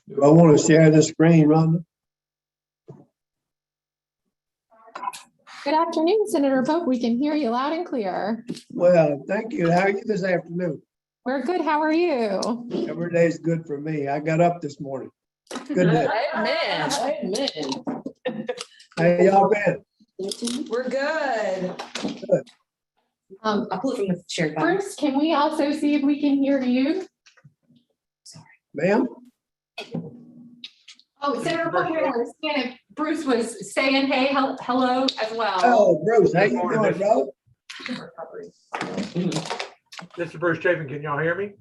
Do I want to share the screen, Rhonda? Good afternoon, Senator Pope. We can hear you loud and clear. Well, thank you. How are you this afternoon? We're good. How are you? Every day is good for me. I got up this morning. Good day. Amen. Amen. How y'all been? We're good. Good. I'll pull it from the shared file. Bruce, can we also see if we can hear you? Ma'am? Oh, Senator Pope, I understand if Bruce was saying, hey, hello as well. Oh, Bruce, how you doing, bro? This is Bruce Chapin. Can y'all hear me?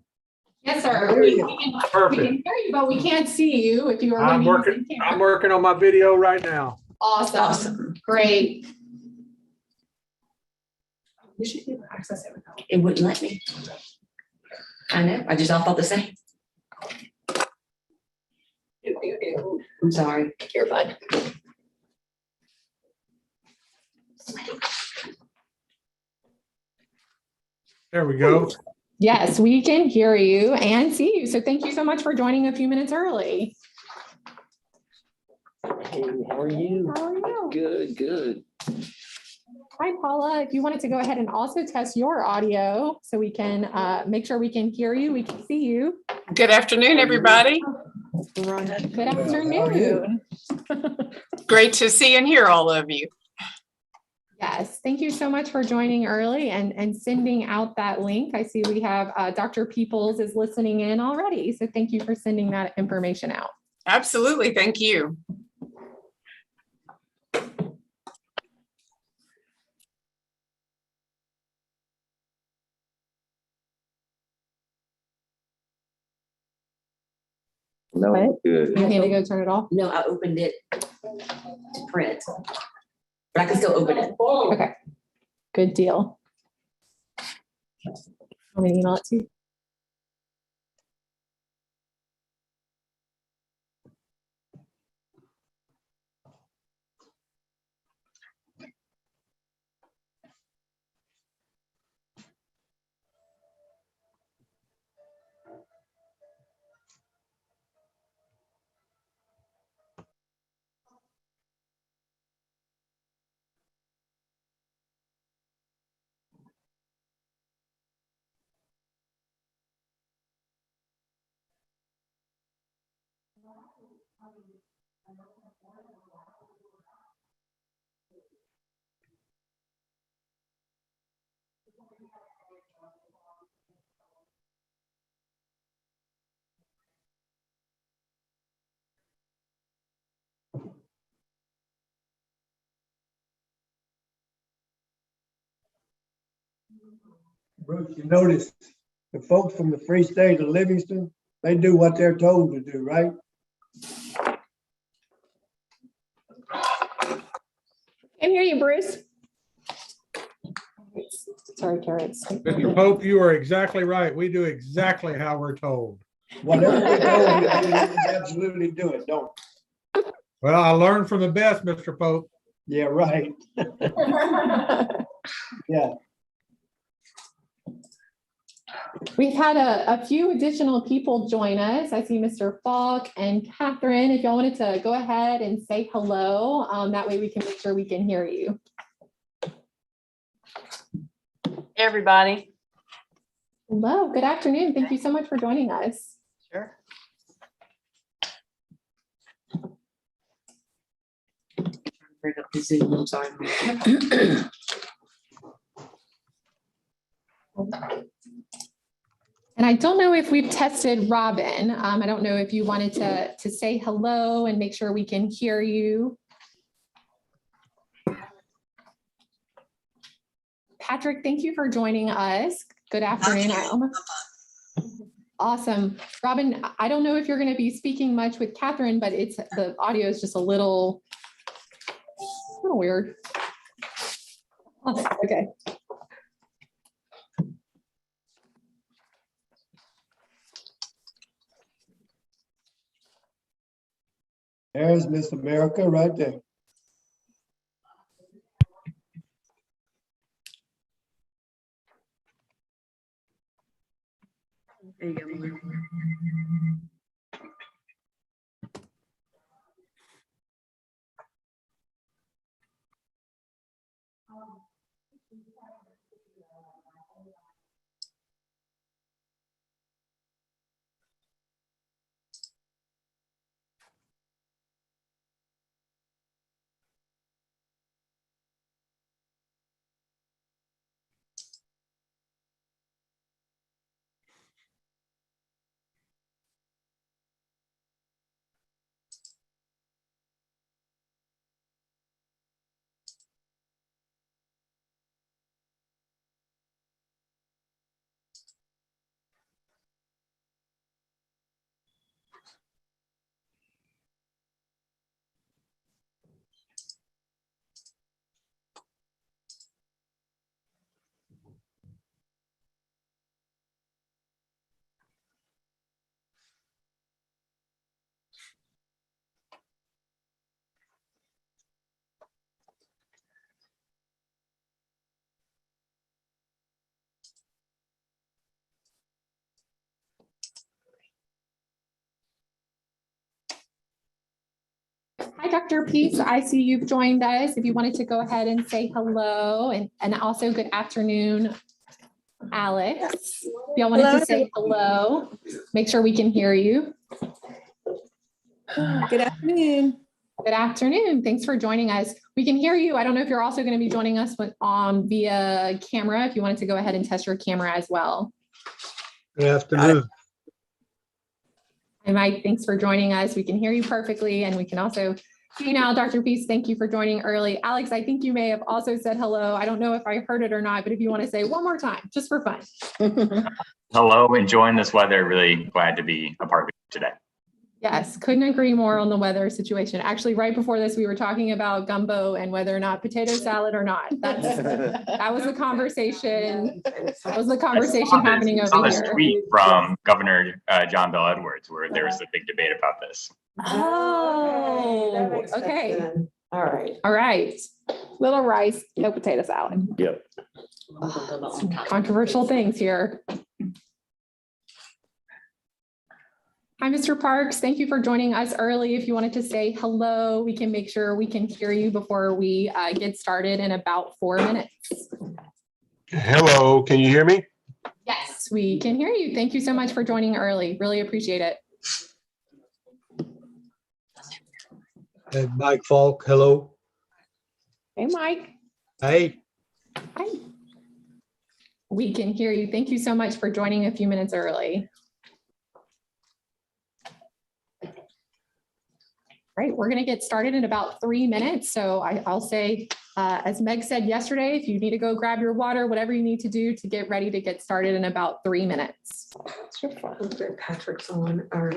Yes, sir. Hear We you. can Perfect. hear you, but we can't see you if you are. I'm using working. the camera. I'm working on my video right now. Awesome. Great. You should be able to access it without. It wouldn't let me. I know. I just all thought the same. I'm sorry. You're fine. There we go. Yes, we can hear you and see you. So thank you so much for joining a few minutes early. Hey, how are you? How are you? Good, good. Hi, Paula. If you wanted to go ahead and also test your audio so we can make sure we can hear you, we can see you. Good afternoon, everybody. Good How are afternoon. Great to see and hear all of you. Yes, thank you so much for joining early and sending out that link. I see we have Dr. Peoples is listening in already. So thank you for sending that information out. Absolutely. Thank you. No, What? good. You need to go turn it off? No, I opened it to print, but I can still open it. Okay, good deal. Want me to email it to you? Bruce, you notice the folks from the Free State of Livingston, they do what they're told to do, right? Can't hear you, Bruce. Sorry, Carrots. Mr. Pope, you are exactly right. We do exactly how we're told. Whatever we're told to do, we just absolutely do it, don't we? Well, I learned from the best, Mr. Pope. Yeah, right. Yeah. We've had a few additional people join us. I see Mr. Falk and Catherine. If y'all wanted to go ahead and say hello, that way we can make sure we can hear you. Hey, everybody. Hello, good afternoon. Thank you so much for joining us. Sure. Bring up the Zoom, I'm sorry. And I don't know if we've tested Robin. I don't know if you wanted to say hello and make sure we can hear you. Patrick, thank you for joining us. Good afternoon. Awesome. Robin, I don't know if you're going to be speaking much with Catherine, but the audio is just a little weird. Okay. There's Miss America right there. There you go. Hi, Dr. Peace. I see you've joined us. If you wanted to go ahead and say hello and also good afternoon, Alex. If y'all wanted to say hello, make sure we can hear you. Good afternoon. Good afternoon. Thanks for joining us. We can hear you. I don't know if you're also going to be joining us via camera, if you wanted to go ahead and test your camera as well. Good afternoon. Hi, Mike. Thanks for joining us. We can hear you perfectly, and we can also see you now. Dr. Peace, thank you for joining early. Alex, I think you may have also said hello. I don't know if I heard it or not, but if you want to say one more time, just for fun. Hello, enjoying this weather. Really glad to be a part of it today. Yes, couldn't agree more on the weather situation. Actually, right before this, we were talking about gumbo and whether or not potato salad or not. That was the conversation. That was the conversation happening I saw over this here. tweet from Governor John Bell Edwards where there was a big debate about this. Oh, okay. All right. All right. Little rice, no potato salad. Yep. Controversial things here. Hi, Mr. Parks. Thank you for joining us early. If you wanted to say hello, we can make sure we can hear you before we get started in about 4 minutes. Hello, can you hear me? Yes, we can hear you. Thank you so much for joining early. Really appreciate it. And Mike Falk, hello. Hey, Mike. Hey, Hi. We can hear you. Thank you so much for joining a few minutes early. Right, we're going to get started in about 3 minutes. So I'll say, as Meg said yesterday, if you need to go grab your water, whatever you need to do to get ready to get started in about 3 minutes. Patrick's on our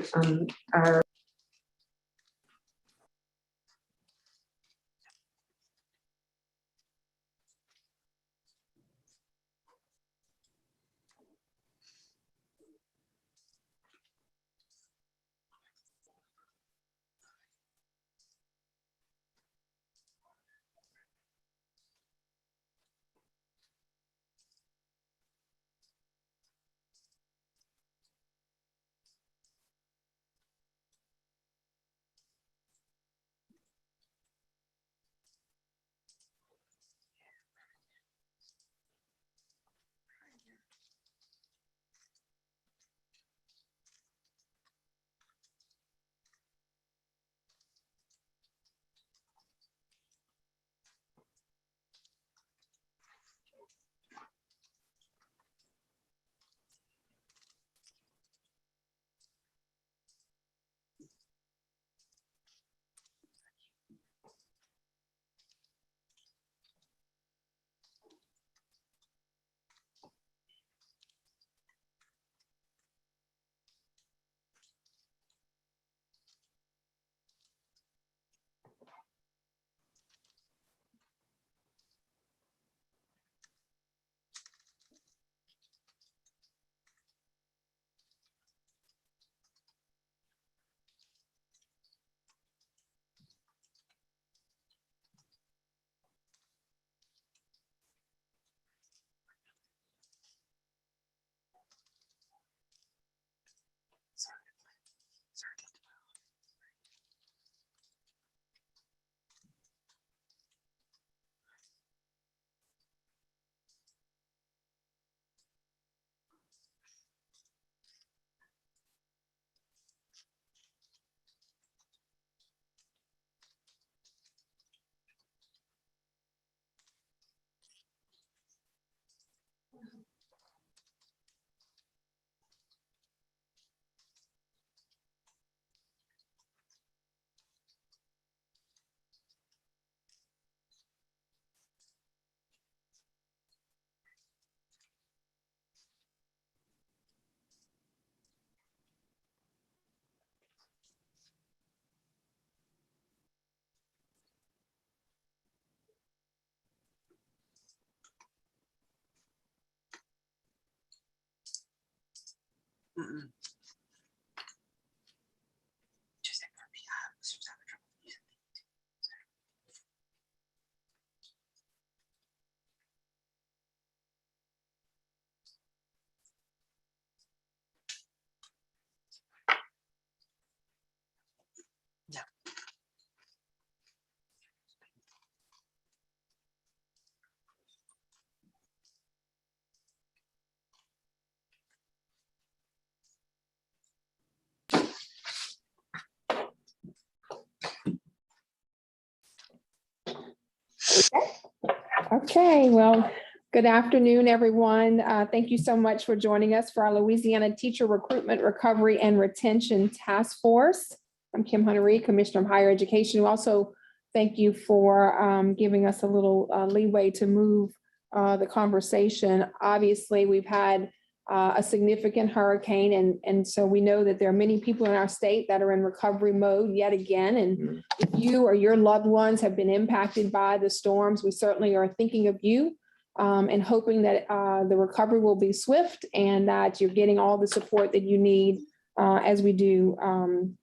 Okay, well, good afternoon, everyone. Thank you so much for joining us for our Louisiana Teacher Recruitment, Recovery, and Retention Task Force. I'm Kim Hunter-Reed, Commissioner of Higher Education. We also thank you for giving us a little leeway to move the conversation. Obviously, we've had a significant hurricane, and so we know that there are many people in our state that are in recovery mode yet again. And if you or your loved ones have been impacted by the storms, we certainly are thinking of you and hoping that the recovery will be swift and that you're getting all the support that you need as we do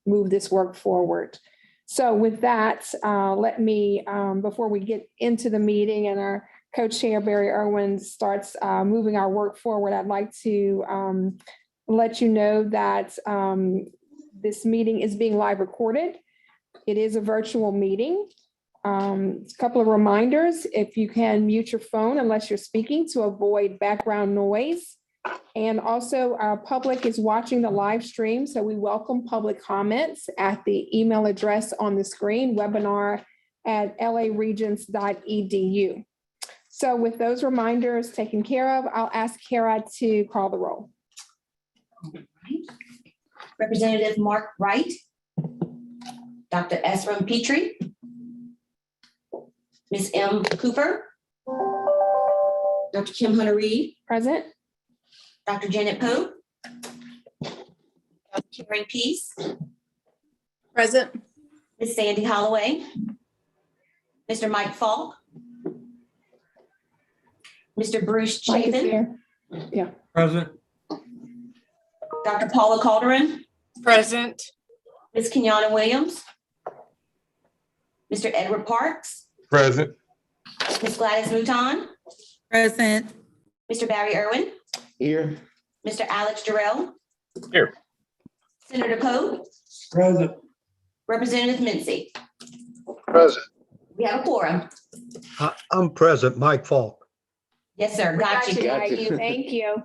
move this work forward. So with that, let me, before we get into the meeting and our Co-Chair Barry Irwin starts moving our work forward, I'd like to let you know that this meeting is being live recorded. It is a virtual meeting. A couple of reminders: if you can mute your phone unless you're speaking to avoid background noise. And also our public is watching the live stream, so we welcome public comments at the email address on the screen, webinar@laregents.edu. So with those reminders taken care of, I'll ask Kara to call the roll. Representative Mark Wright, Dr. Esram Petrie, Ms. M. Cooper, Dr. Kim Hunter-Reed, Present. Dr. Janet Pope, Dr. Karen Peace, Present. Ms. Sandy Holloway, Mr. Mike Falk, Mr. Bruce Mike is Chapin, here. Present. Dr. Paula Calderon, Present. Ms. Kenyana Williams, Mr. Edward Parks, Present. Ms. Gladys Mouton, Present. Mr. Barry Irwin, Here. Mr. Alex Durrell. Here. Senator Pope, Present. Representative Mincy. Present. We have a quorum. I'm present, Mike Falk. Yes, sir. Got you. Got you. Thank you.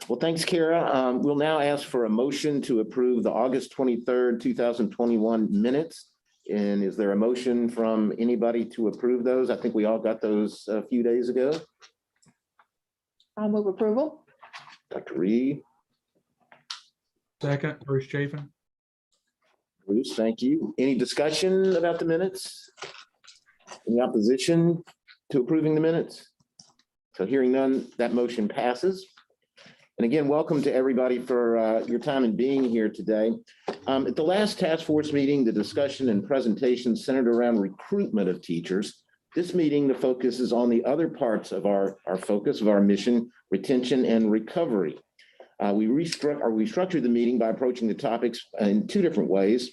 Well, thanks, Kara. We'll now ask for a motion to approve the August 23rd, 2021 minutes. And is there a motion from anybody to approve those? I think we all got those a few days ago. I'll move approval. Dr. Reed, Second, Bruce Chafin. Bruce, thank you. Any discussion about the minutes? Any opposition to approving the minutes? So hearing none, that motion passes. And again, welcome to everybody for your time in being here today. At the last task force meeting, the discussion and presentation centered around recruitment of teachers. This meeting, the focus is on the other parts of our focus of our mission, retention and recovery. We restructured the meeting by approaching the topics in two different ways,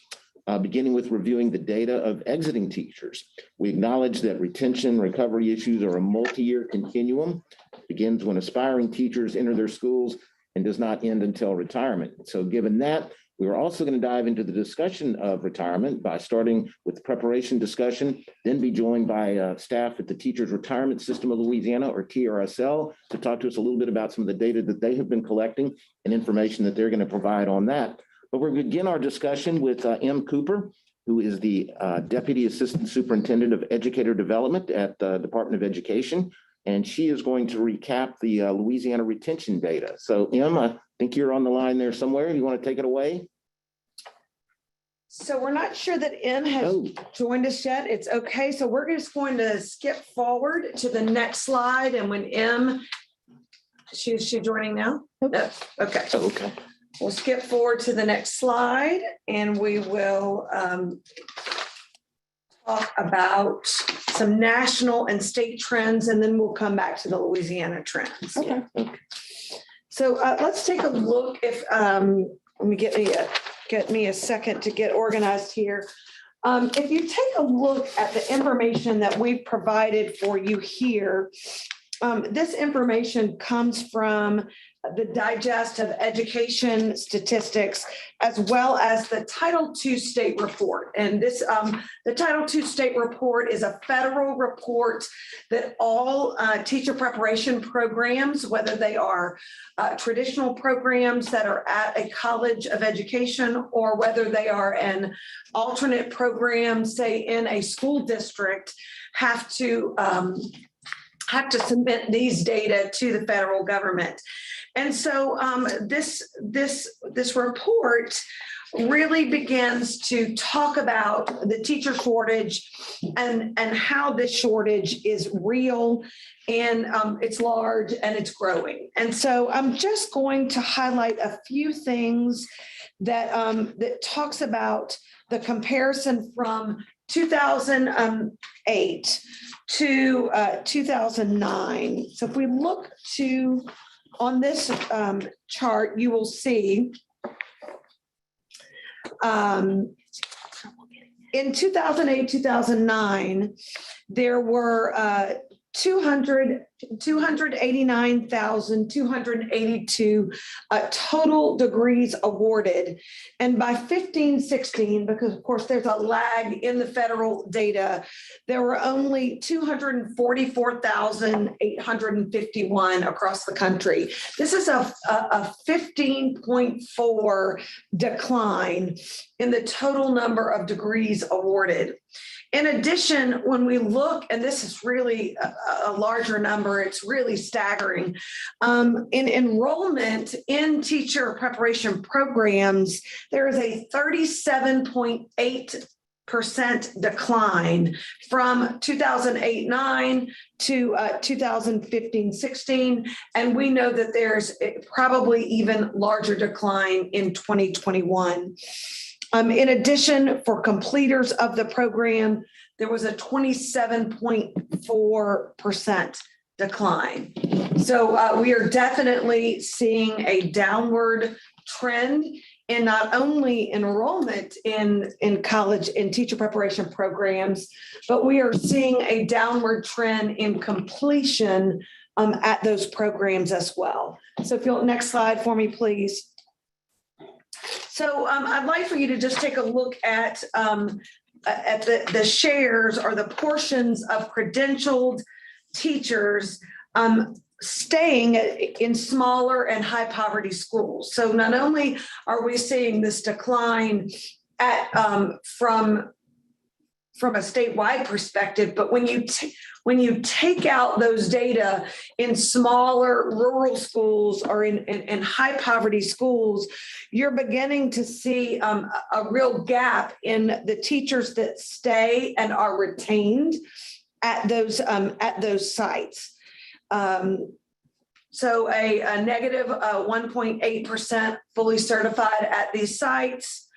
beginning with reviewing the data of exiting teachers. We acknowledge that retention recovery issues are a multi-year continuum. It begins when aspiring teachers enter their schools and does not end until retirement. So given that, we are also going to dive into the discussion of retirement by starting with the preparation discussion, then be joined by staff at the Teachers Retirement System of Louisiana, or TRSL, to talk to us a little bit about some of the data that they have been collecting and information that they're going to provide on that. But we're going to begin our discussion with M. Cooper, who is the Deputy Assistant Superintendent of Educator Development at the Department of Education. And she is going to recap the Louisiana retention data. So M, I think you're on the line there somewhere. You want to take it away? So we're not sure that M has joined us yet. It's okay. So we're just going to skip forward to the next slide. And when M, is she joining now? No. Okay. Okay. We'll skip forward to the next slide and we will talk about some national and state trends, and then we'll come back to the Louisiana trends. Okay. So let's take a look if, let me get me a second to get organized here. If you take a look at the information that we've provided for you here, this information comes from the Digest of Education Statistics, as well as the Title II State Report. And this, the Title II State Report is a federal report that all teacher preparation programs, whether they are traditional programs that are at a college of education, or whether they are an alternate program, say in a school district, have to submit these data to the federal government. And so this report really begins to talk about the teacher shortage and how this shortage is real, and it's large and it's growing. And so I'm just going to highlight a few things that that talks about the comparison from 2008 to 2009. So if we look to on this chart, you will see in 2008, 2009, there were 289,282 total degrees awarded. And by 15, 16, because of course there's a lag in the federal data, there were only 244,851 across the country. This is a 15.4 decline in the total number of degrees awarded. In addition, when we look, and this is really a larger number, it's really staggering. In enrollment in teacher preparation programs, there is a 37.8% decline from 2008-9 to 2015-16. And we know that there's probably even larger decline in 2021. In addition, for completers of the program, there was a 27.4% decline. So we are definitely seeing a downward trend in not only enrollment in college in teacher preparation programs, but we are seeing a downward trend in completion at those programs as well. So if you'll, next slide for me, please. So I'd like for you to just take a look at the shares or the portions of credentialed teachers staying in smaller and high poverty schools. So not only are we seeing this decline from a statewide perspective, but when you take out those data in smaller rural schools or in high poverty schools, you're beginning to see a real gap in the teachers that stay and are retained at those sites. So a negative 1.8% fully certified at these sites.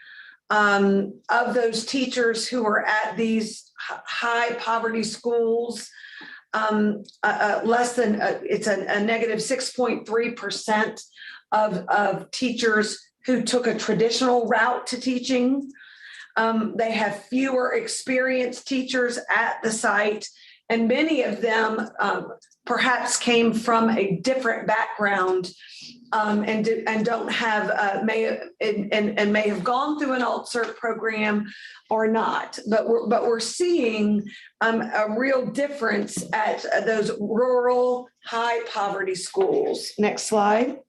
Of those teachers who are at these high poverty schools, less than it's a negative 6.3% of teachers who took a traditional route to teaching. They have fewer experienced teachers at the site, and many of them perhaps came from a different background and don't have may have gone through an alt-cert program or not. But we're seeing a real difference at those rural high poverty schools. Next slide.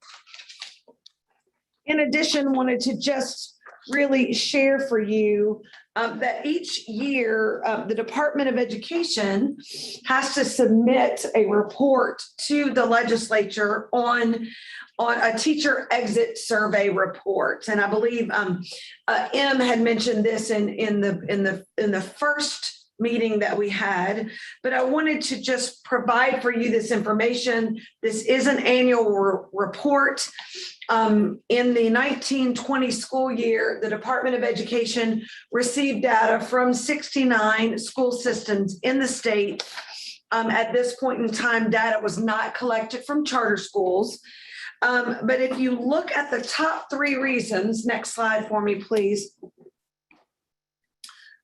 In addition, wanted to just really share for you that each year the Department of Education has to submit a report to the legislature on a teacher exit survey report. And I believe M had mentioned this in the first meeting that we had, but I wanted to just provide for you this information. This is an annual report. In the 1920 school year, the Department of Education received data from 69 school systems in the state. At this point in time, data was not collected from charter schools. But if you look at the top 3 reasons, next slide for me, please.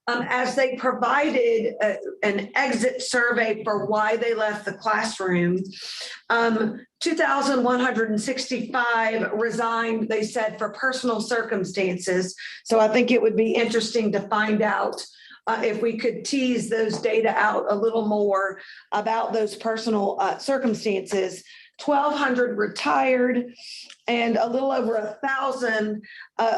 As they provided an exit survey for why they left the classroom, 2,165 resigned, they said, for personal circumstances. So I think it would be interesting to find out if we could tease those data out a little more about those personal circumstances. 1,200 retired, and a little over 1,000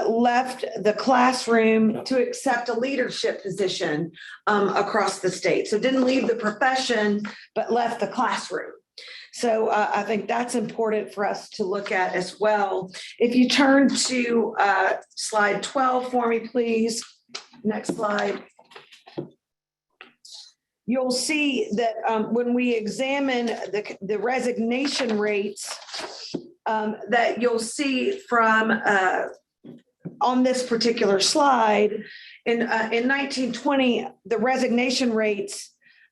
left the classroom to accept a leadership position across the state. So didn't leave the profession, but left the classroom. So I think that's important for us to look at as well. If you turn to slide 12 for me, please. Next slide. You'll see that when we examine the resignation rates, that you'll see from on this particular slide, in 1920, the resignation rates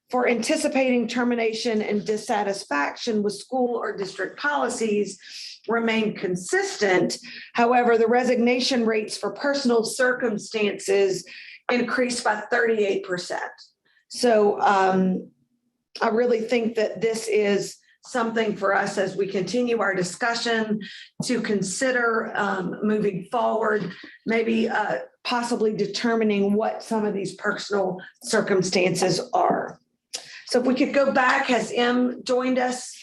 for anticipating termination and dissatisfaction with school or district policies remained consistent. However, the resignation rates for personal circumstances increased by 38%. So I really think that this is something for us as we continue our discussion to consider moving forward, maybe possibly determining what some of these personal circumstances are. So if we could go back, has M joined us?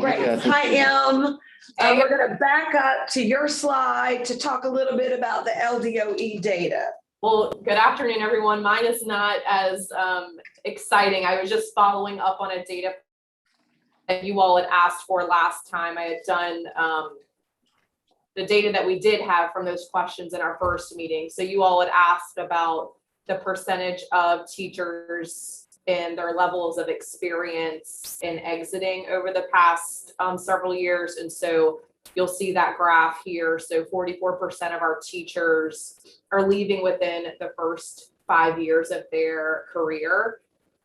Great. Hi, M. We're going to back up to your slide to talk a little bit about the LDOE data. Well, good afternoon, everyone. Mine is not as exciting. I was just following up on a data that you all had asked for last time. I had done the data that we did have from those questions in our first meeting. So you all had asked about the percentage of teachers and their levels of experience in exiting over the past several years. And so you'll see that graph here. So 44% of our teachers are leaving within the first 5 years of their career.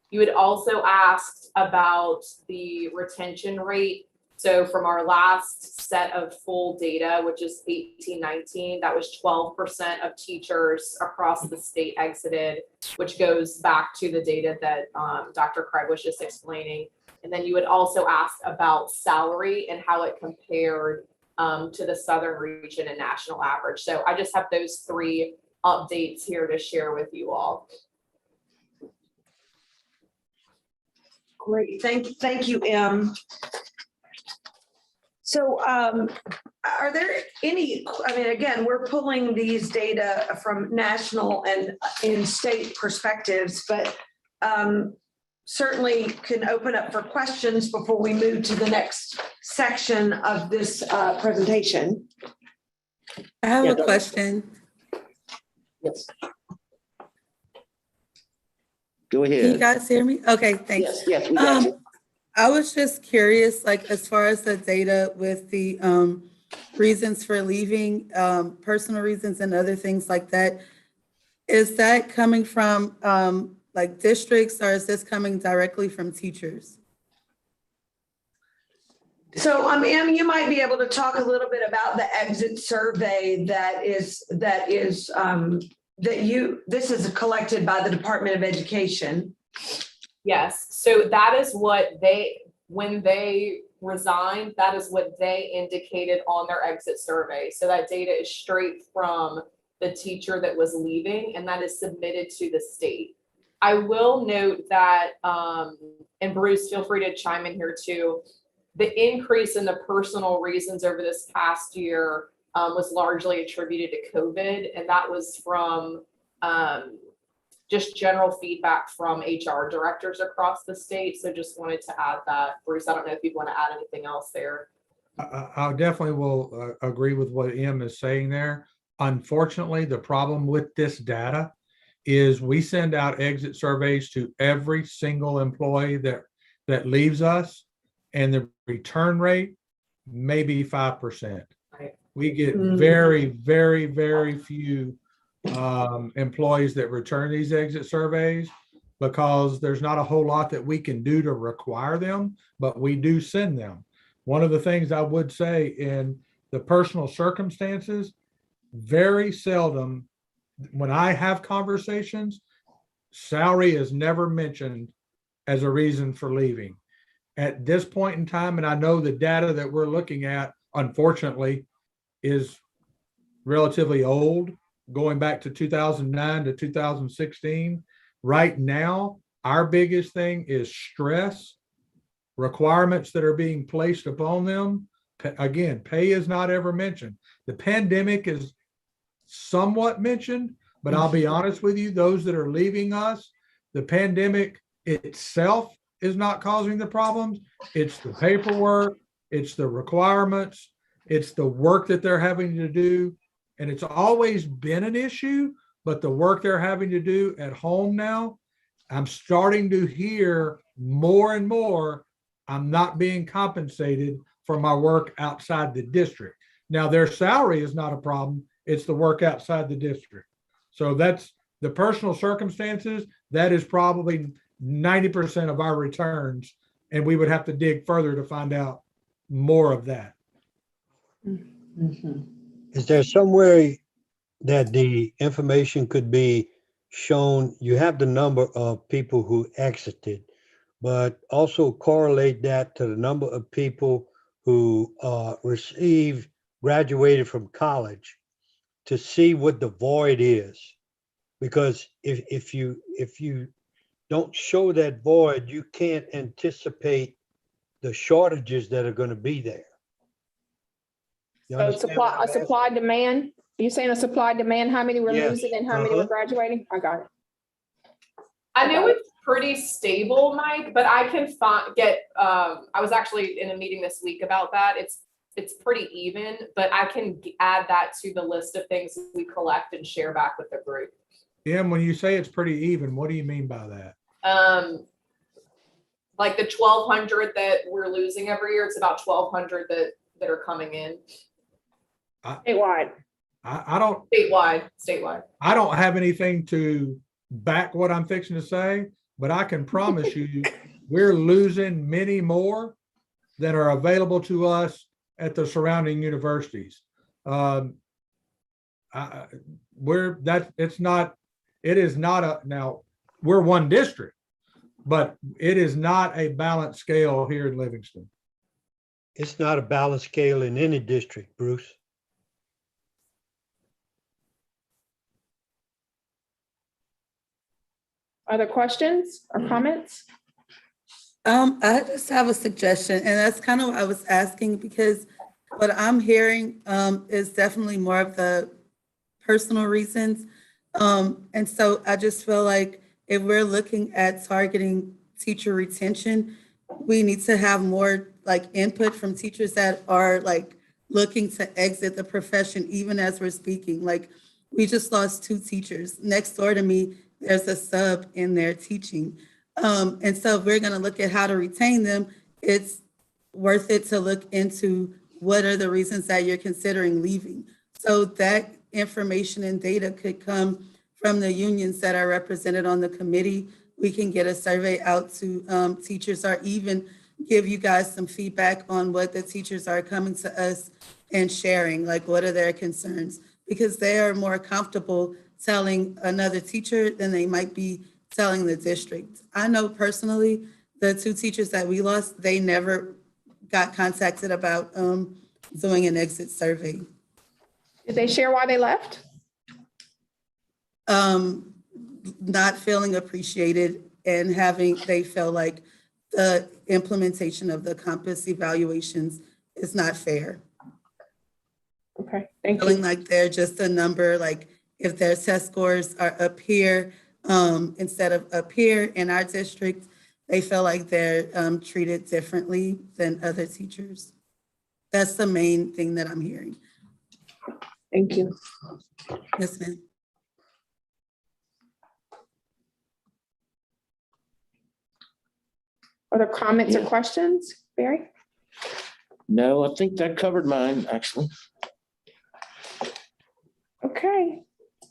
You had also asked about the retention rate. So from our last set of full data, which is 18-19, that was 12% of teachers across the state exited, which goes back to the data that Dr. Craig was just explaining. And then you would also ask about salary and how it compared to the Southern region and national average. So I just have those 3 updates here to share with you all. Great, thank you, M. So are there any, I mean, again, we're pulling these data from national and in state perspectives, but certainly can open up for questions before we move to the next section of this presentation. I have a question. Yes. Go Can you ahead. guys hear me? Okay, thanks. Yes, we got you. I was just curious, like, as far as the data with the reasons for leaving, personal reasons and other things like that, is that coming from like districts, or is this coming directly from teachers? So Em, you might be able to talk a little bit about the exit survey this is collected by the Department of Education. Yes, so that is what when they resigned, that is what they indicated on their exit survey. So that data is straight from the teacher that was leaving, and that is submitted to the state. I will note that, and Bruce, feel free to chime in here too, the increase in the personal reasons over this past year was largely attributed to COVID, and that was from just general feedback from HR directors across the state. So just wanted to add that. Bruce, I don't know if you want to add anything else there. I definitely will agree with what Em is saying there. Unfortunately, the problem with this data is we send out exit surveys to every single employee that leaves us, and the return rate may be 5%. Right. We get very, very, very few employees that return these exit surveys because there's not a whole lot that we can do to require them, but we do send them. One of the things I would say in the personal circumstances, very seldom, when I have conversations, salary is never mentioned as a reason for leaving. At this point in time, and I know the data that we're looking at, unfortunately, is relatively old, going back to 2009 to 2016. Right now, our biggest thing is stress, requirements that are being placed upon them. Again, pay is not ever mentioned. The pandemic is somewhat mentioned, but I'll be honest with you, those that are leaving us, the pandemic itself is not causing the problems. It's the paperwork, it's the requirements, it's the work that they're having to do. And it's always been an issue, but the work they're having to do at home now, I'm starting to hear more and more, I'm not being compensated for my work outside the district. Now, their salary is not a problem. It's the work outside the district. So that's the personal circumstances. That is probably 90% of our returns. And we would have to dig further to find out more of that. Is there some way that the information could be shown? You have the number of people who exited, but also correlate that to the number of people who graduated from college to see what the void is. Because if you don't show that void, you can't anticipate the shortages that are going to be there. You So understand what I'm asking? supply demand, you're saying a supply demand, how many we're Yes. losing and how many we're graduating? I got it. I know it's pretty stable, Mike, but I can I was actually in a meeting this week about that. It's pretty even, but I can add that to the list of things we collect and share back with the group. Em, when you say it's pretty even, what do you mean by that? Like the 1,200 that we're losing every year, it's about 1,200 that are coming in. Statewide. I don't. Statewide. I don't have anything to back what I'm fixing to say, but I can promise you we're losing many more than are available to us at the surrounding universities. Now, we're one district, but it is not a balanced scale here in Livingston. It's not a balanced scale in any district, Bruce. Other questions or comments? I just have a suggestion, and that's kind of what I was asking, because what I'm hearing is definitely more of the personal reasons. And so I just feel like if we're looking at targeting teacher retention, we need to have more like input from teachers that are like looking to exit the profession, even as we're speaking. Like, we just lost 2 teachers. Next door to me, there's a sub in there teaching. And so if we're going to look at how to retain them, it's worth it to look into what are the reasons that you're considering leaving. So that information and data could come from the unions that are represented on the committee. We can get a survey out to teachers, or even give you guys some feedback on what the teachers are coming to us and sharing, like what are their concerns, because they are more comfortable telling another teacher than they might be telling the district. I know personally, the 2 teachers that we lost, they never got contacted about doing an exit survey. Did they share why they left? Not feeling appreciated and they feel like the implementation of the compass evaluations is not fair. Okay, thank Feeling you. like they're just a number, like if their test scores are up here instead of up here in our district, they feel like they're treated differently than other teachers. That's the main thing that I'm hearing. Thank you. Yes, ma'am. Other comments or questions, Barry? No, I think that covered mine, actually. Okay.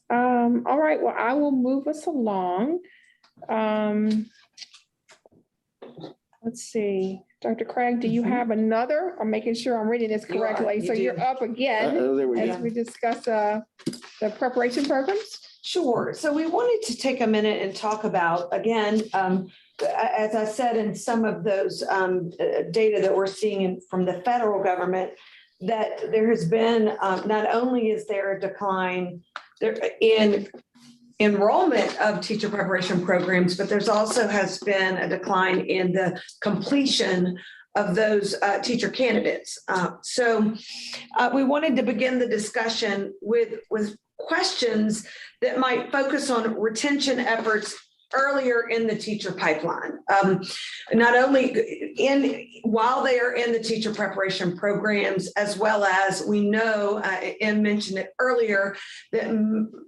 All right, well, I will move us along. Let's see. Dr. Craig, do you have another? I'm making sure I'm reading this You are, correctly. you So you're do. up again There we as go. we discuss the preparation programs. Sure. So we wanted to take a minute and talk about, again, as I said, in some of those data that we're seeing from the federal government, that there has been, not only is there a decline there in enrollment of teacher preparation programs, but there's also has been a decline in the completion of those teacher candidates. So we wanted to begin the discussion with questions that might focus on retention efforts earlier in the teacher pipeline. Not only while they are in the teacher preparation programs, as well as we know, Em mentioned it earlier, that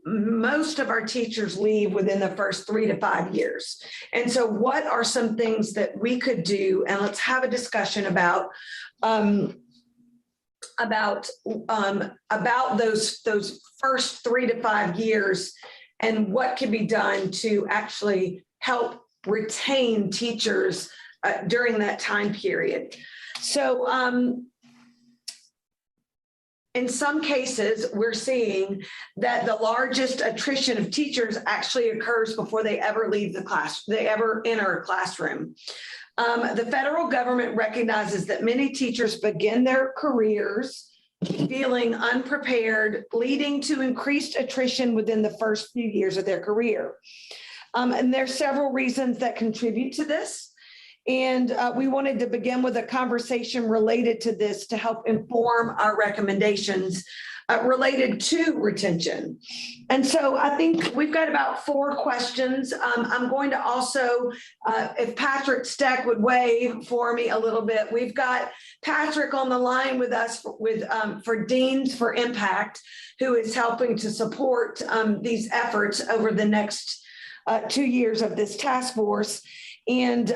most of our teachers leave within the first 3 to 5 years. And so what are some things that we could do? And let's have a discussion about those first 3 to 5 years and what can be done to actually help retain teachers during that time period. So in some cases, we're seeing that the largest attrition of teachers actually occurs before they ever leave the class, they ever enter a classroom. The federal government recognizes that many teachers begin their careers feeling unprepared, leading to increased attrition within the first few years of their career. And there's several reasons that contribute to this. And we wanted to begin with a conversation related to this to help inform our recommendations related to retention. And so I think we've got about 4 questions. I'm going to also, if Patrick Steck would wave for me a little bit, we've got Patrick on the line with us for Deans for Impact, who is helping to support these efforts over the next 2 years of this task force. And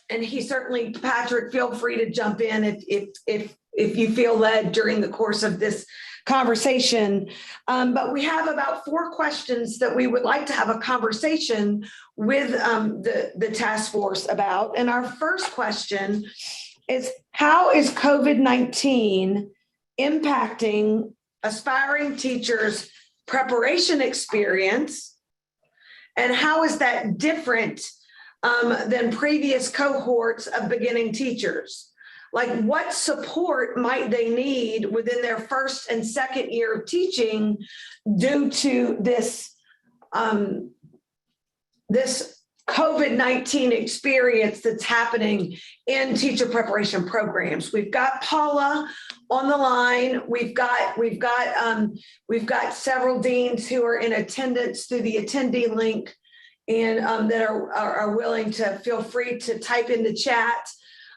he certainly, Patrick, feel free to jump in if you feel led during the course of this conversation. But we have about 4 questions that we would like to have a conversation with the task force about. And our first question is, how is COVID-19 impacting aspiring teachers' preparation experience? And how is that different than previous cohorts of beginning teachers? Like, what support might they need within their first and second year of teaching due to this COVID-19 experience that's happening in teacher preparation programs? We've got Paula on the line. We've got several deans who are in attendance through the attendee link, and that are willing to feel free to type in the chat.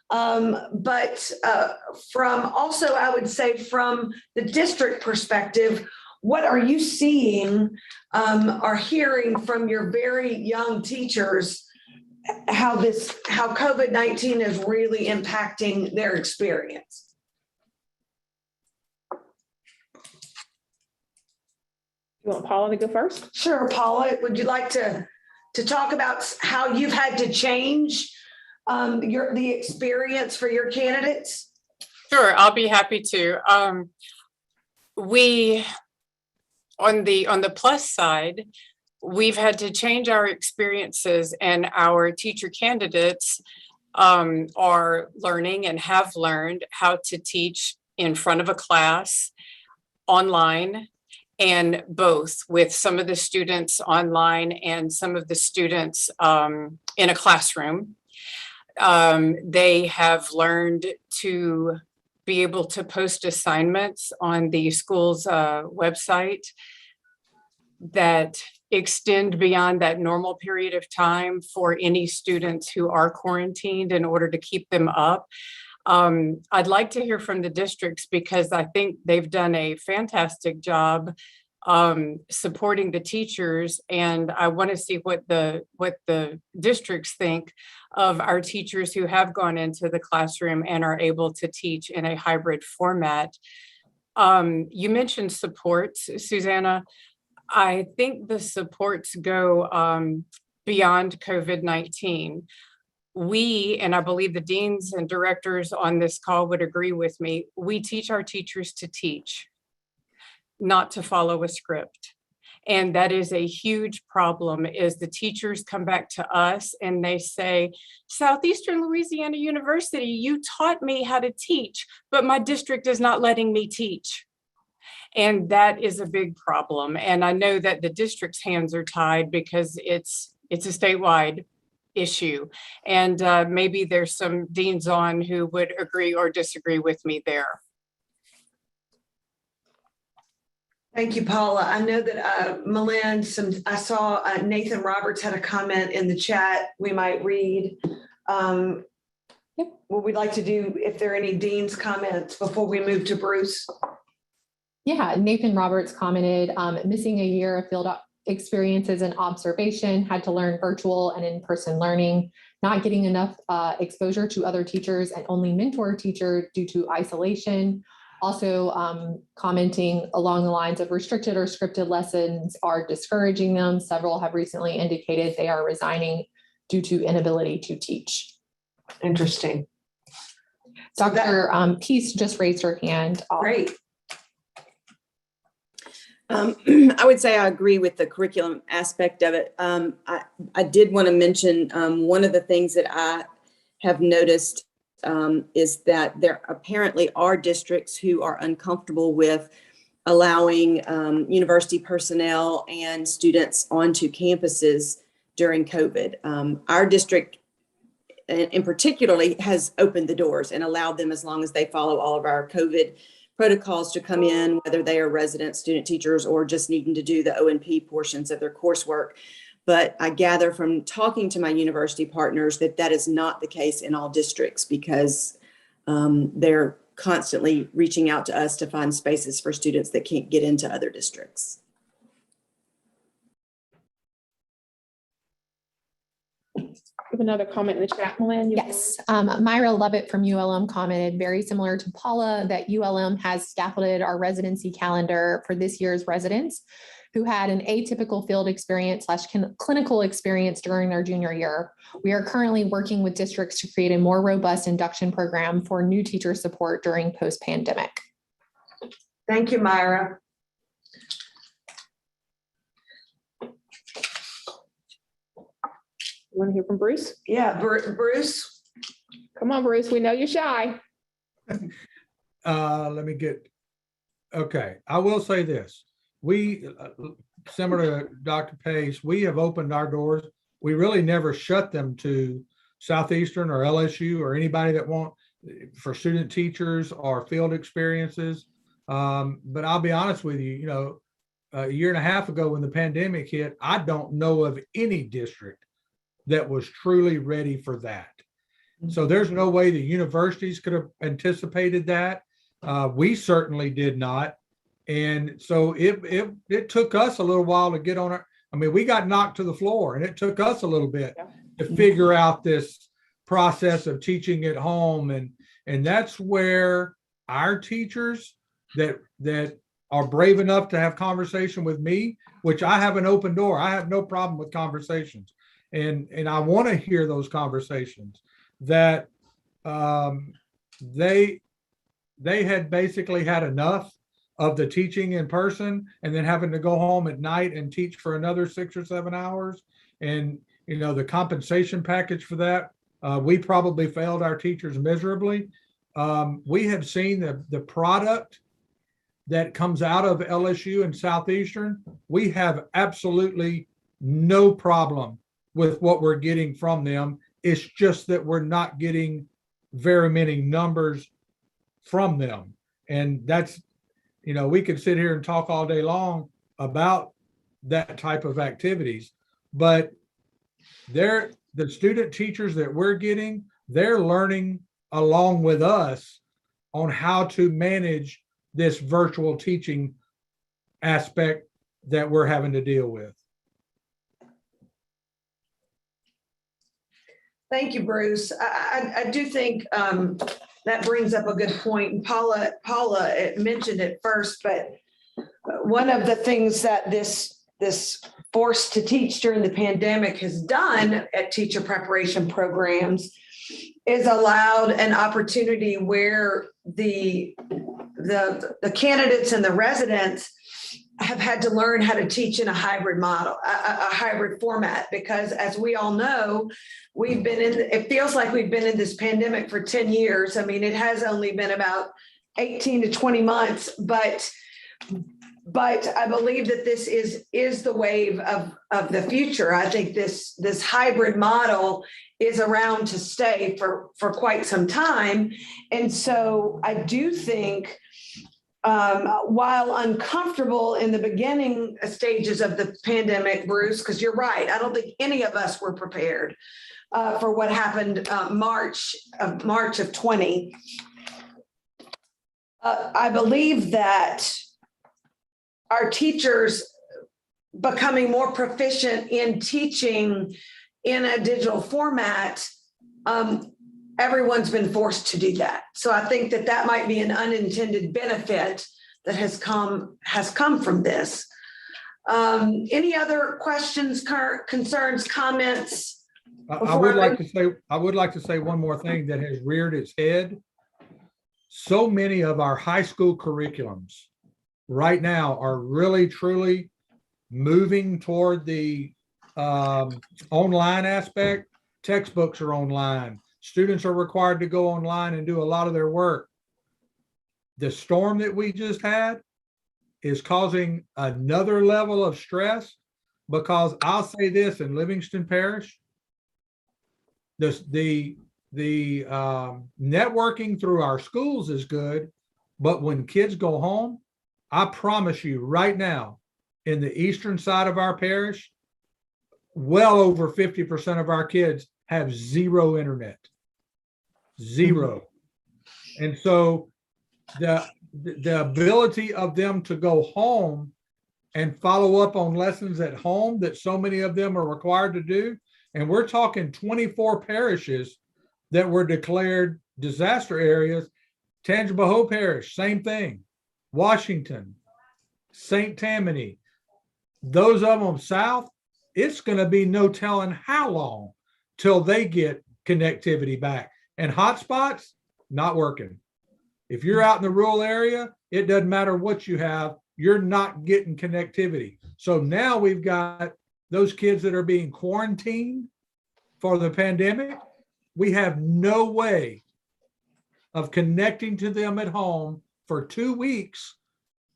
But from also, I would say from the district perspective, what are you seeing or hearing from your very young teachers, how COVID-19 is really impacting their experience? You want Paula to go first? Sure, Paula, would you like to talk about how you've had to change the experience for your candidates? Sure, I'll be happy to. We, on the plus side, we've had to change our experiences, and our teacher candidates are learning and have learned how to teach in front of a class, online, and both, with some of the students online and some of the students in a classroom. They have learned to be able to post assignments on the school's website that extend beyond that normal period of time for any students who are quarantined in order to keep them up. I'd like to hear from the districts, because I think they've done a fantastic job supporting the teachers, and I want to see what the districts think of our teachers who have gone into the classroom and are able to teach in a hybrid format. You mentioned supports, Susanna. I think the supports go beyond COVID-19. we, and I believe the deans and directors on this call would agree with me, we teach our teachers to teach, not to follow a script. And that is a huge problem, is the teachers come back to us and they say, Southeastern Louisiana University, you taught me how to teach, but my district is not letting me teach. And that is a big problem. And I know that the district's hands are tied because it's a statewide issue. And maybe there's some deans on who would agree or disagree with me there. Thank you, Paula. I know that Milan, I saw Nathan Roberts had a comment in the chat we might read. What we'd like to do, if there are any dean's comments before we move to Bruce. Yeah, Nathan Roberts commented, missing a year of field experiences and observation, had to learn virtual and in-person learning, not getting enough exposure to other teachers and only mentor teacher due to isolation. Also commenting along the lines of restricted or scripted lessons are discouraging them. Several have recently indicated they are resigning due to inability to teach. Interesting. Dr. Peace just raised her hand. Great. I would say I agree with the curriculum aspect of it. I did want to mention one of the things that I have noticed is that there apparently are districts who are uncomfortable with allowing university personnel and students onto campuses during COVID. Our district in particularly has opened the doors and allowed them, as long as they follow all of our COVID protocols, to come in, whether they are resident student teachers or just needing to do the O&P portions of their coursework. But I gather from talking to my university partners that that is not the case in all districts, because they're constantly reaching out to us to find spaces for students that can't get into other districts. We have another comment in the chat, Milan. Yes, Myra Lovett from ULM commented, very similar to Paula, that ULM has scaffolded our residency calendar for this year's residents who had an atypical field experience / clinical experience during their junior year. We are currently working with districts to create a more robust induction program for new teacher support during post-pandemic. Thank you, Myra. You want to hear from Bruce? Yeah, Bruce. Come on, Bruce. We know you're shy. Let me get, okay. I will say this. We, similar to Dr. Pace, we have opened our doors. We really never shut them to Southeastern or LSU or anybody that want for student teachers or field experiences. But I'll be honest with you, you know, a year and a half ago when the pandemic hit, I don't know of any district that was truly ready for that. So there's no way the universities could have anticipated that. We certainly did not. And so it took us a little while to get on our, I mean, we got knocked to the floor, and it took us a little bit to figure out this process of teaching at home. And that's where our teachers that are brave enough to have conversation with me, which I have an open door. I have no problem with conversations. And I want to hear those conversations that they had basically had enough of the teaching in person and then having to go home at night and teach for another 6 or 7 hours. And, you know, the compensation package for that, we probably failed our teachers miserably. We have seen the product that comes out of LSU and Southeastern. We have absolutely no problem with what we're getting from them. It's just that we're not getting very many numbers from them. And that's, you know, we could sit here and talk all day long about that type of activities, but the student teachers that we're getting, they're learning along with us on how to manage this virtual teaching aspect that we're having to deal with. Thank you, Bruce. I do think that brings up a good point. And Paula mentioned it first, but one of the things that this this forced to teach during the pandemic has done at teacher preparation programs is allowed an opportunity where the candidates and the residents have had to learn how to teach in a hybrid model, a hybrid format, because as we all know, it feels like we've been in this pandemic for 10 years. I mean, it has only been about 18 to 20 months, but I believe that this is the wave of the future. I think this hybrid model is around to stay for quite some time. And so I do think, while uncomfortable in the beginning stages of the pandemic, Bruce, because you're right, I don't think any of us were prepared for what happened March of 20. I believe that our teachers becoming more proficient in teaching in a digital format, everyone's been forced to do that. So I think that might be an unintended benefit that has come from this. Any other questions, concerns, comments? I would like to say one more thing that has reared its head. So many of our high school curriculums right now are really truly moving toward the online aspect. Textbooks are online. Students are required to go online and do a lot of their work. The storm that we just had is causing another level of stress, because I'll say this, in Livingston Parish, the networking through our schools is good, but when kids go home, I promise you right now, in the eastern side of our parish, well over 50% of our kids have zero internet. Zero. And so the ability of them to go home and follow up on lessons at home that so many of them are required to do, and we're talking 24 parishes that were declared disaster areas. Tangipahoa Parish, same thing. Washington, St. Tammany, those of them south, it's going to be no telling how long till they get connectivity back. And hotspots, not working. If you're out in the rural area, it doesn't matter what you have, you're not getting connectivity. So now we've got those kids that are being quarantined for the pandemic. We have no way of connecting to them at home for 2 weeks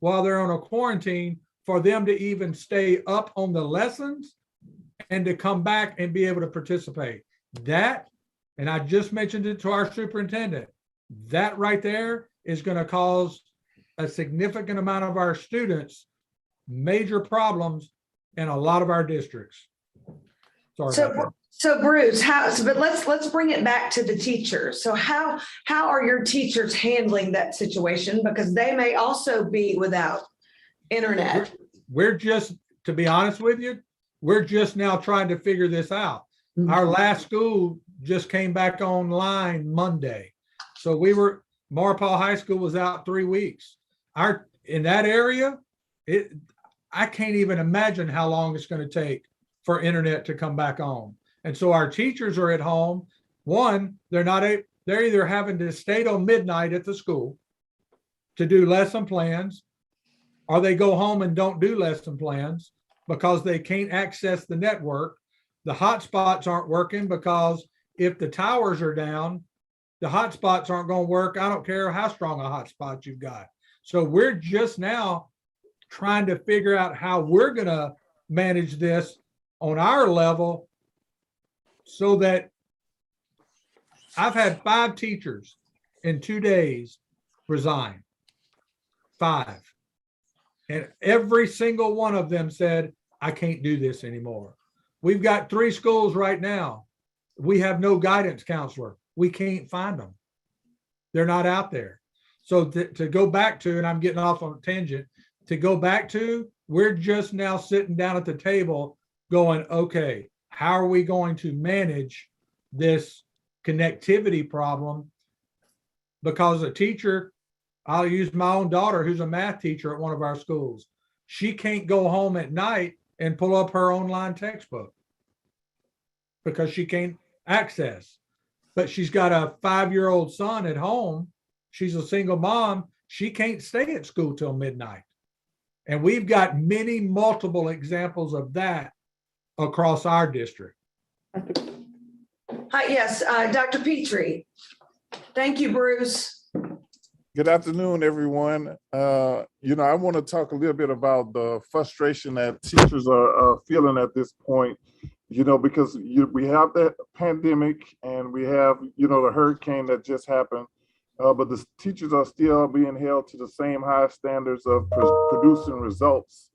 while they're on a quarantine for them to even stay up on the lessons and to come back and be able to participate. That, and I just mentioned it to our superintendent, that right there is going to cause a significant amount of our students major problems in a lot of our districts. Sorry about that. So Bruce, but let's bring it back to the teachers. So how are your teachers handling that situation? Because they may also be without internet. We're just, to be honest with you, we're just now trying to figure this out. Mm-hmm. Our last school just came back online Monday. So Maurepas High School was out 3 weeks. In that area, I can't even imagine how long it's going to take for internet to come back on. And so our teachers are at home. One, they're either having to stay till midnight at the school to do lesson plans, or they go home and don't do lesson plans because they can't access the network. The hotspots aren't working because if the towers are down, the hotspots aren't going to work. I don't care how strong a hotspot you've got. So we're just now trying to figure out how we're going to manage this on our level, so that I've had 5 teachers in 2 days resign. 5. And every single one of them said, I can't do this anymore. We've got 3 schools right now. We have no guidance counselor. We can't find them. They're not out there. So to go back to, and I'm getting off on a tangent, to go back to, we're just now sitting down at the table going, okay, how are we going to manage this connectivity problem? Because a teacher, I'll use my own daughter, who's a math teacher at one of our schools. She can't go home at night and pull up her online textbook because she can't access. But she's got a 5-year-old son at home. She's a single mom. She can't stay at school till midnight. And we've got multiple examples of that across our district. Hi, yes, Dr. Petrie. Thank you, Bruce. Good afternoon, everyone. I want to talk a little bit about the frustration that teachers are feeling at this point, because we have that pandemic and we have, the hurricane that just happened, but the teachers are still being held to the same high standards of producing results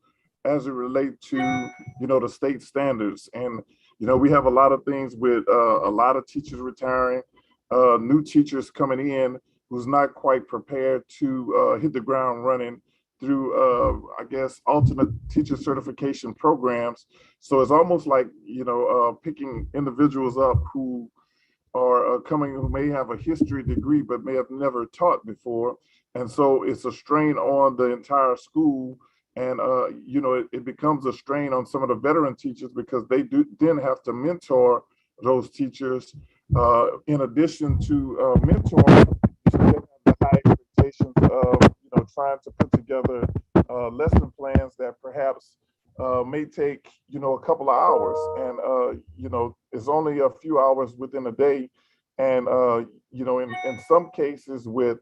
as it relates to, the state standards. And, we have a lot of things with a lot of teachers retiring, new teachers coming in who's not quite prepared to hit the ground running through, alternate teacher certification programs. So it's almost like, picking individuals up who are who may have a history degree, but may have never taught before. And so it's a strain on the entire school. And, it becomes a strain on some of the veteran teachers because they then have to mentor those teachers. In addition to mentoring, the high expectations of trying to put together lesson plans that perhaps may take a couple of hours, and it's only a few hours within a day, and in some cases with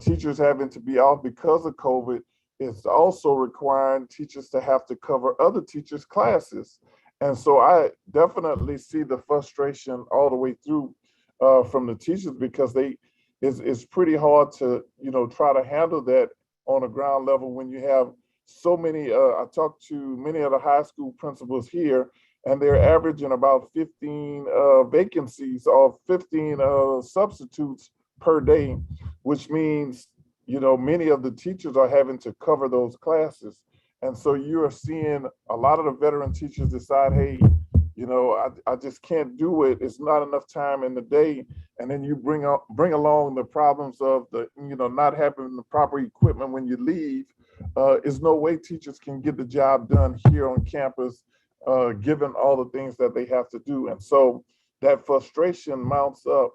teachers having to be off because of COVID, it's also requiring teachers to have to cover other teachers' classes. And so I definitely see the frustration all the way through from the teachers, because it's pretty hard to, try to handle that on a ground level when you have so many. I talked to many of the high school principals here, and they're averaging about 15 vacancies or 15 substitutes per day, which means, many of the teachers are having to cover those classes. And so you're seeing a lot of the veteran teachers decide, hey, I just can't do it. It's not enough time in the day. And then you bring along the problems of the, not having the proper equipment when you leave. There's no way teachers can get the job done here on campus, given all the things that they have to do. And so that frustration mounts up,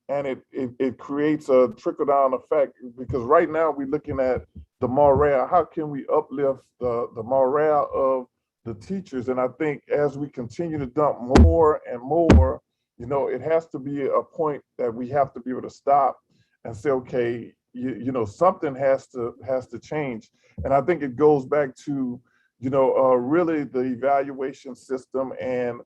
and it creates a trickle-down effect, because right now we're looking at the morale. How can we uplift the morale of the teachers? And I think as we continue to dump more and more, it has to be a point that we have to be able to stop and say, okay, something has to change. And I think it goes back to, really the evaluation system and,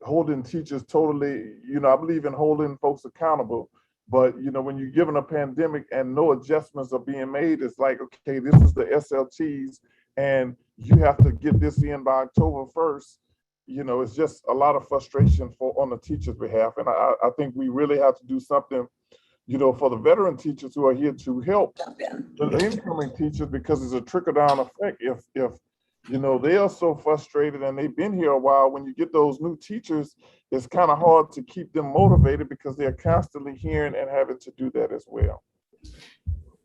holding teachers totally, I believe in holding folks accountable. But, when you're given a pandemic and no adjustments are being made, it's like, okay, this is the SLTs and you have to get this in by October 1st. It's just a lot of frustration on the teachers' behalf. And I think we really have to do something, for the veteran teachers who are here to help the incoming teachers, because it's a trickle-down effect. If they are so frustrated and they've been here a while, when you get those new teachers, it's kind of hard to keep them motivated because they're constantly hearing and having to do that as well.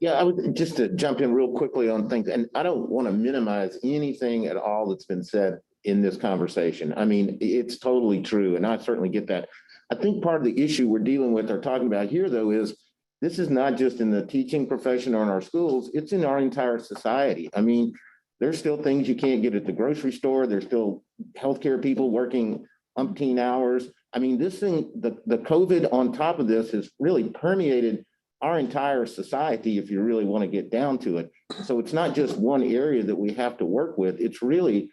Yeah, I would just to jump in real quickly on things, and I don't want to minimize anything at all that's been said in this conversation. I mean, it's totally true, and I certainly get that. I think part of the issue we're dealing with or talking about here, though, is this is not just in the teaching profession or in our schools, it's in our entire society. I mean, there's still things you can't get at the grocery store. There's still healthcare people working umpteen hours. I mean, this thing, the COVID on top of this has really permeated our entire society, if you really want to get down to it. So it's not just one area that we have to work with. It's really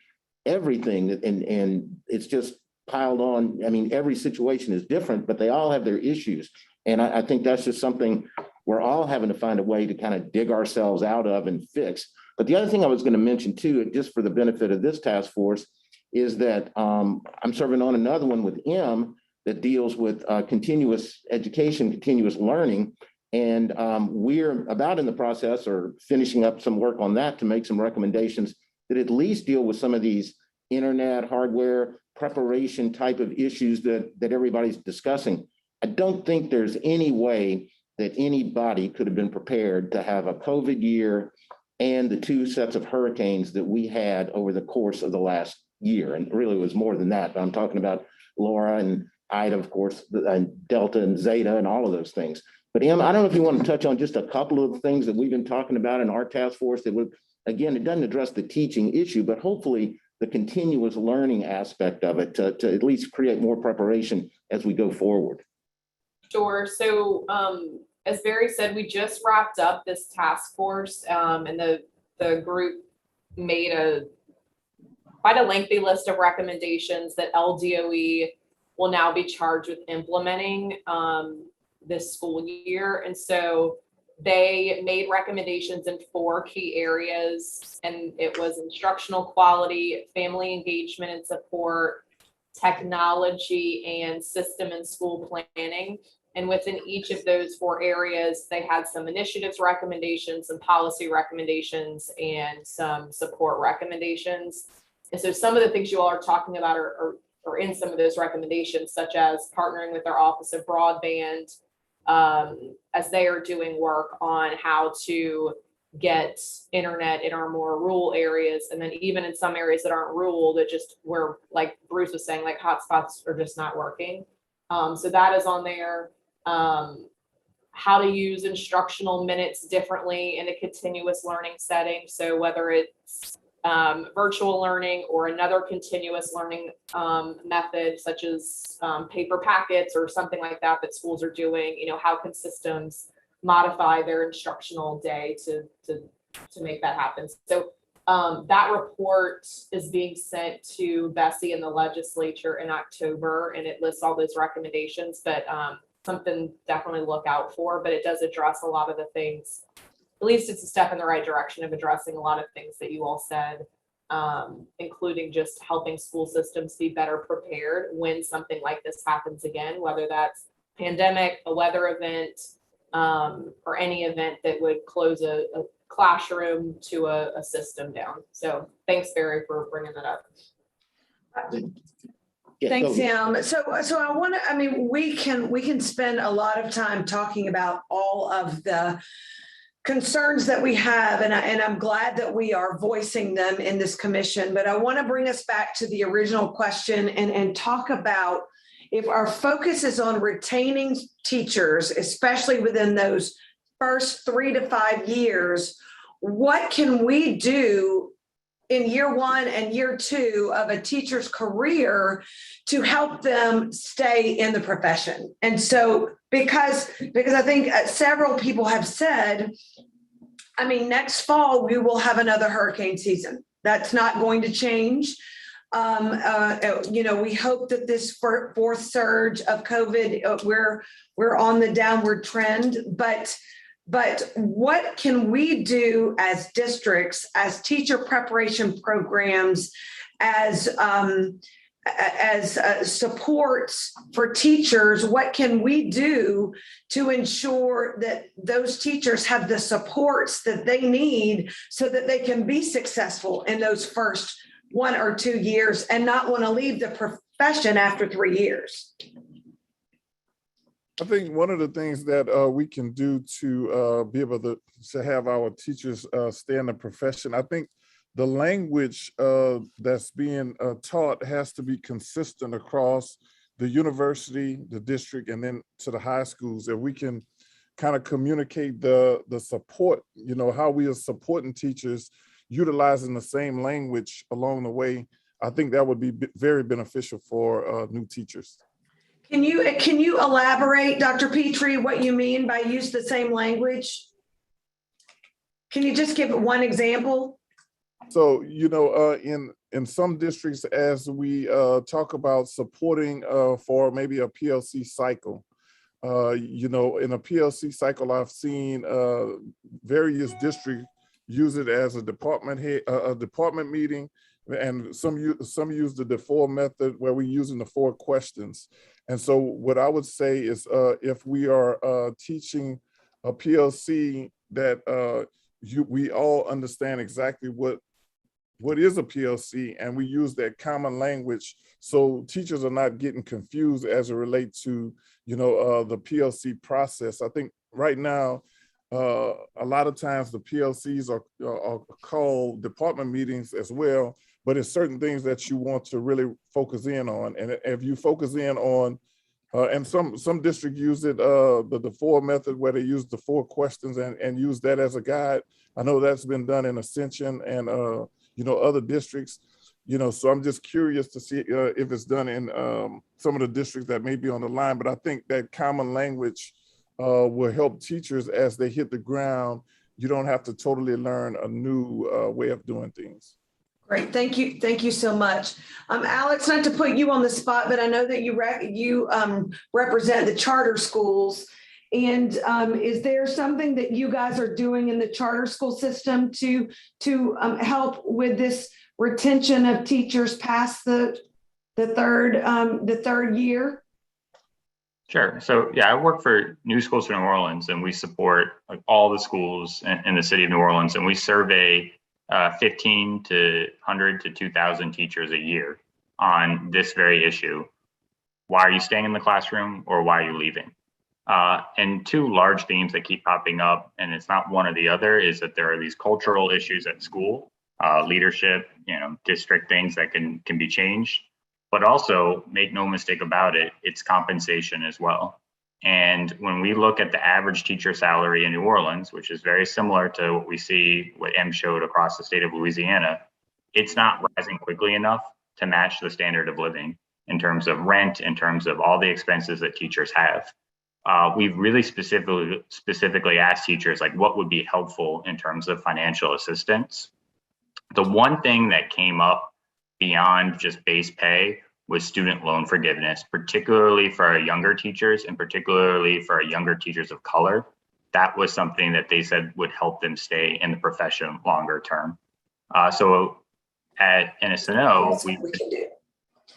everything, and it's just piled on. I mean, every situation is different, but they all have their issues. And I think that's just something we're all having to find a way to kind of dig ourselves out of and fix. But the other thing I was going to mention too, just for the benefit of this task force, is that I'm serving on another one with M that deals with continuous education, continuous learning. And we're about in the process or finishing up some work on that to make some recommendations that at least deal with some of these internet hardware preparation type of issues that everybody's discussing. I don't think there's any way that anybody could have been prepared to have a COVID year and the 2 sets of hurricanes that we had over the course of the last year. And really it was more than that, but I'm talking about Laura and Ida, of course, and Delta and Zeta and all of those things. But Em, I don't know if you want to touch on just a couple of things that we've been talking about in our task force that would, again, it doesn't address the teaching issue, but hopefully the continuous learning aspect of it to at least create more preparation as we go forward. Sure. So as Barry said, we just wrapped up this task force, and the group made quite a lengthy list of recommendations that LDOE will now be charged with implementing this school year. And so they made recommendations in 4 key areas, and it was instructional quality, family engagement and support, technology, and system and school planning. And within each of those 4 areas, they had some initiatives recommendations, some policy recommendations, and some support recommendations. And so some of the things you all are talking about are in some of those recommendations, such as partnering with our Office of Broadband as they are doing work on how to get internet in our more rural areas. And then even in some areas that aren't rural, that just where, like Bruce was saying, like hotspots are just not working. So that is on there. How to use instructional minutes differently in a continuous learning setting. So whether it's virtual learning or another continuous learning method, such as paper packets or something like that that schools are doing, how can systems modify their instructional day to make that happen? So that report is being sent to Bessie and the legislature in October, and it lists all those recommendations, but something definitely look out for, but it does address a lot of the things. At least it's a step in the right direction of addressing a lot of things that you all said, including just helping school systems be better prepared when something like this happens again, whether that's pandemic, a weather event, or any event that would close a classroom to a system down. So thanks, Barry, for bringing that up. Thanks, Em. So I want to, we can spend a lot of time talking about all of the concerns that we have, and I'm glad that we are voicing them in this commission, but I want to bring us back to the original question and talk about, if our focus is on retaining teachers, especially within those first 3 to 5 years, what can we do in year 1 and year 2 of a teacher's career to help them stay in the profession? And so, because I think several people have said, next fall, we will have another hurricane season. That's not going to change. We hope that this 4th surge of COVID, we're on the downward trend, but what can we do as districts, as teacher preparation programs, as supports for teachers? What can we do to ensure that those teachers have the supports that they need so that they can be successful in those first 1 or 2 years and not want to leave the profession after 3 years? I think one of the things that we can do to be able to have our teachers stay in the profession, I think the language that's being taught has to be consistent across the university, the district, and then to the high schools. If we can kind of communicate the support, how we are supporting teachers, utilizing the same language along the way, I think that would be very beneficial for new teachers. Can you elaborate, Dr. Petrie, what you mean by use the same language? Can you just give one example? So, in some districts, as we talk about supporting for maybe a PLC cycle, in a PLC cycle, I've seen various districts use it as a department meeting, and some use the default method where we're using the 4 questions. And so what I would say is if we are teaching a PLC that we all understand exactly what is a PLC, and we use that common language so teachers are not getting confused as it relates to, the PLC process. I think right now, a lot of times the PLCs are called department meetings as well, but it's certain things that you want to really focus in on. And if you focus in on, and some districts use it, the 4 method, where they use the 4 questions and use that as a guide. I know that's been done in Ascension and, other districts, so I'm just curious to see if it's done in some of the districts that may be on the line, but I think that common language will help teachers as they hit the ground. You don't have to totally learn a new way of doing things. Great, thank you. Thank you so much. Alex, not to put you on the spot, but I know that you represent the charter schools. And is there something that you guys are doing in the charter school system to help with this retention of teachers past the third year? Sure. So yeah, I work for New Schools for New Orleans, and we support like all the schools in the city of New Orleans, and we survey 15 to 100 to 2,000 teachers a year on this very issue. Why are you staying in the classroom, or why are you leaving? And 2 large themes that keep popping up, and it's not one or the other, is that there are these cultural issues at school, leadership, district things that can be changed. But also, make no mistake about it, it's compensation as well. And when we look at the average teacher salary in New Orleans, which is very similar to what we see, what M showed across the state of Louisiana, it's not rising quickly enough to match the standard of living in terms of rent, in terms of all the expenses that teachers have. We've really specifically asked teachers, like, what would be helpful in terms of financial assistance. The one thing that came up beyond just base pay was student loan forgiveness, particularly for our younger teachers and particularly for our younger teachers of color. That was something that they said would help them stay in the profession longer term. So at NSNO,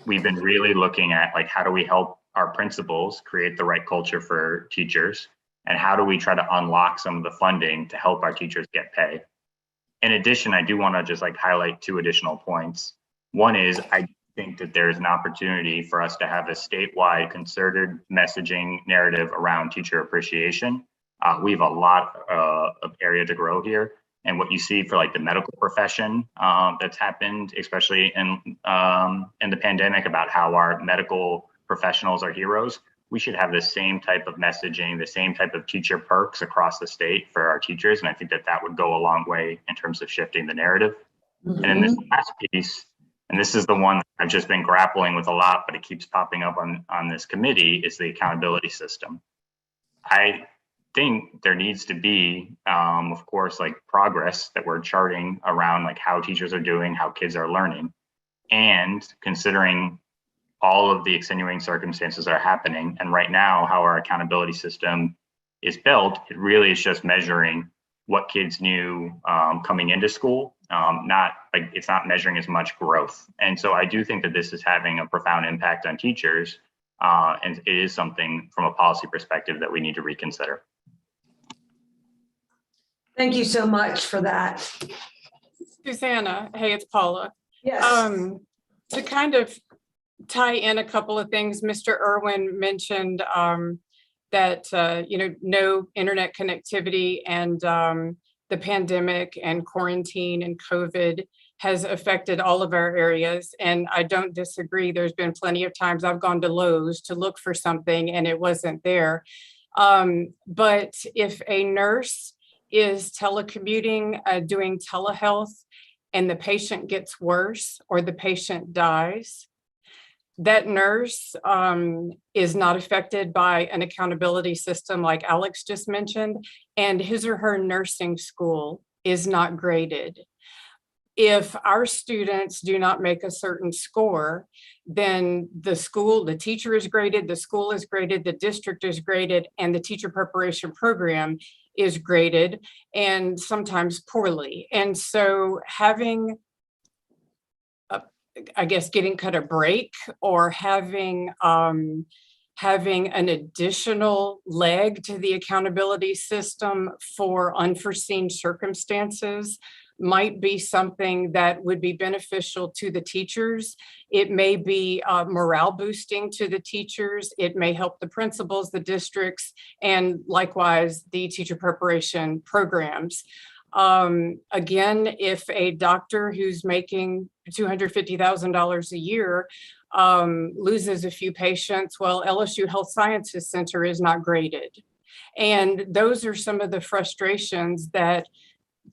we've been really looking at, like, how do we help our principals create the right culture for teachers, and how do we try to unlock some of the funding to help our teachers get pay. In addition, I do want to just highlight 2 additional points. One is, I think that there's an opportunity for us to have a statewide concerted messaging narrative around teacher appreciation. We have a lot of area to grow here. And what you see for the medical profession that's happened, especially in the pandemic, about how our medical professionals are heroes, we should have the same type of messaging, the same type of teacher perks across the state for our teachers. And I think that would go a long way in terms of shifting the narrative. And then this last piece, and this is the one that I've just been grappling with a lot, but it keeps popping up on this committee, is the accountability system. I think there needs to be, of course, progress that we're charting around how teachers are doing, how kids are learning, and considering all of the extenuating circumstances that are happening. And right now, how our accountability system is built, it really is just measuring what kids knew coming into school. It's not measuring as much growth. And so I do think that this is having a profound impact on teachers. And it is something from a policy perspective that we need to reconsider. Thank you so much for that. Susanna, hey, it's Paula. Yes. To kind of tie in a couple of things, Mr. Irwin mentioned that, no internet connectivity, and the pandemic and quarantine and COVID has affected all of our areas. And I don't disagree. There's been plenty of times I've gone to Lowe's to look for something and it wasn't there. But if a nurse is telecommuting, doing telehealth, and the patient gets worse or the patient dies, that nurse is not affected by an accountability system like Alex just mentioned, and his or her nursing school is not graded. If our students do not make a certain score, then the school, the teacher is graded, the school is graded, the district is graded, and the teacher preparation program is graded, and sometimes poorly. And so having, getting cut a break, or having an additional leg to the accountability system for unforeseen circumstances might be something that would be beneficial to the teachers. It may be morale boosting to the teachers. It may help the principals, the districts, and likewise the teacher preparation programs. Again, if a doctor who's making $250,000 a year loses a few patients, well, LSU Health Sciences Center is not graded. And those are some of the frustrations that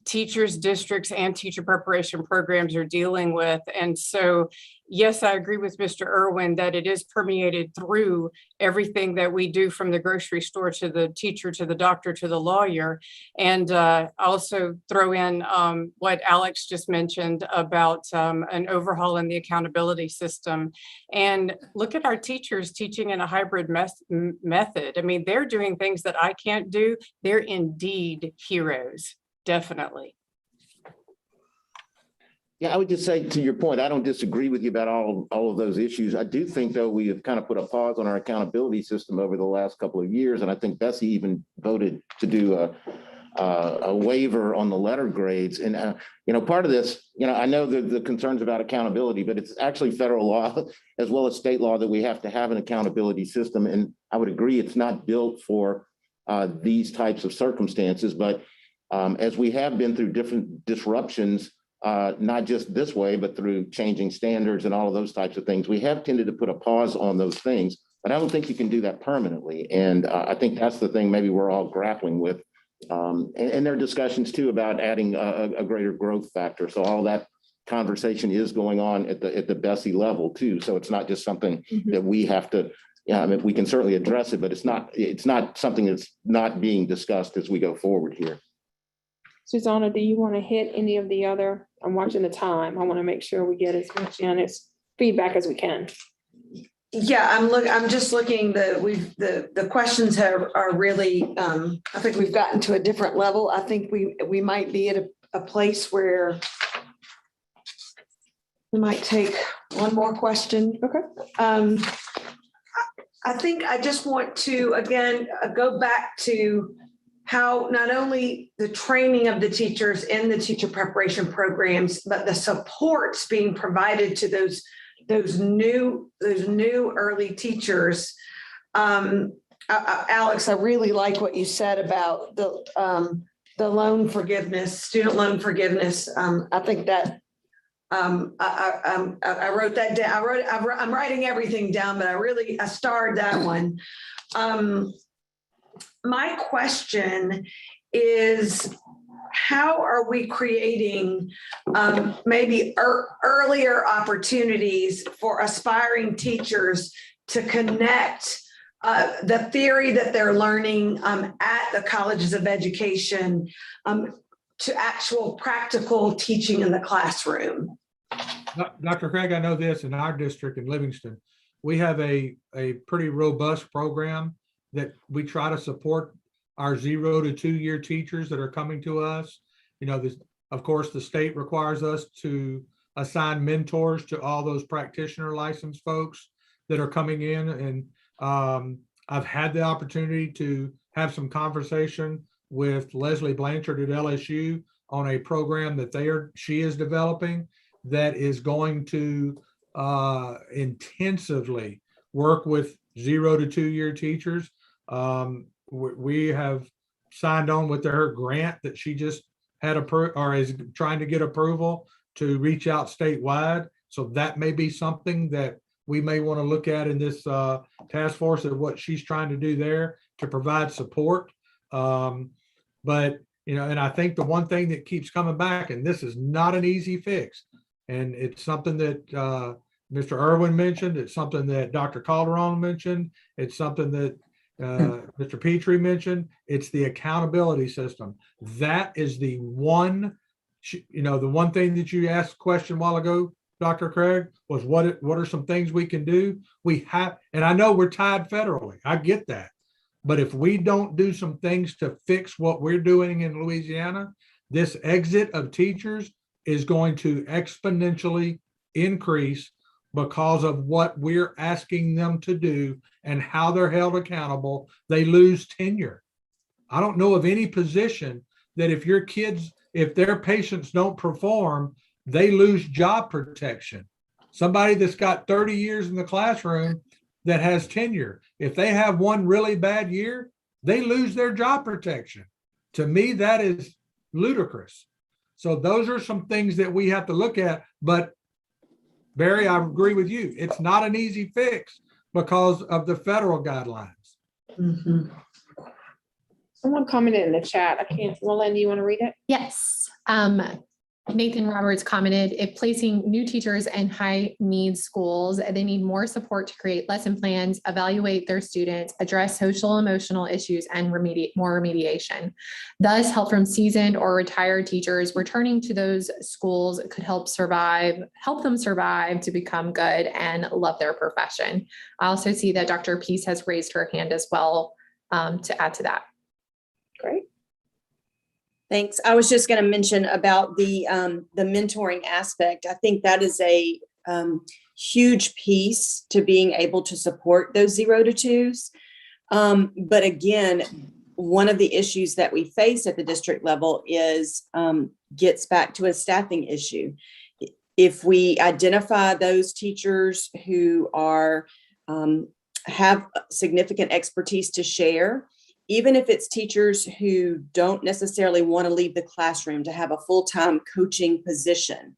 teachers, districts, and teacher preparation programs are dealing with. And so, yes, I agree with Mr. Irwin that it is permeated through everything that we do, from the grocery store to the teacher, to the doctor, to the lawyer. And also throw in what Alex just mentioned about an overhaul in the accountability system. And look at our teachers teaching in a hybrid method. I mean, they're doing things that I can't do. They're indeed heroes. Definitely. Yeah, I would just say, to your point, I don't disagree with you about all of those issues. I do think, though, we have kind of put a pause on our accountability system over the last couple of years. And I think Bessie even voted to do a waiver on the letter grades. And, part of this, I know the concerns about accountability, but it's actually federal law as well as state law that we have to have an accountability system. And I would agree it's not built for these types of circumstances, but as we have been through different disruptions, not just this way, but through changing standards and all of those types of things, we have tended to put a pause on those things, but I don't think you can do that permanently. And I think that's the thing maybe we're all grappling with. And there are discussions too about adding a greater growth factor. So all that conversation is going on at the Bessie level too. So it's not just something that we have to, I mean, we can certainly address it, but it's not something that's not being discussed as we go forward here. Susanna, do you want to hit any of the other? I'm watching the time. I want to make sure we get as much honest feedback as we can. Yeah, I'm just looking, the questions are really, I think we've gotten to a different level. I think we might be at a place where we might take one more question. Okay. I think I just want to, again, go back to how not only the training of the teachers in the teacher preparation programs, but the supports being provided to those new early teachers. Alex, I really like what you said about the loan forgiveness, student loan forgiveness. I think that I wrote that down. I'm writing everything down, but I starred that one. My question is, how are we creating maybe earlier opportunities for aspiring teachers to connect the theory that they're learning at the colleges of education to actual practical teaching in the classroom? Dr. Craig, I know this in our district in Livingston, we have a pretty robust program that we try to support our 0 to 2 year teachers that are coming to us. Of course, the state requires us to assign mentors to all those practitioner licensed folks that are coming in. And I've had the opportunity to have some conversation with Leslie Blanchard at LSU on a program that she is developing that is going to intensively work with 0 to 2 year teachers. We have signed on with her grant that she just had or is trying to get approval to reach out statewide. So that may be something that we may want to look at in this task force of what she's trying to do there to provide support. But, and I think the one thing that keeps coming back, and this is not an easy fix, and it's something that Mr. Irwin mentioned, it's something that Dr. Calderon mentioned, it's something that Mr. Petrie mentioned, it's the accountability system. That is the one, the one thing that you asked a question a while ago, Dr. Craig, was what are some things we can do? We have, and I know we're tied federally, I get that. But if we don't do some things to fix what we're doing in Louisiana, this exit of teachers is going to exponentially increase because of what we're asking them to do and how they're held accountable. They lose tenure. I don't know of any position that if your kids, if their patients don't perform, they lose job protection. Somebody that's got 30 years in the classroom that has tenure, if they have one really bad year, they lose their job protection. To me, that is ludicrous. So those are some things that we have to look at. But Barry, I agree with you. It's not an easy fix because of the federal guidelines. Mhm. Someone commented in the chat. I can't, Rolanda, you want to read it? Yes. Nathan Roberts commented, if placing new teachers in high needs schools, they need more support to create lesson plans, evaluate their students, address social emotional issues, and more remediation. Thus, help from seasoned or retired teachers returning to those schools could help them survive to become good and love their profession. I also see that Dr. Peace has raised her hand as well to add to that. Great. Thanks. I was just going to mention about the mentoring aspect. I think that is a huge piece to being able to support those 0 to 2s. But again, one of the issues that we face at the district level is gets back to a staffing issue. If we identify those teachers who are have significant expertise to share, even if it's teachers who don't necessarily want to leave the classroom to have a full-time coaching position,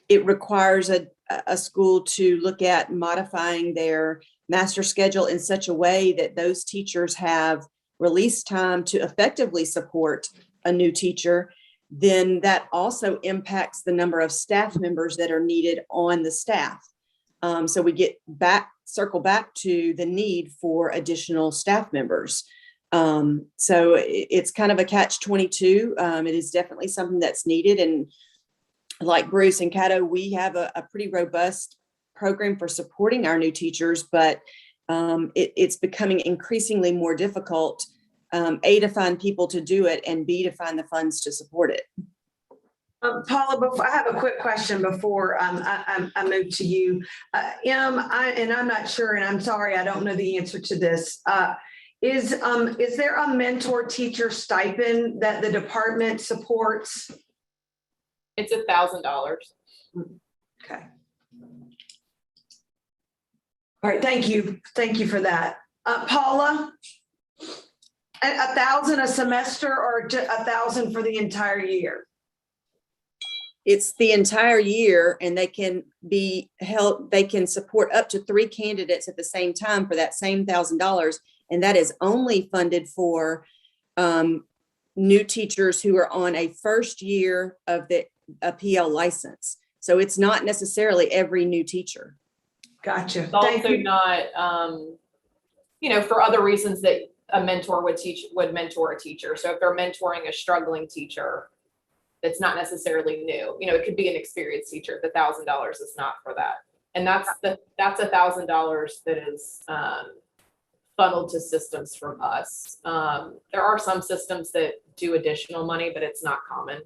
it requires a school to look at modifying their master schedule in such a way that those teachers have release time to effectively support a new teacher. Then that also impacts the number of staff members that are needed on the staff. So we circle back to the need for additional staff members. So it's kind of a catch-22. It is definitely something that's needed. And like Bruce and Cato, we have a pretty robust program for supporting our new teachers, but it's becoming increasingly more difficult, A, to find people to do it, and B, to find the funds to support it. Paula, I have a quick question before I move to you. I'm not sure, and I'm sorry, I don't know the answer to this. Is there a mentor teacher stipend that the department supports? It's $1,000. Okay. All right, thank you. Thank you for that. Paula, $1,000 a semester or $1,000 for the entire year? It's the entire year, and they can be held, they can support up to 3 candidates at the same time for that same $1,000. And that is only funded for new teachers who are on a first year of a PL license. So it's not necessarily every new teacher. Gotcha. It's also not, for other reasons that a mentor would mentor a teacher. So if they're mentoring a struggling teacher, that's not necessarily new. It could be an experienced teacher. The $1,000 is not for that. And that's $1,000 that is funneled to systems from us. There are some systems that do additional money, but it's not common.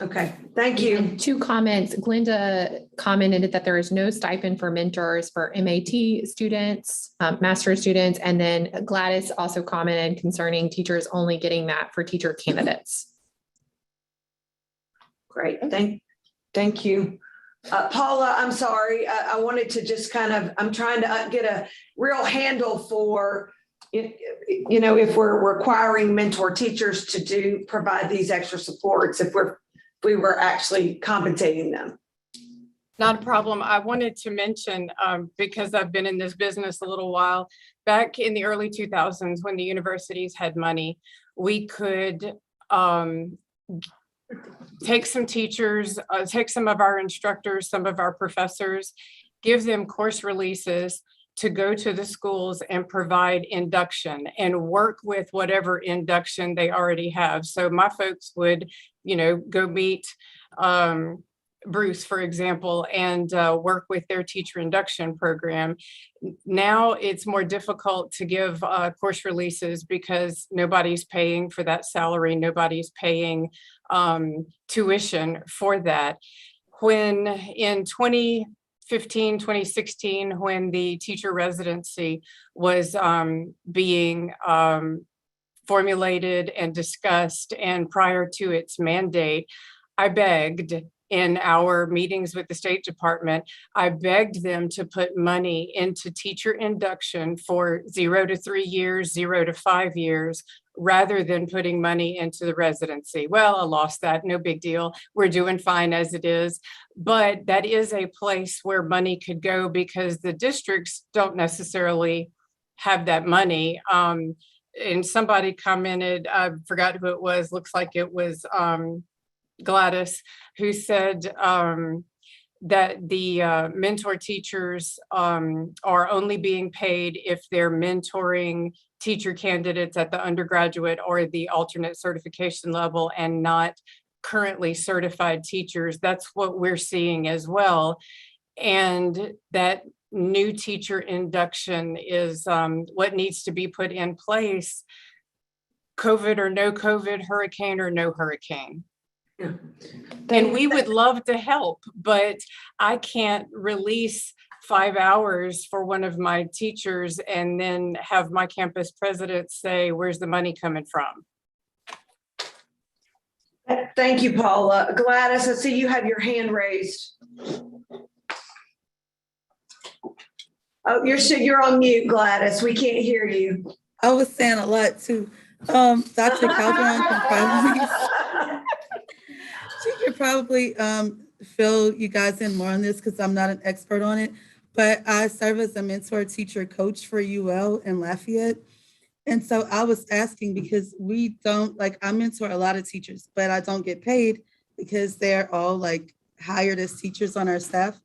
Okay, thank you. And 2 comments. Glinda commented that there is no stipend for mentors for MAT students, master's students. And then Gladys also commented concerning teachers only getting that for teacher candidates. Great, thank you. Paula, I'm sorry, I wanted to just I'm trying to get a real handle for, if we're requiring mentor teachers to provide these extra supports, if we were actually compensating them. Not a problem. I wanted to mention, because I've been in this business a little while, back in the early 2000s when the universities had money, we could take some teachers, take some of our instructors, some of our professors, give them course releases to go to the schools and provide induction and work with whatever induction they already have. So my folks would, go meet Bruce, for example, and work with their teacher induction program. Now it's more difficult to give course releases because nobody's paying for that salary. Nobody's paying tuition for that. When in 2015, 2016, when the teacher residency was being formulated and discussed, and prior to its mandate, I begged in our meetings with the State Department, I begged them to put money into teacher induction for 0 to 3 years, 0 to 5 years, rather than putting money into the residency. Well, I lost that, no big deal. We're doing fine as it is. But that is a place where money could go because the districts don't necessarily have that money. And somebody commented, I forgot who it was, looks like it was Gladys, who said that the mentor teachers are only being paid if they're mentoring teacher candidates at the undergraduate or the alternate certification level and not currently certified teachers. That's what we're seeing as well. And that new teacher induction is what needs to be put in place, COVID or no COVID, hurricane or no hurricane. Yeah. And we would love to help, but I can't release 5 hours for one of my teachers and then have my campus president say, where's the money coming from? Thank you, Paula. Gladys, I see you have your hand raised. Oh, you're on mute, Gladys. We can't hear you. I was saying a lot too. Dr. Calderon can probably fill you guys in more on this because I'm not an expert on it, but I serve as a mentor teacher coach for UL in Lafayette. And so I was asking because we don't, like, I mentor a lot of teachers, but I don't get paid because they're all like hired as teachers on our staff.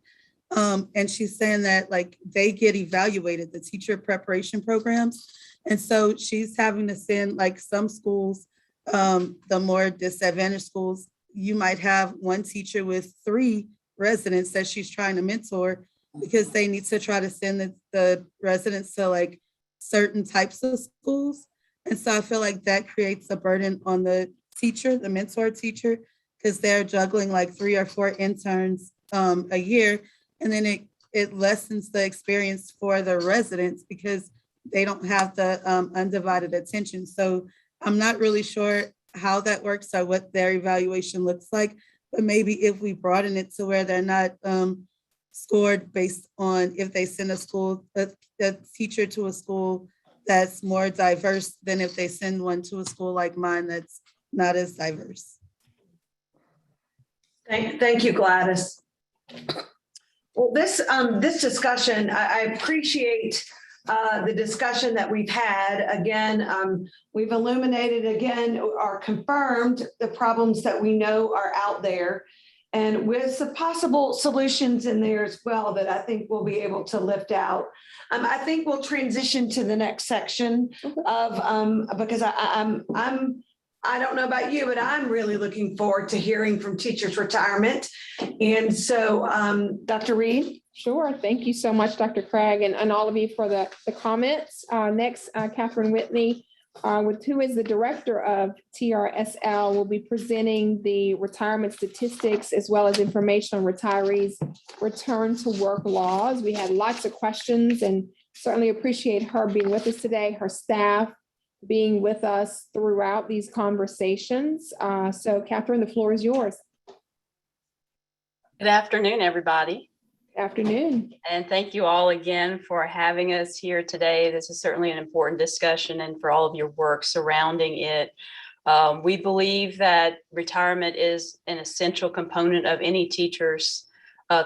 And she's saying that like they get evaluated, the teacher preparation programs. And so she's having to send like some schools, the more disadvantaged schools, you might have one teacher with 3 residents that she's trying to mentor because they need to try to send the residents to like certain types of schools. And so I feel like that creates a burden on the teacher, the mentor teacher, because they're juggling like 3 or 4 interns a year. And then it lessens the experience for the residents because they don't have the undivided attention. So I'm not really sure how that works or what their evaluation looks like, but maybe if we broaden it to where they're not scored based on if they send a teacher to a school that's more diverse than if they send one to a school like mine that's not as diverse. Thank you, Gladys. Well, this discussion, I appreciate the discussion that we've had. Again, we've illuminated again or confirmed the problems that we know are out there, and with some possible solutions in there as well that I think we'll be able to lift out. I think we'll transition to the next section of because I don't know about you, but I'm really looking forward to hearing from teachers' retirement. And so, Dr. Reed. Sure. Thank you so much, Dr. Craig, and all of you for the comments. Next, Catherine Whitney, who is the director of TRSL, will be presenting the retirement statistics as well as information on retirees' return to work laws. We had lots of questions and certainly appreciate her being with us today, her staff being with us throughout these conversations. So Catherine, the floor is yours. Good afternoon, everybody. Afternoon. And thank you all again for having us here today. This is certainly an important discussion and for all of your work surrounding it. We believe that retirement is an essential component of any teacher's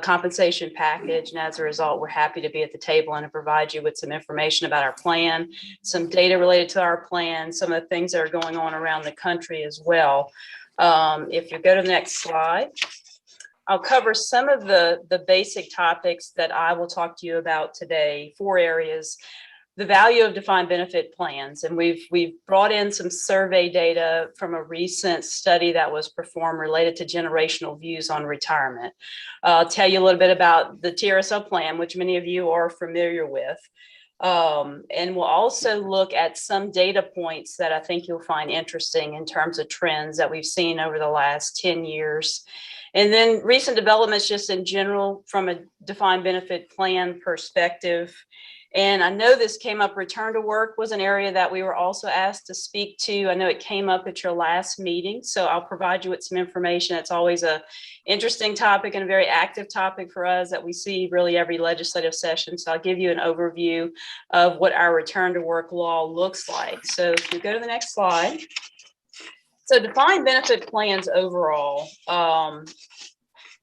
compensation package. And as a result, we're happy to be at the table and to provide you with some information about our plan, some data related to our plan, some of the things that are going on around the country as well. If you go to the next slide. I'll cover some of the basic topics that I will talk to you about today. 4 areas: the value of defined benefit plans. And we've brought in some survey data from a recent study that was performed related to generational views on retirement. I'll tell you a little bit about the TRSL plan, which many of you are familiar with. And we'll also look at some data points that I think you'll find interesting in terms of trends that we've seen over the last 10 years. And then recent developments just in general from a defined benefit plan perspective. And I know this came up, return to work was an area that we were also asked to speak to. I know it came up at your last meeting, so I'll provide you with some information. It's always a interesting topic and a very active topic for us that we see really every legislative session. So I'll give you an overview of what our return to work law looks like. So if you go to the next slide. So defined benefit plans overall,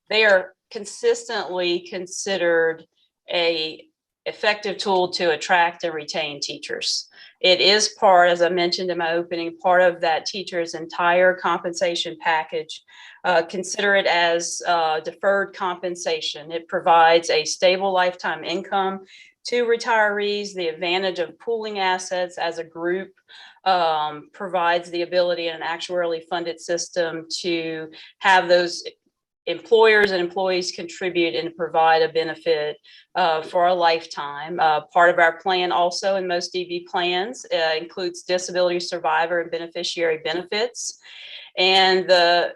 they are consistently considered a effective tool to attract and retain teachers. It is part, as I mentioned in my opening, part of that teacher's entire compensation package. Consider it as deferred compensation. It provides a stable lifetime income to retirees, the advantage of pooling assets as a group, provides the ability in an actuarially funded system to have those employers and employees contribute and provide a benefit for a lifetime. Part of our plan also in most DB plans includes disability survivor and beneficiary benefits. And the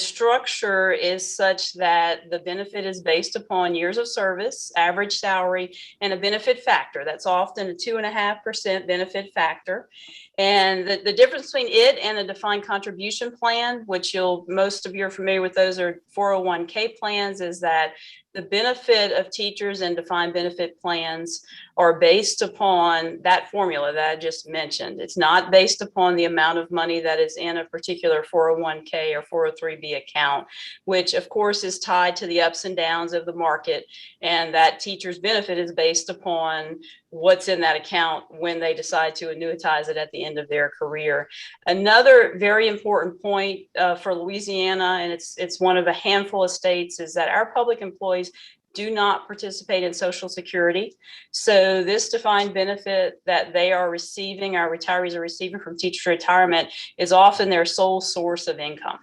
structure is such that the benefit is based upon years of service, average salary, and a benefit factor. That's often a 2.5% benefit factor. And the difference between it and a defined contribution plan, which most of you are familiar with, those are 401k plans, is that the benefit of teachers and defined benefit plans are based upon that formula that I just mentioned. It's not based upon the amount of money that is in a particular 401k or 403b account, which of course is tied to the ups and downs of the market. And that teacher's benefit is based upon what's in that account when they decide to annuitize it at the end of their career. Another very important point for Louisiana, and it's one of a handful of states, is that our public employees do not participate in Social Security. So this defined benefit that they are receiving, our retirees are receiving from teacher retirement, is often their sole source of income.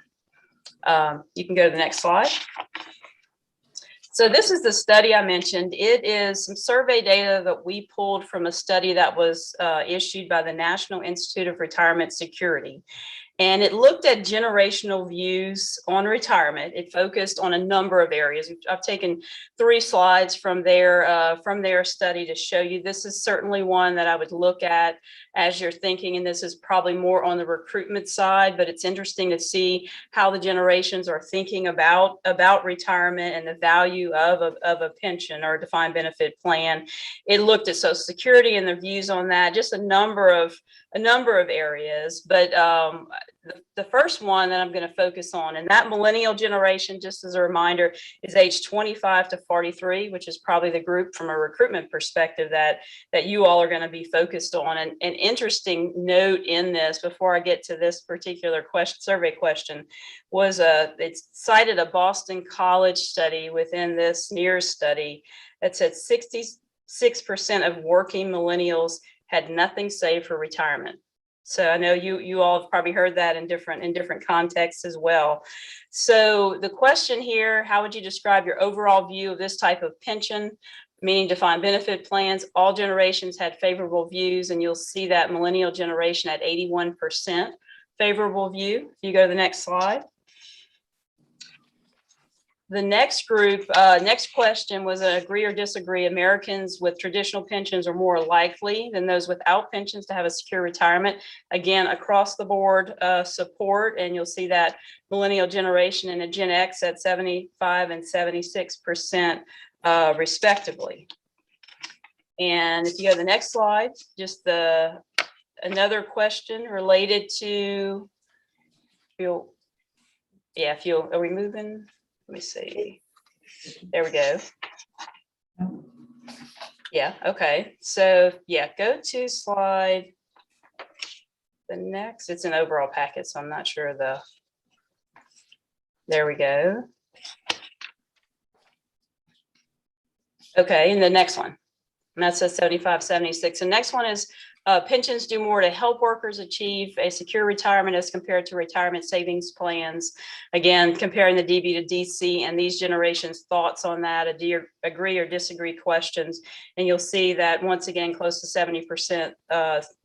You can go to the next slide. So this is the study I mentioned. It is some survey data that we pulled from a study that was issued by the National Institute of Retirement Security. And it looked at generational views on retirement. It focused on a number of areas. I've taken 3 slides from their study to show you. This is certainly one that I would look at as you're thinking, and this is probably more on the recruitment side, but it's interesting to see how the generations are thinking about retirement and the value of a pension or a defined benefit plan. It looked at Social Security and the views on that, just a number of areas. But the first one that I'm going to focus on, and that millennial generation, just as a reminder, is age 25 to 43, which is probably the group from a recruitment perspective that you all are going to be focused on. And an interesting note in this, before I get to this particular survey question, was it cited a Boston College study within this NEARS study that said 66% of working millennials had nothing saved for retirement. So I know you all have probably heard that in different contexts as well. So the question here, how would you describe your overall view of this type of pension, meaning defined benefit plans? All generations had favorable views, and you'll see that millennial generation at 81% favorable view. If you go to the next slide. The next group, next question was agree or disagree. Americans with traditional pensions are more likely than those without pensions to have a secure retirement. Again, across the board support, and you'll see that millennial generation and a Gen X at 75 and 76% respectively. And if you go to the next slide, just another question related to, are we moving? Let me see. There we go. Yeah, okay. So yeah, go to slide. The next, it's an overall packet, so I'm not sure there we go. Okay, and the next one. And that says 75, 76. The next one is pensions do more to help workers achieve a secure retirement as compared to retirement savings plans. Again, comparing the DB to DC and these generations' thoughts on that, agree or disagree questions. And you'll see that once again, close to 70%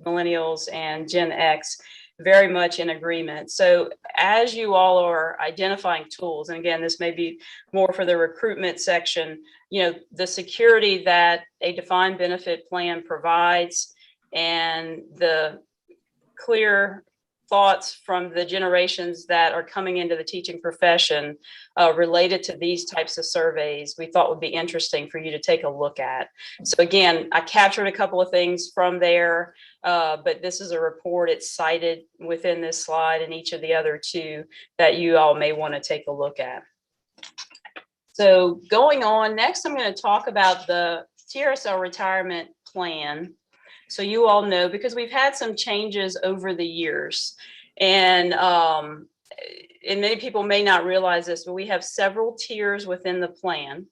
millennials and Gen X very much in agreement. So as you all are identifying tools, and again, this may be more for the recruitment section, you know, the security that a defined benefit plan provides and the clear thoughts from the generations that are coming into the teaching profession related to these types of surveys, we thought would be interesting for you to take a look at. So again, I captured a couple of things from there, but this is a report. It's cited within this slide and each of the other two that you all may want to take a look at. So going on, next I'm going to talk about the TRSL retirement plan. So you all know, because we've had some changes over the years, and many people may not realize this, but we have several tiers within the plan.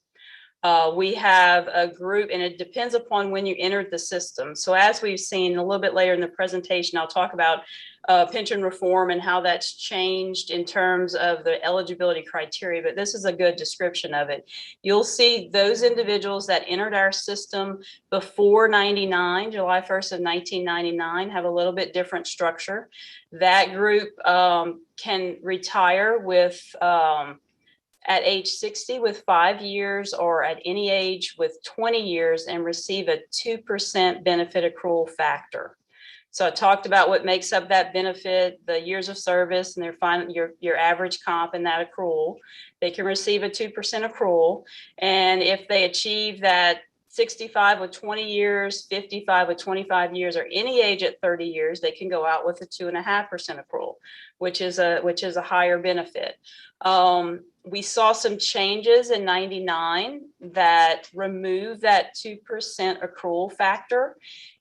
We have a group, and it depends upon when you entered the system. So as we've seen a little bit later in the presentation, I'll talk about pension reform and how that's changed in terms of the eligibility criteria, but this is a good description of it. You'll see those individuals that entered our system before 99, July 1st of 1999, have a little bit different structure. That group can retire with at age 60 with 5 years, or at any age with 20 years, and receive a 2% benefit accrual factor. So I talked about what makes up that benefit, the years of service, and your average comp and that accrual. They can receive a 2% accrual. And if they achieve that 65 with 20 years, 55 with 25 years, or any age at 30 years, they can go out with a 2.5% accrual, which is a higher benefit. We saw some changes in 99 that removed that 2% accrual factor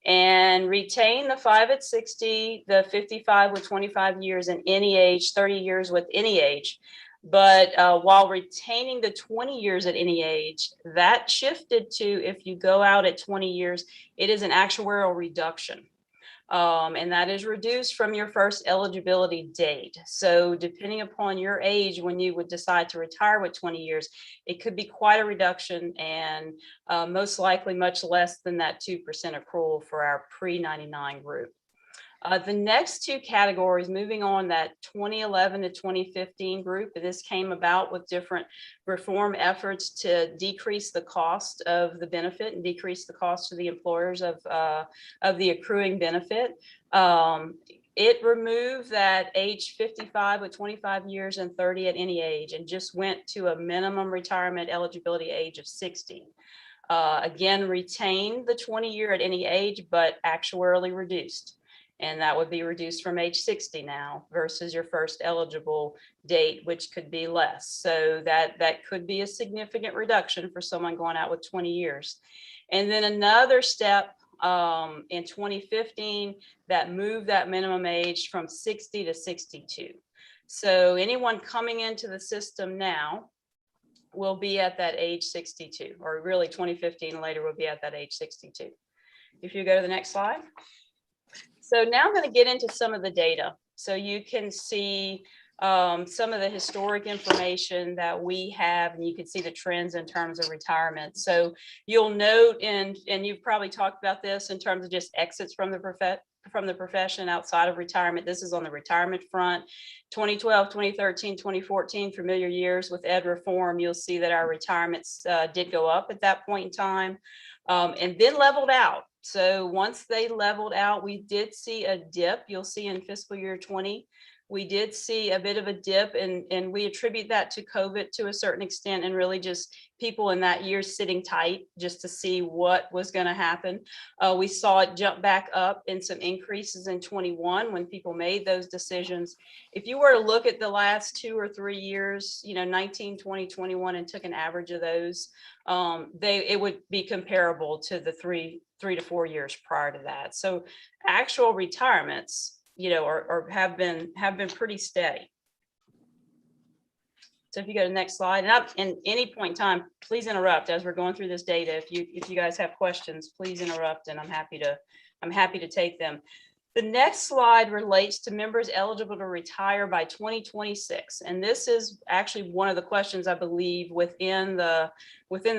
and retain the 5 at 60, the 55 with 25 years, and any age, 30 years with any age. But while retaining the 20 years at any age, that shifted to, if you go out at 20 years, it is an actuarial reduction. And that is reduced from your first eligibility date. So depending upon your age, when you would decide to retire with 20 years, it could be quite a reduction, and most likely much less than that 2% accrual for our pre-99 group. The next two categories, moving on, that 2011 to 2015 group, this came about with different reform efforts to decrease the cost of the benefit and decrease the cost to the employers of the accruing benefit. It removed that age 55 with 25 years and 30 at any age, and just went to a minimum retirement eligibility age of 60. Again, retained the 20-year at any age, but actuarially reduced. And that would be reduced from age 60 now versus your first eligible date, which could be less. So that could be a significant reduction for someone going out with 20 years. And then another step in 2015 that moved that minimum age from 60 to 62. So anyone coming into the system now will be at that age 62, or really 2015 later will be at that age 62. If you go to the next slide. So now I'm going to get into some of the data. So you can see some of the historic information that we have, and you can see the trends in terms of retirement. So you'll note, and you've probably talked about this in terms of just exits from the profession outside of retirement. This is on the retirement front. 2012, 2013, 2014, familiar years with ed reform. You'll see that our retirements did go up at that point in time, and then leveled out. So once they leveled out, we did see a dip. You'll see in fiscal year 20, we did see a bit of a dip, and we attribute that to COVID to a certain extent, and really just people in that year sitting tight just to see what was going to happen. We saw it jump back up in some increases in 21 when people made those decisions. If you were to look at the last 2 or 3 years, 19, 20, 21, and took an average of those, it would be comparable to the 3 to 4 years prior to that. So actual retirements, or have been pretty steady. So if you go to the next slide, and any point in time, please interrupt as we're going through this data. If you guys have questions, please interrupt, and I'm happy to take them. The next slide relates to members eligible to retire by 2026. And this is actually one of the questions I believe within the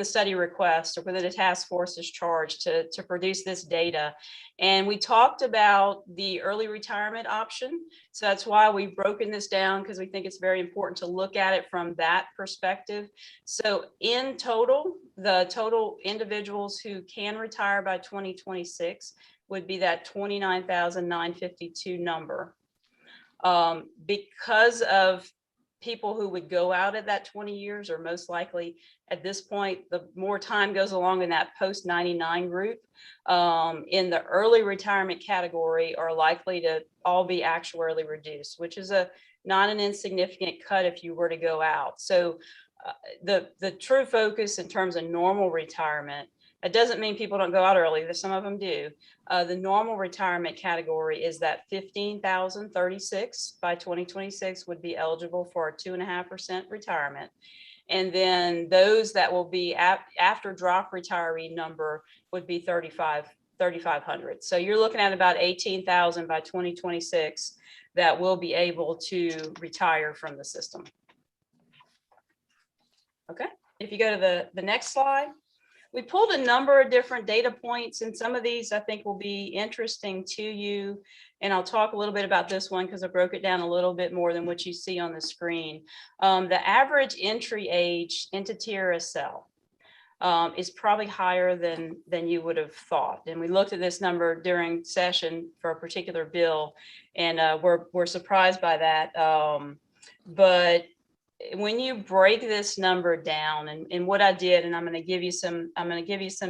study request or within the task force's charge to produce this data. And we talked about the early retirement option. So that's why we've broken this down, because we think it's very important to look at it from that perspective. So in total, the total individuals who can retire by 2026 would be that 29,952 number. Because of people who would go out at that 20 years, or most likely at this point, the more time goes along in that post 99 group, in the early retirement category are likely to all be actuarially reduced, which is not an insignificant cut if you were to go out. So the true focus in terms of normal retirement, it doesn't mean people don't go out early. Some of them do. The normal retirement category is that 15,036 by 2026 would be eligible for a 2.5% retirement. And then those that will be after drop retiree number would be 3,500. So you're looking at about 18,000 by 2026 that will be able to retire from the system. Okay, if you go to the next slide. We pulled a number of different data points, and some of these I think will be interesting to you. And I'll talk a little bit about this one because I broke it down a little bit more than what you see on the screen. The average entry age into TRSL is probably higher than you would have thought. And we looked at this number during session for a particular bill, and we're surprised by that. But when you break this number down, and what I did, and I'm going to give you some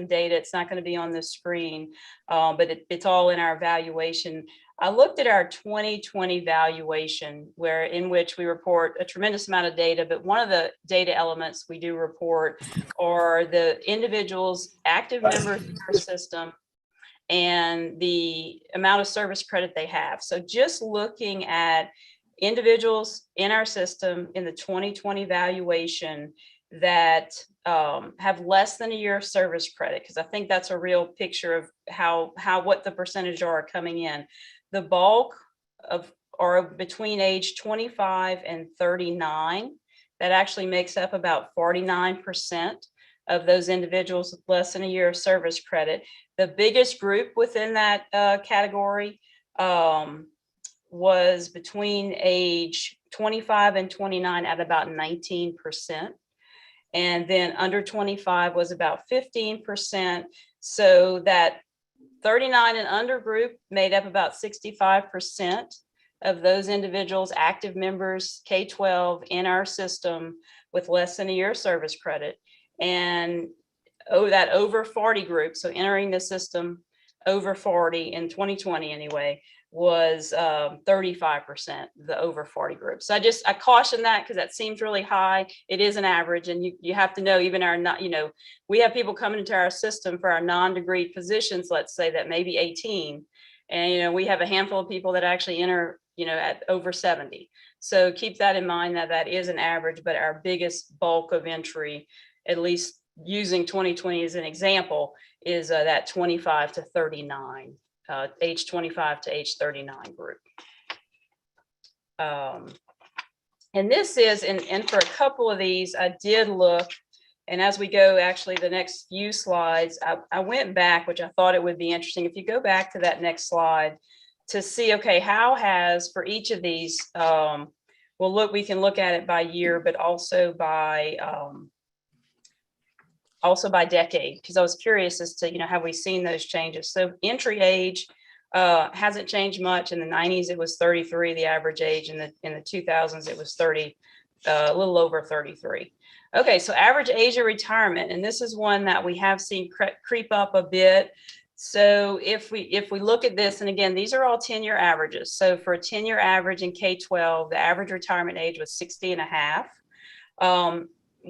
data. It's not going to be on the screen, but it's all in our evaluation. I looked at our 2020 valuation, in which we report a tremendous amount of data, but one of the data elements we do report are the individuals, active members in our system, and the amount of service credit they have. So just looking at individuals in our system in the 2020 valuation that have less than a year of service credit, because I think that's a real picture of what the percentage are coming in. The bulk are between age 25 and 39. That actually makes up about 49% of those individuals with less than a year of service credit. The biggest group within that category was between age 25 and 29 at about 19%. And then under 25 was about 15%. So that 39 and under group made up about 65% of those individuals, active members, K-12 in our system with less than a year of service credit. And that over 40 group, so entering the system over 40 in 2020 anyway, was 35%, the over 40 group. So I caution that because that seems really high. It is an average, and you have to know, even we have people coming into our system for our non-degree positions, let's say, that may be 18, and we have a handful of people that actually enter at over 70. So keep that in mind, that is an average, but our biggest bulk of entry, at least using 2020 as an example, is that 25 to 39. Age 25 to age 39 group. And this is, and for a couple of these, I did look, and as we go, actually, the next few slides, I went back, which I thought it would be interesting. If you go back to that next slide to see, okay, how has, for each of these, we can look at it by year, but also by decade, because I was curious as to, have we seen those changes? So entry age hasn't changed much. In the 90s, it was 33, the average age. In the 2000s, it was 30, a little over 33. Okay, so average age of retirement, and this is one that we have seen creep up a bit. So if we look at this, and again, these are all 10-year averages. So for a 10-year average in K-12, the average retirement age was 60 and a half.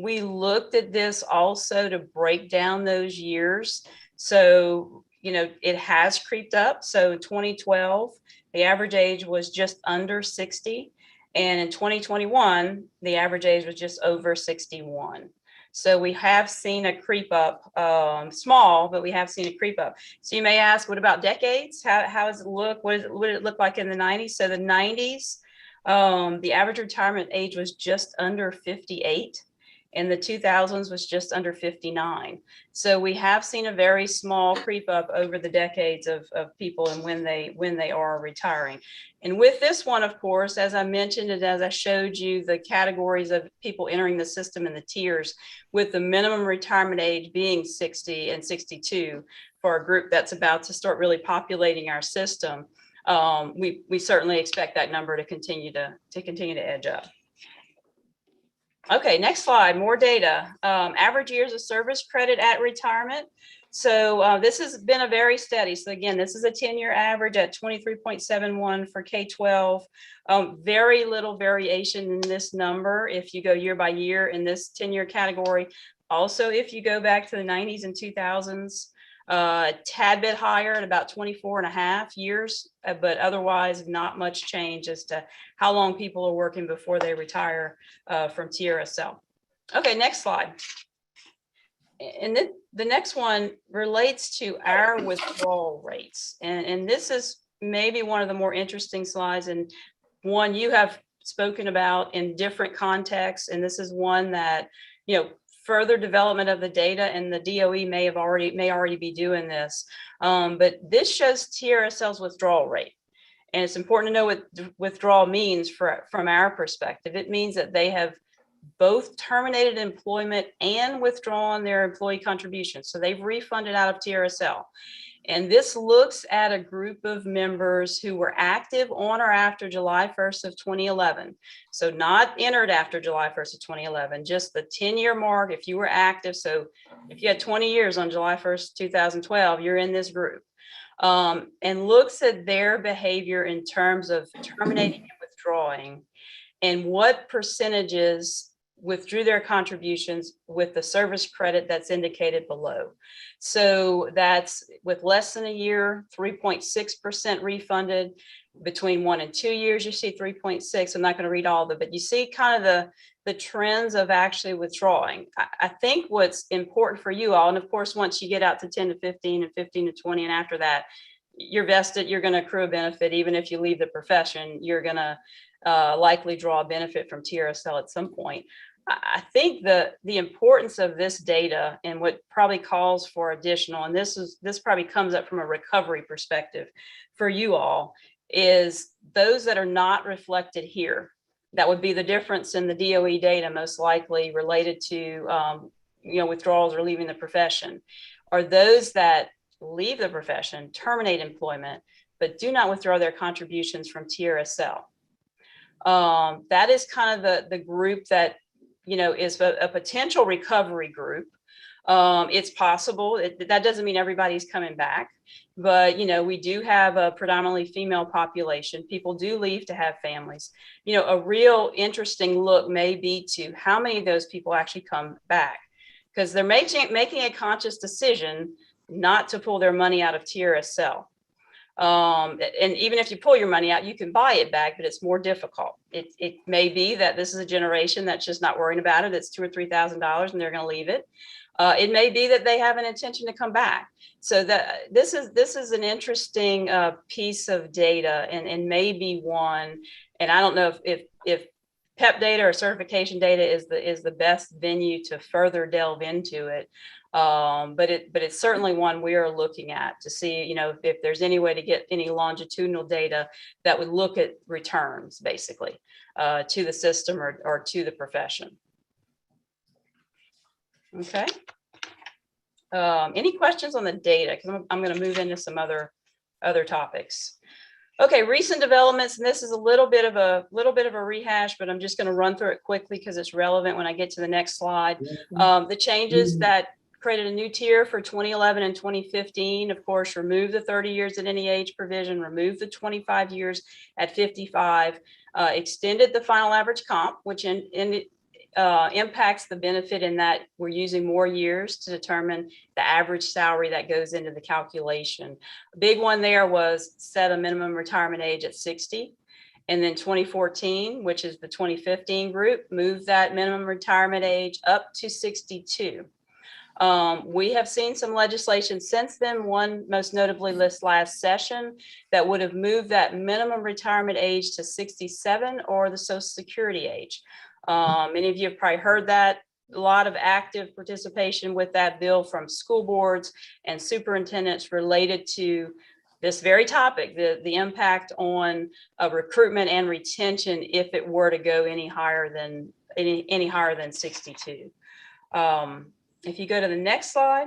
We looked at this also to break down those years. So, it has creeped up. So in 2012, the average age was just under 60. And in 2021, the average age was just over 61. So we have seen a creep up, small, but we have seen a creep up. So you may ask, what about decades? How does it look? What did it look like in the 90s? So the 90s, the average retirement age was just under 58. In the 2000s was just under 59. So we have seen a very small creep up over the decades of people and when they are retiring. And with this one, of course, as I mentioned, and as I showed you the categories of people entering the system and the tiers, with the minimum retirement age being 60 and 62 for a group that's about to start really populating our system, we certainly expect that number to continue to edge up. Okay, next slide, more data. Average years of service credit at retirement. So this has been a very steady. So again, this is a 10-year average at 23.71 for K-12. Very little variation in this number if you go year by year in this 10-year category. Also, if you go back to the 90s and 2000s, a tad bit higher at about 24.5 years, but otherwise not much change as to how long people are working before they retire from TRSL. Okay, next slide. And then the next one relates to our withdrawal rates. And this is maybe one of the more interesting slides, and one you have spoken about in different contexts. And this is one that, further development of the data, and the DOE may already be doing this. But this shows TRSL's withdrawal rate. And it's important to know what withdrawal means from our perspective. It means that they have both terminated employment and withdrawn their employee contributions. So they've refunded out of TRSL. And this looks at a group of members who were active on or after July 1st of 2011. So not entered after July 1st of 2011, just the 10-year mark if you were active. So if you had 20 years on July 1st, 2012, you're in this group. And looks at their behavior in terms of terminating and withdrawing, and what percentages withdrew their contributions with the service credit that's indicated below. So that's with less than a year, 3.6% refunded. Between 1 and 2 years, you see 3.6. I'm not going to read all of it, but you see kind of the trends of actually withdrawing. I think what's important for you all, and of course, once you get out to 10 to 15 and 15 to 20, and after that, you're vested, you're going to accrue a benefit. Even if you leave the profession, you're going to likely draw a benefit from TRSL at some point. I think the importance of this data, and what probably calls for additional, and this probably comes up from a recovery perspective for you all, is those that are not reflected here. That would be the difference in the DOE data, most likely related to withdrawals or leaving the profession, are those that leave the profession, terminate employment, but do not withdraw their contributions from TRSL. That is kind of the group that is a potential recovery group. It's possible. That doesn't mean everybody's coming back, but we do have a predominantly female population. People do leave to have families. A real interesting look may be to how many of those people actually come back, because they're making a conscious decision not to pull their money out of TRSL. And even if you pull your money out, you can buy it back, but it's more difficult. It may be that this is a generation that's just not worrying about it. It's $2,000 or $3,000 and they're going to leave it. It may be that they have an intention to come back. So that this is an interesting piece of data, and maybe one, and I don't know if PEP data or certification data is the best venue to further delve into it. But it's certainly one we are looking at to see, if there's any way to get any longitudinal data that would look at returns, basically, to the system or to the profession. Okay. Any questions on the data? Because I'm going to move into some other topics. Okay, recent developments, and this is a little bit of a rehash, but I'm just going to run through it quickly because it's relevant when I get to the next slide. The changes that created a new tier for 2011 and 2015, of course, remove the 30 years at any age provision, remove the 25 years at 55, extended the final average comp, which impacts the benefit in that we're using more years to determine the average salary that goes into the calculation. A big one there was set a minimum retirement age at 60. And then 2014, which is the 2015 group, moved that minimum retirement age up to 62. We have seen some legislation since then, one most notably this last session, that would have moved that minimum retirement age to 67 or the Social Security age. Many of you have probably heard that. A lot of active participation with that bill from school boards and superintendents related to this very topic, the impact on recruitment and retention if it were to go any higher than 62. If you go to the next slide.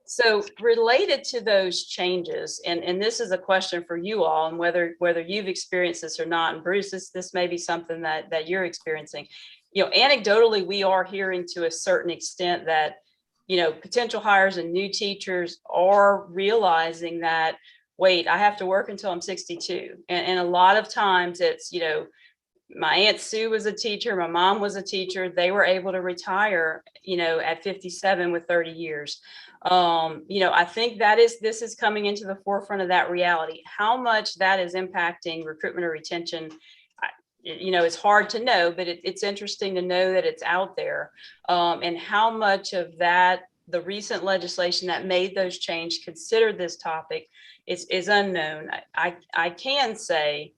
So related to those changes, and this is a question for you all, and whether you've experienced this or not, and Bruce, this may be something that you're experiencing. You know, anecdotally, we are hearing to a certain extent that, you know, potential hires and new teachers are realizing that, wait, I have to work until I'm 62. And a lot of times it's, you know, my Aunt Sue was a teacher, my mom was a teacher. They were able to retire, you know, at 57 with 30 years. You know, I think this is coming into the forefront of that reality. How much that is impacting recruitment or retention, you know, it's hard to know, but it's interesting to know that it's out there. And how much of that, the recent legislation that made those changes considered this topic is unknown. I can say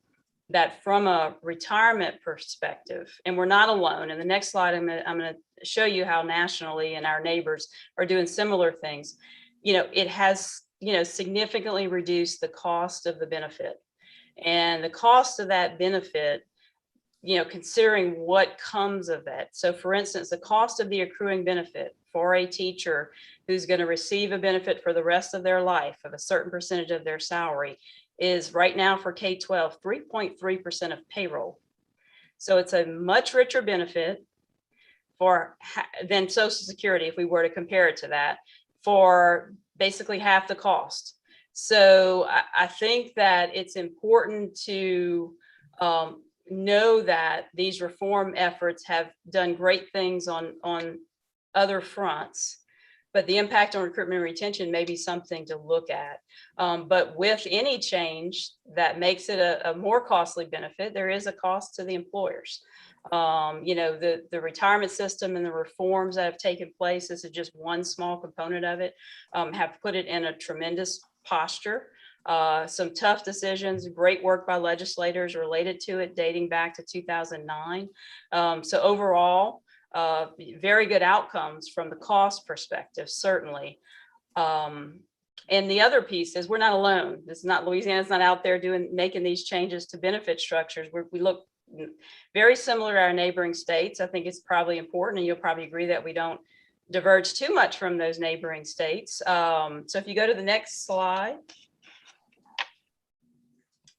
that from a retirement perspective, and we're not alone. In the next slide, I'm going to show you how nationally and our neighbors are doing similar things. You know, it has, you know, significantly reduced the cost of the benefit, and the cost of that benefit, you know, considering what comes of it. So for instance, the cost of the accruing benefit for a teacher who's going to receive a benefit for the rest of their life of a certain percentage of their salary is right now for K-12, 3.3% of payroll. So it's a much richer benefit than Social Security, if we were to compare it to that, for basically half the cost. So I think that it's important to know that these reform efforts have done great things on other fronts, but the impact on recruitment and retention may be something to look at. But with any change that makes it a more costly benefit, there is a cost to the employers. You know, the retirement system and the reforms that have taken place, this is just one small component of it, have put it in a tremendous posture. Some tough decisions, great work by legislators related to it dating back to 2009. So overall, very good outcomes from the cost perspective, certainly. And the other piece is we're not alone. This is not Louisiana's not out there making these changes to benefit structures. We look very similar to our neighboring states. I think it's probably important, and you'll probably agree that we don't diverge too much from those neighboring states. So if you go to the next slide,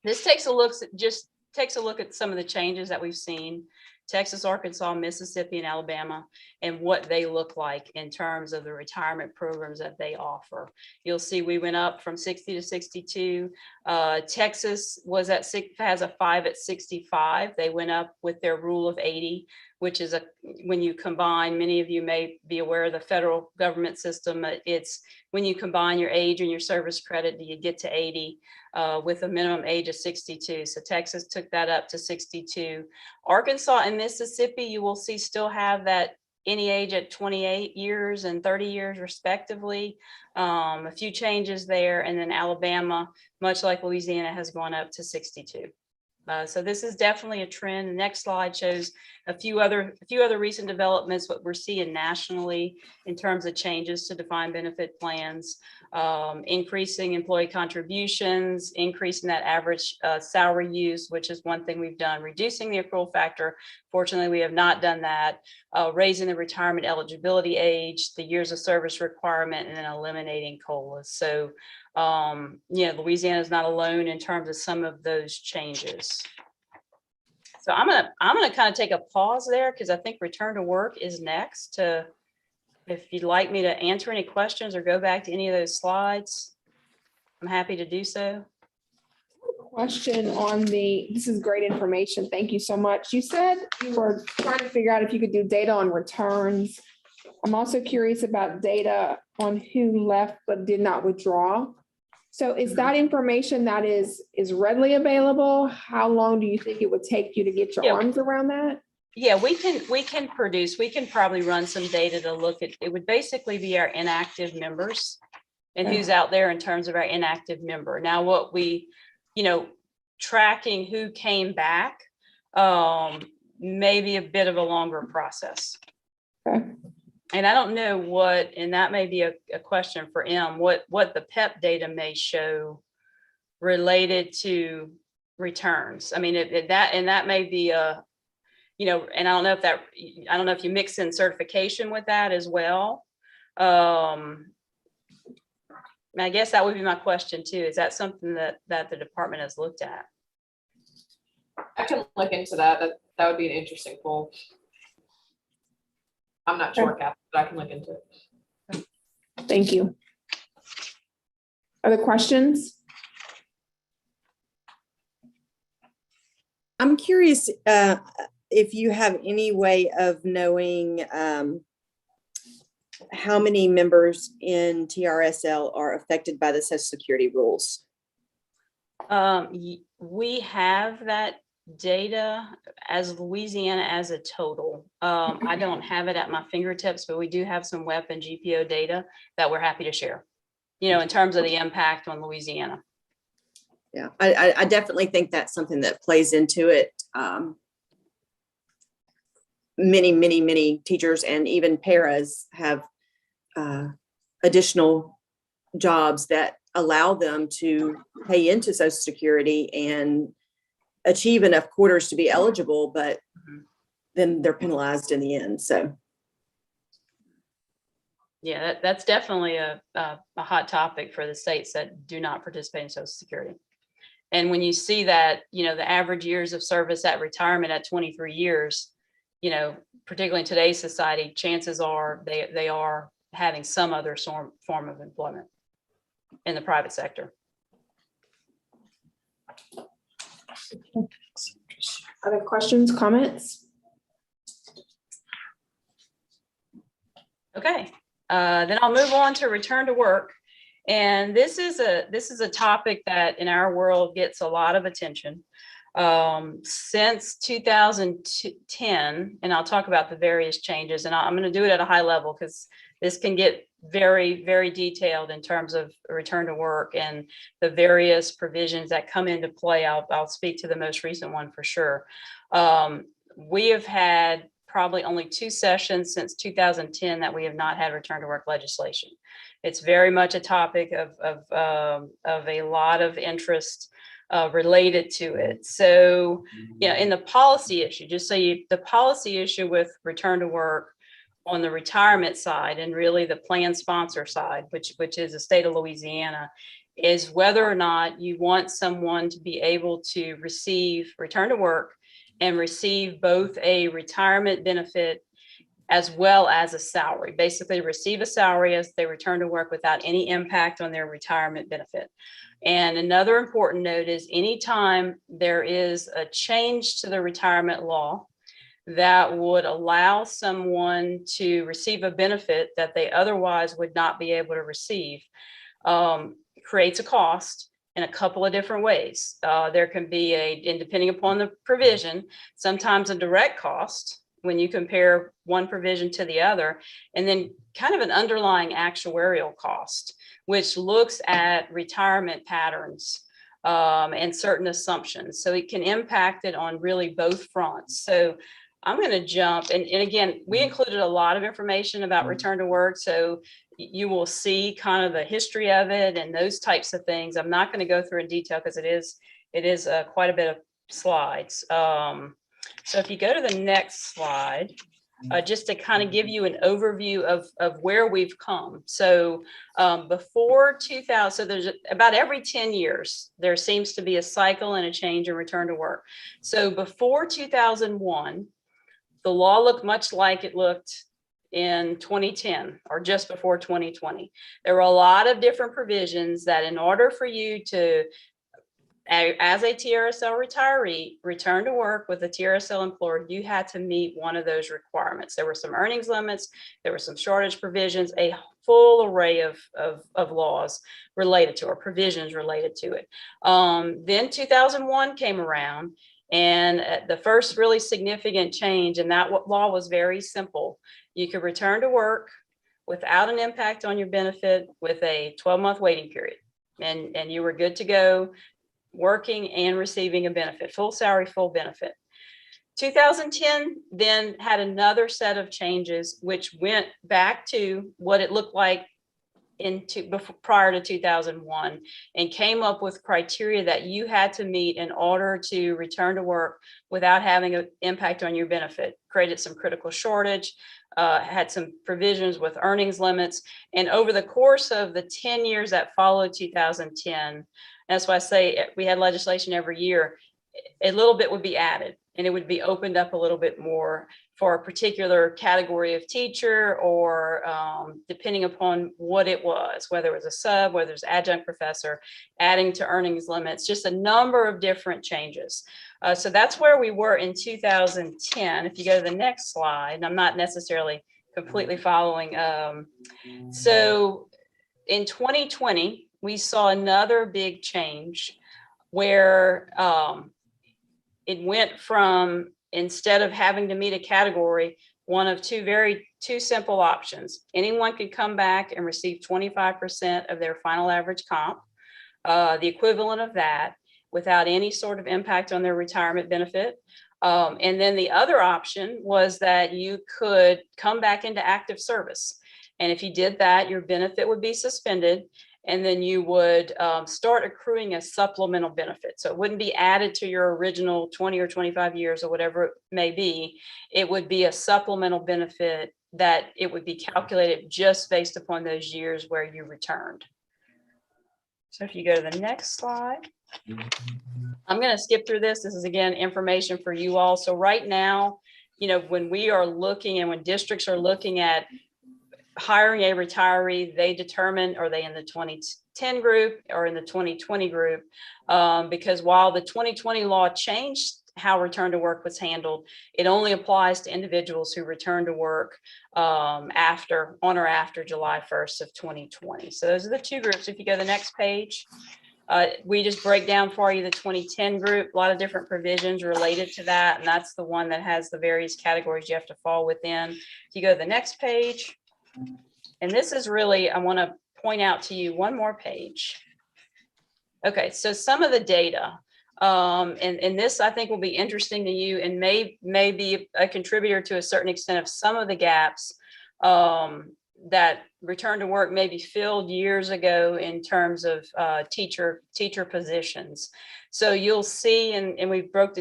this takes a look at some of the changes that we've seen. Texas, Arkansas, Mississippi, and Alabama, and what they look like in terms of the retirement programs that they offer. You'll see we went up from 60 to 62. Texas has a 5 at 65. They went up with their rule of 80, which is when you combine, many of you may be aware of the federal government system. It's when you combine your age and your service credit, you get to 80 with a minimum age of 62. So Texas took that up to 62. Arkansas and Mississippi, you will see still have that any age at 28 years and 30 years respectively. A few changes there. And then Alabama, much like Louisiana, has gone up to 62. So this is definitely a trend. The next slide shows a few other recent developments, what we're seeing nationally in terms of changes to defined benefit plans, increasing employee contributions, increasing that average salary use, which is one thing we've done, reducing the accrual factor. Fortunately, we have not done that, raising the retirement eligibility age, the years of service requirement, and then eliminating COLAs. So Louisiana is not alone in terms of some of those changes. So I'm gonna kind of take a pause there because I think return to work is next. If you'd like me to answer any questions or go back to any of those slides, I'm happy to do so. Question on this is great information. Thank you so much. You said you were trying to figure out if you could do data on returns. I'm also curious about data on who left but did not withdraw. So is that information that is readily available? How long do you think it would take you to get your Yeah. arms around that? Yeah, we can probably run some data to look at, it would basically be our inactive members and Okay. who's out there in terms of our inactive member. Now, what we, tracking who came back, may be a bit of a longer process. Okay. And I don't know what, and that may be a question for M, what the PEP data may show related to returns. I mean, that may be a, and I don't know if you mix in certification with that as well. I guess that would be my question too. Is that something that the department has looked at? I can look into that. That would be an interesting poll. I'm not sure, Kathy, but I can look into it. Thank you. Other questions? I'm curious if you have any way of knowing how many members in TRSL are affected by the Social Security rules. We have that data as Louisiana as a total. I don't have it at my fingertips, but we do have some WEP and GPO data that we're happy to share, in terms of the impact on Louisiana. Yeah, I definitely think that's something that plays into it. Many teachers and even paras have additional jobs that allow them to pay into Social Security and achieve enough quarters to be eligible, but then they're penalized in the end. So yeah, that's definitely a hot topic for the states that do not participate in Social Security. And when you see that, the average years of service at retirement at 23 years, particularly in today's society, chances are they are having some other form of employment in the private sector. Other questions, comments? Okay, then I'll move on to return to work. And this is a topic that in our world gets a lot of attention. Since 2010, and I'll talk about the various changes, and I'm going to do it at a high level because this can get very, very detailed in terms of return to work and the various provisions that come into play. I'll speak to the most recent one for sure. We have had probably only 2 sessions since 2010 that we have not had return to work legislation. It's very much a topic of a lot of interest related to it. So, in the policy issue, the policy issue with return to work on the retirement side and really the plan sponsor side, which is the state of Louisiana, is whether or not you want someone to be able to return to work and receive both a retirement benefit as well as a salary, basically receive a salary as they return to work without any impact on their retirement benefit. And another important note is anytime there is a change to the retirement law that would allow someone to receive a benefit that they otherwise would not be able to receive, creates a cost in a couple of different ways. There can be and depending upon the provision, sometimes a direct cost when you compare one provision to the other, and then kind of an underlying actuarial cost, which looks at retirement patterns and certain assumptions. So it can impact it on really both fronts. So I'm going to jump, and again, we included a lot of information about return to work, so you will see kind of the history of it and those types of things. I'm not going to go through in detail because it is quite a bit of slides. So if you go to the next slide, just to kind of give you an overview of where we've come. So before 2000, so there's about every 10 years, there seems to be a cycle and a change in return to work. So before 2001, the law looked much like it looked in 2010 or just before 2020. There were a lot of different provisions that in order for you to as a TRSL retiree, return to work with a TRSL employer, you had to meet one of those requirements. There were some earnings limits, there were some shortage provisions, a full array of laws related to, or provisions related to it. Then 2001 came around, and the first really significant change, and that law was very simple. You could return to work without an impact on your benefit with a 12-month waiting period. And you were good to go, working and receiving a benefit, full salary, full benefit. 2010 then had another set of changes, which went back to what it looked like prior to 2001, and came up with criteria that you had to meet in order to return to work without having an impact on your benefit. Created some critical shortage, had some provisions with earnings limits. And over the course of the 10 years that followed 2010, that's why I say we had legislation every year, a little bit would be added, and it would be opened up a little bit more for a particular category of teacher, or depending upon what it was, whether it was a sub, whether it was adjunct professor, adding to earnings limits, just a number of different changes. So that's where we were in 2010. If you go to the next slide, and I'm not necessarily completely following. So in 2020, we saw another big change where it went from, instead of having to meet a category, one of two simple options. Anyone could come back and receive 25% of their final average comp, the equivalent of that, without any sort of impact on their retirement benefit. And then the other option was that you could come back into active service. And if you did that, your benefit would be suspended, and then you would start accruing a supplemental benefit. So it wouldn't be added to your original 20 or 25 years or whatever it may be. It would be a supplemental benefit that it would be calculated just based upon those years where you returned. So if you go to the next slide, I'm going to skip through this. This is, again, information for you all. So right now, when we are looking, and when districts are looking at hiring a retiree, they determine, are they in the 2010 group or in the 2020 group? Because while the 2020 law changed how return to work was handled, it only applies to individuals who return to work on or after July 1st of 2020. So those are the two groups. If you go to the next page, we just break down for you the 2010 group, a lot of different provisions related to that. And that's the one that has the various categories you have to fall within. If you go to the next page, and this is really, I want to point out to you one more page. Okay, so some of the data, and this I think will be interesting to you, and may be a contributor to a certain extent of some of the gaps that return to work maybe filled years ago in terms of teacher positions. So you'll see, and we broke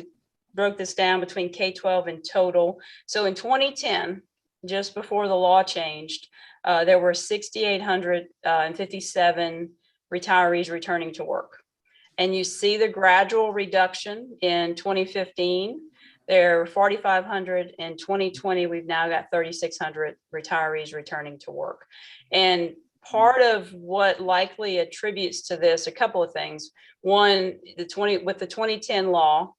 this down between K-12 and total. So in 2010, just before the law changed, there were 6,857 retirees returning to work. And you see the gradual reduction in 2015. There were 4,500. In 2020, we've now got 3,600 retirees returning to work. And part of what likely attributes to this, a couple of things. One, with the 2010 law,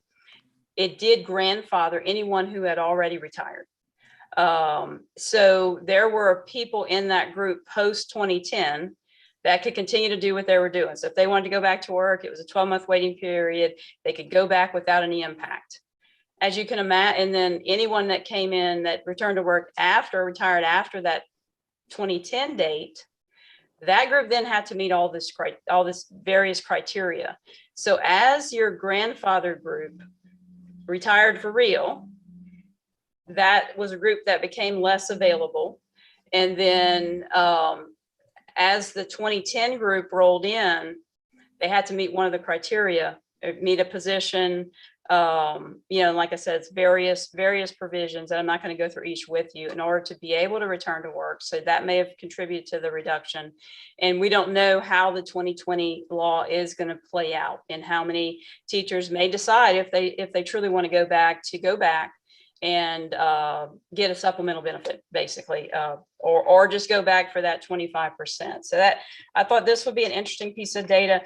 it did grandfather anyone who had already retired. So there were people in that group post 2010 that could continue to do what they were doing. So if they wanted to go back to work, it was a 12-month waiting period. They could go back without any impact. As you can imagine, and then anyone that came in that returned to work retired after that 2010 date, that group then had to meet all this various criteria. So as your grandfather group retired for real, that was a group that became less available. And then as the 2010 group rolled in, they had to meet one of the criteria, meet a position. Like I said, it's various provisions that I'm not going to go through each with you in order to be able to return to work. So that may have contributed to the reduction. And we don't know how the 2020 law is going to play out, and how many teachers may decide if they truly want to go back and get a supplemental benefit, basically, or just go back for that 25%. So that, I thought this would be an interesting piece of data.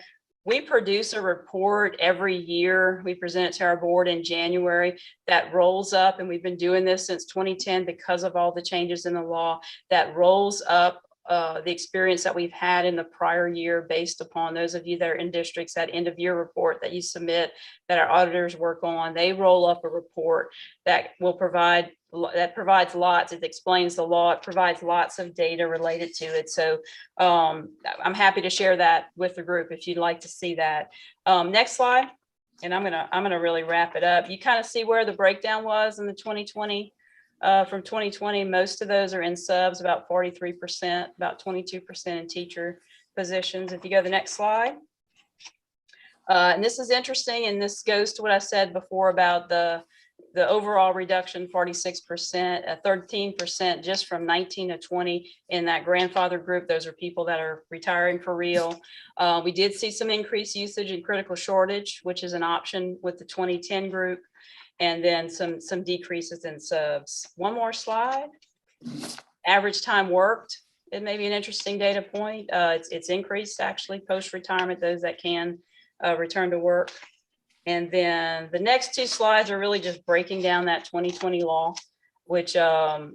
we produce a report every year. We present it to our board in January that rolls up, and we've been doing this since 2010 because of all the changes in the law, that rolls up the experience that we've had in the prior year based upon those of you that are in districts, that end of year report that you submit, that our auditors work on. They roll up a report that provides lots. It explains the law. It provides lots of data related to it. So I'm happy to share that with the group if you'd like to see that. Next slide. And I'm gonna really wrap it up. You kind of see where the breakdown was in the 2020. From 2020, most of those are in subs, about 43%, about 22% in teacher positions. If you go to the next slide. And this is interesting, and this goes to what I said before about the overall reduction, 46%, 13% just from 19 to 20 in that grandfather group. Those are people that are retiring for real. We did see some increased usage in critical shortage, which is an option with the 2010 group. And then some decreases in subs. One more slide. Average time worked. It may be an interesting data point. It's increased actually post-retirement, those that can return to work. And then the next two slides are really just breaking down that 2020 law, which I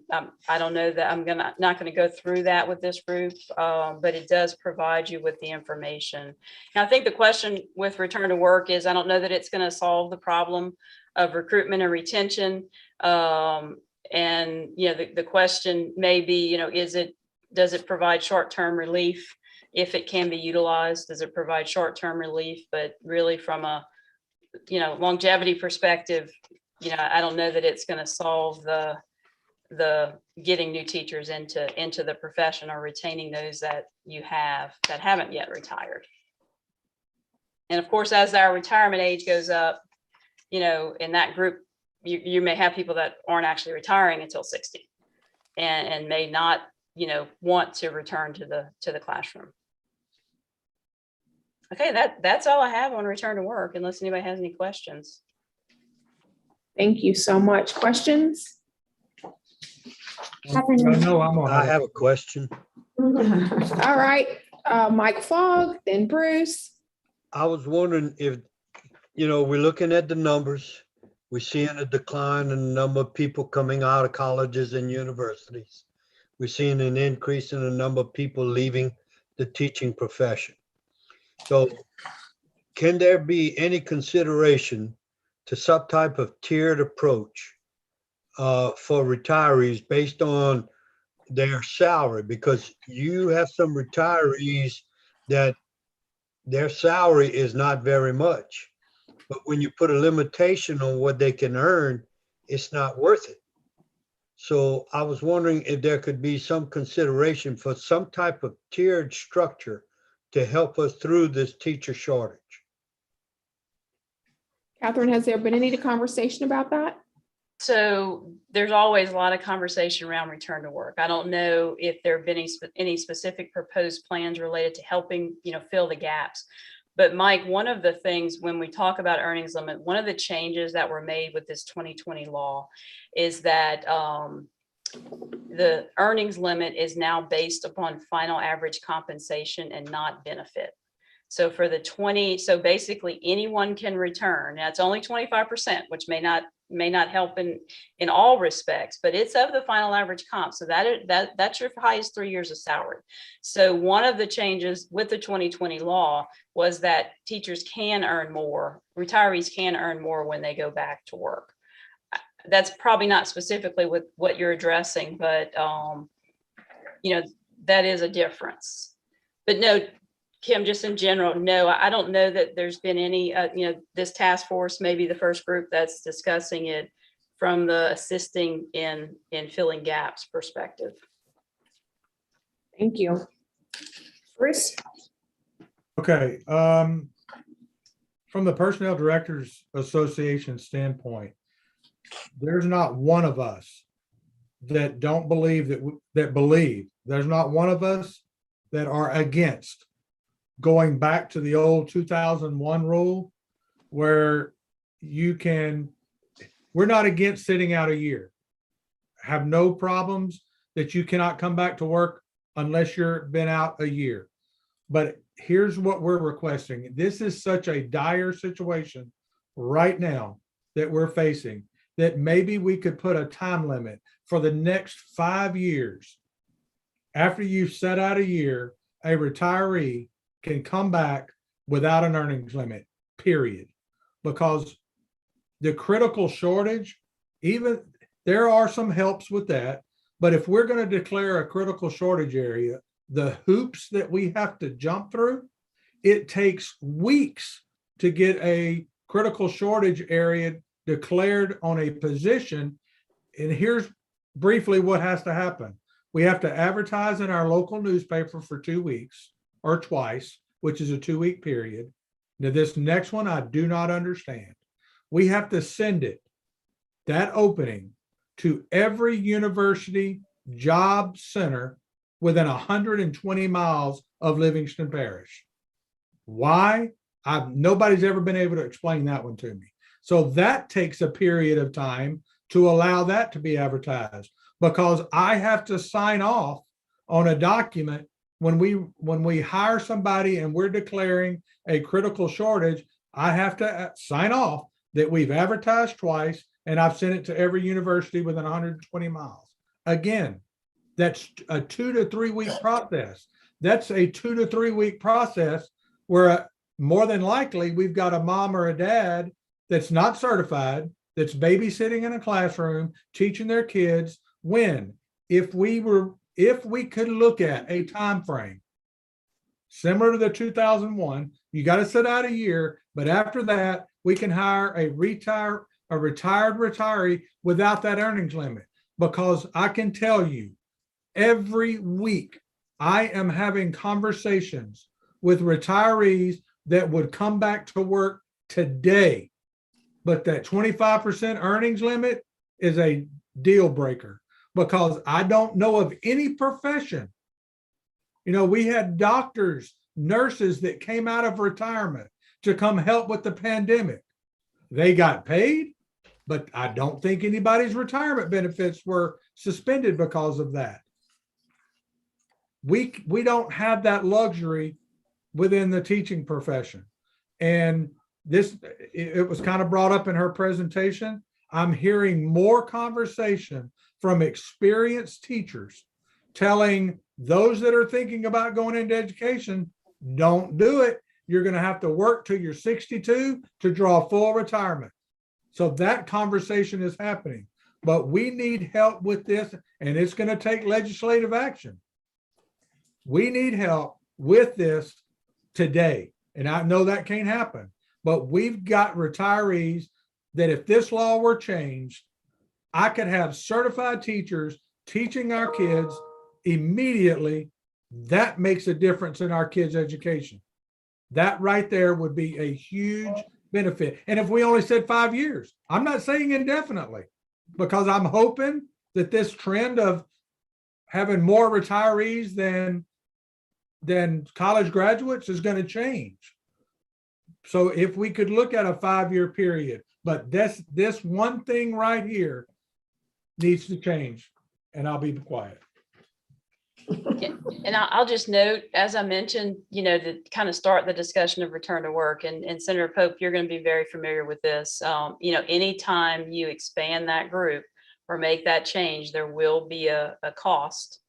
don't know that I'm not gonna go through that with this group, but it does provide you with the information. Now, I think the question with return to work is, I don't know that it's gonna solve the problem of recruitment and retention. And, the question may be, does it provide short-term relief if it can be utilized? Does it provide short-term relief? But really from a, longevity perspective, I don't know that it's going to solve the getting new teachers into the profession or retaining those that you have that haven't yet retired. And of course, as our retirement age goes up, in that group, you may have people that aren't actually retiring until 60 and may not, want to return to the classroom. Okay, that's all I have on return to work, unless anybody has any questions. Thank you so much. Questions? I have a question. All right, Mike Fogg, then Bruce. I was wondering if, we're looking at the numbers. We're seeing a decline in the number of people coming out of colleges and universities. We're seeing an increase in the number of people leaving the teaching profession. So can there be any consideration to some type of tiered approach for retirees based on their salary? Because you have some retirees that their salary is not very much. But when you put a limitation on what they can earn, it's not worth it. So I was wondering if there could be some consideration for some type of tiered structure to help us through this teacher shortage. Catherine, has there been any conversation about that? So there's always a lot of conversation around return to work. I don't know if there have been any specific proposed plans related to helping, fill the gaps. But Mike, one of the things when we talk about earnings limit, one of the changes that were made with this 2020 law is that the earnings limit is now based upon final average compensation and not benefit. So for so basically anyone can return. Now it's only 25%, which may not help in all respects, but it's of the final average comp. So that's your highest 3 years of salary. So one of the changes with the 2020 law was that teachers can earn more, retirees can earn more when they go back to work. That's probably not specifically with what you're addressing, but that is a difference. But no, Kim, just in general, no, I don't know that there's been any, this task force may be the first group that's discussing it from the assisting in filling gaps perspective. Thank you. Bruce? Okay. From the Personnel Directors Association standpoint, there's not one of us that don't believe there's not one of us that are against going back to the old 2001 rule where we're not against sitting out a year, have no problems that you cannot come back to work unless you're been out a year. But here's what we're requesting. This is such a dire situation right now that we're facing, that maybe we could put a time limit for the next 5 years. After you've set out a year, a retiree can come back without an earnings limit, period. Because the critical shortage, even there are some helps with that, but if we're going to declare a critical shortage area, the hoops that we have to jump through, it takes weeks to get a critical shortage area declared on a position. And here's briefly what has to happen. We have to advertise in our local newspaper for 2 weeks or twice, which is a 2-week period. Now, this next one, I do not understand. We have to send it, that opening, to every university job center within 120 miles of Livingston Parish. Why? Nobody's ever been able to explain that one to me. So that takes a period of time to allow that to be advertised, because I have to sign off on a document when we hire somebody and we're declaring a critical shortage. I have to sign off that we've advertised twice and I've sent it to every university within 120 miles. Again, that's a 2 to 3 week process. That's a 2 to 3 week process where more than likely we've got a mom or a dad that's not certified, that's babysitting in a classroom, teaching their kids. When, if we could look at a time frame similar to the 2001, you got to sit out a year, but after that, we can hire a retired retiree without that earnings limit. Because I can tell you, every week I am having conversations with retirees that would come back to work today, but that 25% earnings limit is a deal breaker, because I don't know of any profession. We had doctors, nurses that came out of retirement to come help with the pandemic. They got paid, but I don't think anybody's retirement benefits were suspended because of that. We don't have that luxury within the teaching profession. And it was kind of brought up in her presentation. I'm hearing more conversation from experienced teachers telling those that are thinking about going into education, don't do it. You're going to have to work till you're 62 to draw full retirement. So that conversation is happening, but we need help with this, and it's going to take legislative action. We need help with this today. And I know that can't happen, but we've got retirees that if this law were changed, I could have certified teachers teaching our kids immediately. That makes a difference in our kids' education. That right there would be a huge benefit. And if we only said 5 years, I'm not saying indefinitely, because I'm hoping that this trend of having more retirees than college graduates is going to change. So if we could look at a 5-year period, but this one thing right here needs to change, and I'll be quiet. And I'll just note, as I mentioned, to kind of start the discussion of return to work, and Senator Pope, you're going to be very familiar with this. Anytime you expand that group or make that change, there will be a cost.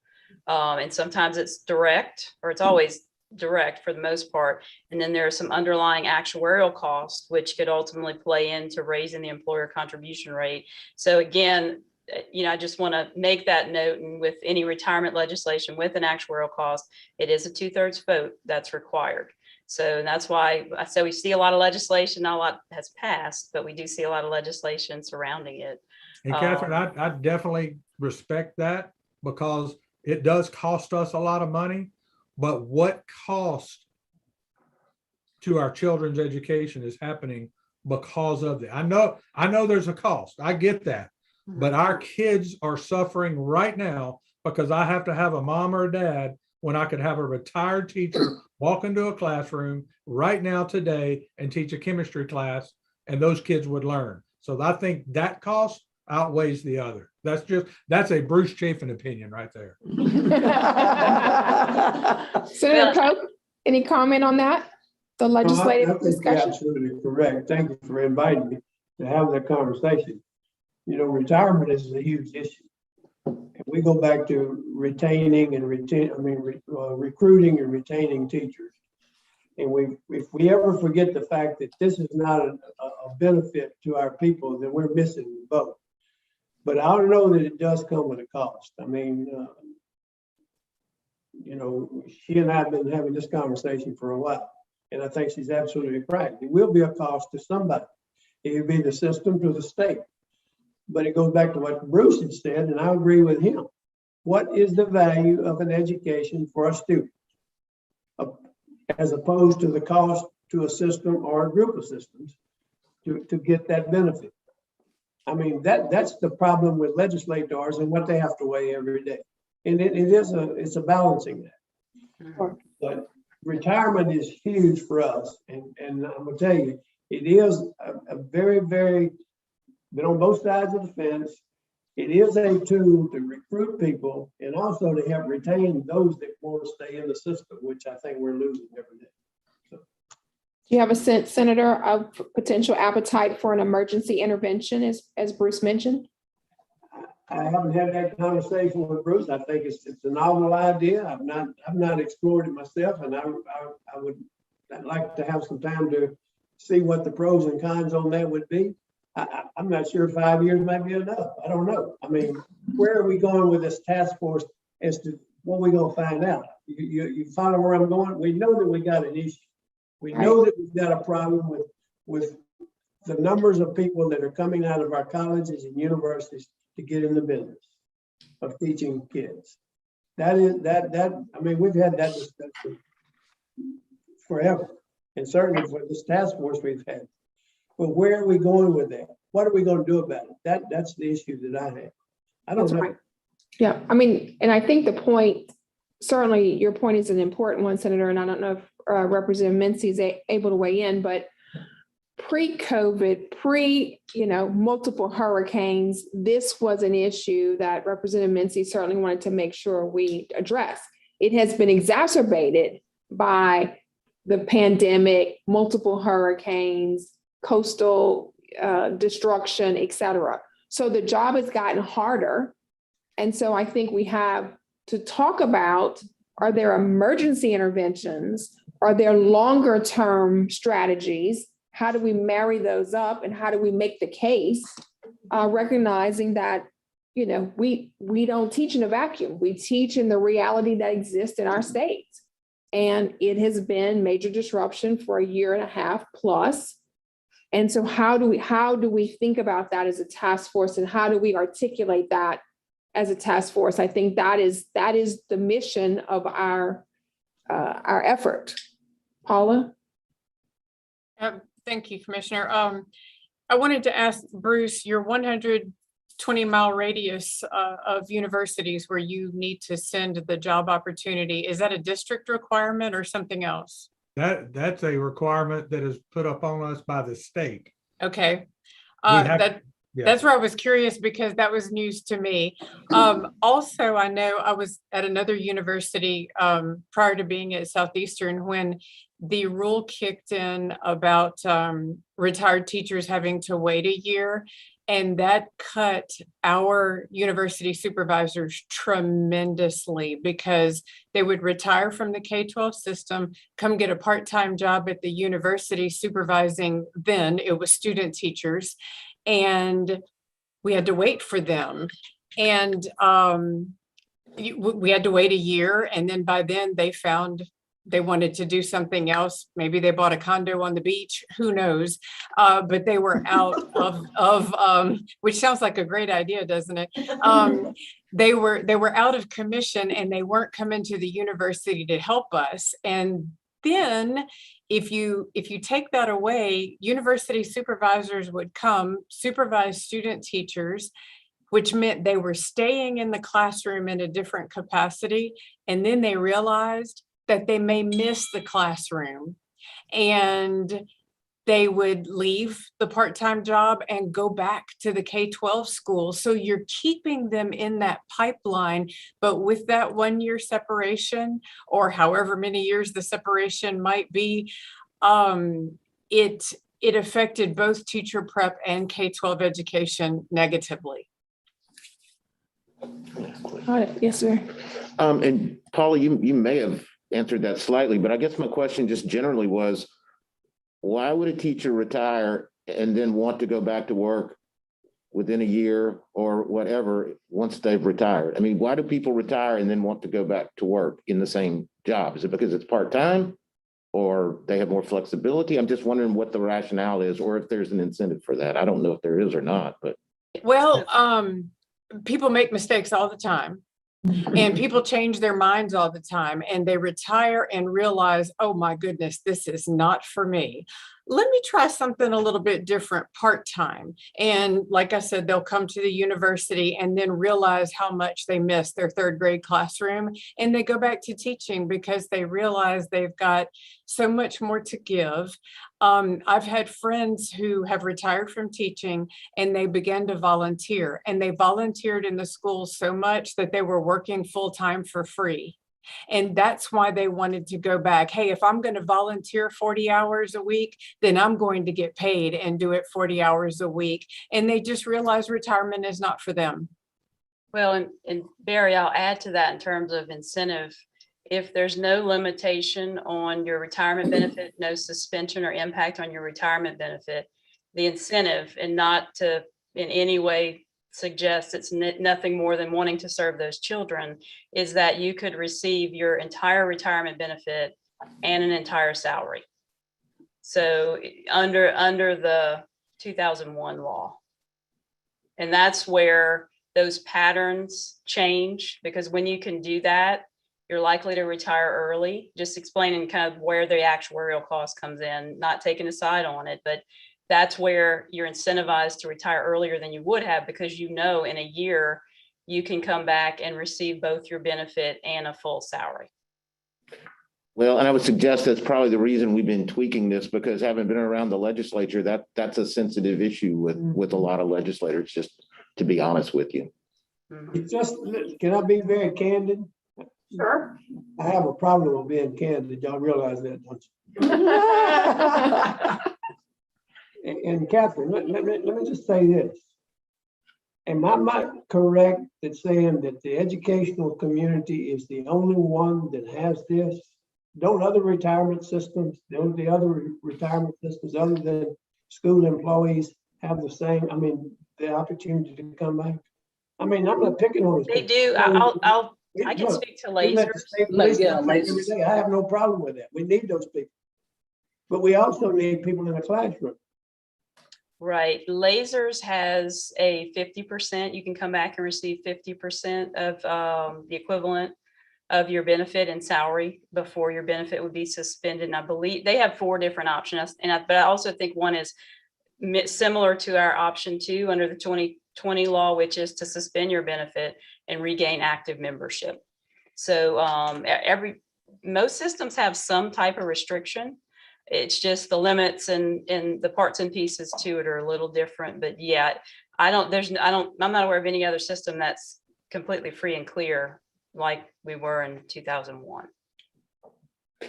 And sometimes it's direct, or it's always direct for the most part. And then there are some underlying actuarial costs, which could ultimately play into raising the employer contribution rate. So again, I just want to make that note. And with any retirement legislation with an actuarial cost, it is a 2/3 vote that's required. So that's why I say we see a lot of legislation. Not a lot has passed, but we do see a lot of legislation surrounding it. And Catherine, I definitely respect that, because it does cost us a lot of money, but what cost to our children's education is happening because of that? I know there's a cost. I get that. But our kids are suffering right now because I have to have a mom or a dad when I could have a retired teacher walk into a classroom right now today and teach a chemistry class, and those kids would learn. So I think that cost outweighs the other. That's a Bruce Chafin opinion right there. Senator Pope? Any comment on that? The No, I legislative think you're discussion? absolutely correct. Thank you for inviting me to have that conversation. You know, retirement is a huge issue. And we go back to recruiting and retaining teachers. And if we ever forget the fact that this is not a benefit to our people, then we're missing the boat. But I don't know that it does come with a cost. I mean, you know, she and I have been having this conversation for a while, and I think she's absolutely right. It will be a cost to somebody. It will be the system to the state. But it goes back to what Bruce had said, and I agree with him. What is the value of an education for a student, as opposed to the cost to a system or a group of systems to get that benefit? I mean, that's the problem with legislators and what they have to weigh every day. And it's a balancing act. But retirement is huge for us. And I'm gonna tell you, it is a very, very, been on both sides of the fence. It is a tool to recruit people and also to help retain those that want to stay in the system, which I think we're losing every day. Do you have a sense, Senator, of potential appetite for an emergency intervention, as Bruce mentioned? I haven't had that conversation with Bruce. I think it's a novel idea. I've not explored it myself, and I'd like to have some time to see what the pros and cons on that would be. I'm not sure 5 years might be enough. I don't know. I mean, where are we going with this task force as to what we're gonna find out? You follow where I'm going? We know that we got an issue. We know that we've got a problem with the numbers of people that are coming out of our colleges and universities to get in the business of teaching kids. I mean, we've had that discussion forever, and certainly for this task force we've had. But where are we going with that? What are we going to do about it? That's the issue that I have. I don't know. Right. Yeah, I mean, and I think the point, certainly your point is an important one, Senator, and I don't know if Representative Mincy is able to weigh in, but pre-COVID, multiple hurricanes, this was an issue that Representative Mincy certainly wanted to make sure we address. It has been exacerbated by the pandemic, multiple hurricanes, coastal destruction, et cetera. So the job has gotten harder. And so I think we have to talk about, are there emergency interventions? Are there longer term strategies? How do we marry those up, and how do we make the case, recognizing that, we don't teach in a vacuum. We teach in the reality that exists in our states. And it has been major disruption for a year and a half plus. And so how do we think about that as a task force, and how do we articulate that as a task force? I think that is the mission of our effort. Paula? Thank you, Commissioner. I wanted to ask Bruce, your 120-mile radius of universities where you need to send the job opportunity, is that a district requirement or something else? That's a requirement that is put up on us by the state. Okay. Yeah. That's where I was curious, because that was news to me. Also, I know I was at another university prior to being at Southeastern when the rule kicked in about retired teachers having to wait a year. And that cut our university supervisors tremendously, because they would retire from the K-12 system, come get a part-time job at the university supervising, then it was student teachers, and we had to wait for them. And we had to wait a year, and then by then they found they wanted to do something else. Maybe they bought a condo on the beach, who knows? But they were out of which sounds like a great idea, doesn't it? They were out of commission, and they weren't coming to the university to help us. And then if you take that away, university supervisors would come supervise student teachers, which meant they were staying in the classroom in a different capacity. And then they realized that they may miss the classroom. And they would leave the part-time job and go back to the K-12 school. So you're keeping them in that pipeline, but with that 1 year separation, or however many years the separation might be, it affected both teacher prep and K-12 education negatively. Got it. Yes, sir. And Paula, you may have answered that slightly, but I guess my question just generally was, why would a teacher retire and then want to go back to work within a year or whatever once they've retired? I mean, why do people retire and then want to go back to work in the same job? Is it because it's part-time or they have more flexibility? I'm just wondering what the rationale is, or if there's an incentive for that. I don't know if there is or not, but. Well, people make mistakes all the time. And people change their minds all the time, and they retire and realize, oh my goodness, this is not for me. Let me try something a little bit different part-time. And like I said, they'll come to the university and then realize how much they miss their third grade classroom. And they go back to teaching because they realize they've got so much more to give. I've had friends who have retired from teaching and they began to volunteer, and they volunteered in the school so much that they were working full-time for free. And that's why they wanted to go back. Hey, if I'm going to volunteer 40 hours a week, then I'm going to get paid and do it 40 hours a week. And they just realized retirement is not for them. Well, and Barry, I'll add to that in terms of incentive. If there's no limitation on your retirement benefit, no suspension or impact on your retirement benefit, the incentive, and not to in any way suggest it's nothing more than wanting to serve those children, is that you could receive your entire retirement benefit and an entire salary. So under the 2001 law. And that's where those patterns change, because when you can do that, you're likely to retire early. Just explaining kind of where the actuarial cost comes in, not taking a side on it, but that's where you're incentivized to retire earlier than you would have, because you know in a year you can come back and receive both your benefit and a full salary. Well, and I would suggest that's probably the reason we've been tweaking this, because having been around the legislature, that's a sensitive issue with a lot of legislators, just to be honest with you. It's just, can I be very candid? Sure. I have a problem with being candid. Y'all realize that, don't you? And Catherine, let me just say this. Am I correct in saying that the educational community is the only one that has this? Don't other retirement systems, don't the other retirement systems other than school employees have the same, I mean, the opportunity to come back? I mean, I'm not picking on They do. I can speak to lasers. I have no problem with that. We need those people. But we also need people in the classroom. Right. Lasers has a 50%. You can come back and receive 50% of the equivalent of your benefit and salary before your benefit would be suspended. And I believe they have 4 different options. But I also think one is similar to our option 2 under the 2020 law, which is to suspend your benefit and regain active membership. So most systems have some type of restriction. It's just the limits and the parts and pieces to it are a little different. But yeah, I'm not aware of any other system that's completely free and clear like we were in 2001.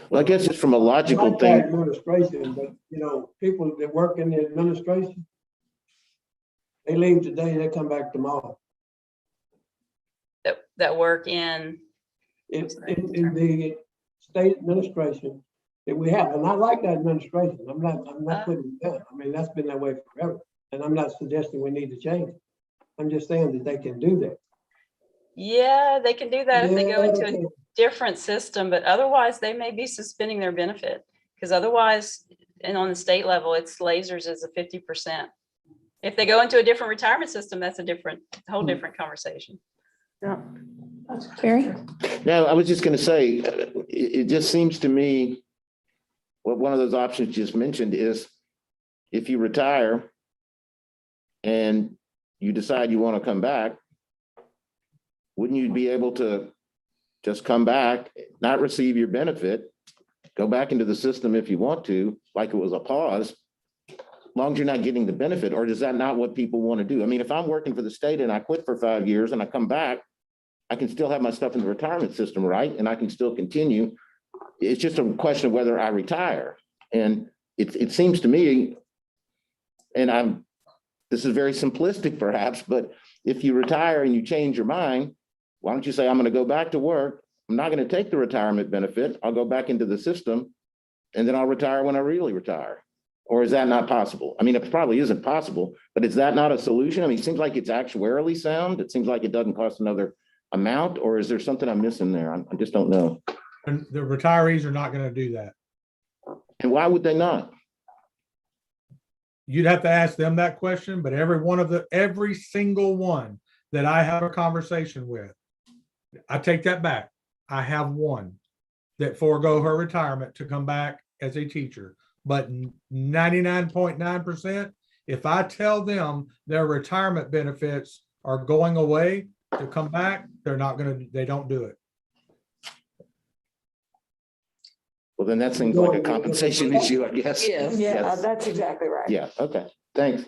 Well, I guess just from a logical thing. Administration, but people that work in the administration, they leave today, they come back tomorrow. That work in the state administration that we have, and I like that administration. I'm not putting it down. I mean, that's been that way forever, and I'm not suggesting we need to change it. I'm just saying that they can do that. Yeah, they can do that if they go into a different system, but otherwise they may be suspending their benefit, because otherwise, and on the state level, it's lasers is a 50%. If they go into a different retirement system, that's a whole different conversation. Yeah. Barry? No, I was just going to say, it just seems to me, well, one of those options you just mentioned is if you retire and you decide you want to come back, wouldn't you be able to just come back, not receive your benefit, go back into the system if you want to, like it was a pause, long as you're not getting the benefit, or is that not what people want to do? I mean, if I'm working for the state and I quit for 5 years and I come back, I can still have my stuff in the retirement system, right? And I can still continue. It's just a question of whether I retire. And it seems to me, and this is very simplistic perhaps, but if you retire and you change your mind, why don't you say, I'm going to go back to work. I'm not going to take the retirement benefit. I'll go back into the system and then I'll retire when I really retire. Or is that not possible? I mean, it probably isn't possible, but is that not a solution? I mean, it seems like it's actuarially sound. It seems like it doesn't cost another amount, or is there something I'm missing there? I just don't know. And the retirees are not going to do that. And why would they not? You'd have to ask them that question, but every single one that I have a conversation with, I take that back. I have one that forego her retirement to come back as a teacher, but 99.9%, if I tell them their retirement benefits are going away to come back, they don't do it. Well, then that seems like a compensation issue, I guess. Yeah, that's exactly right. Yeah, okay, thanks.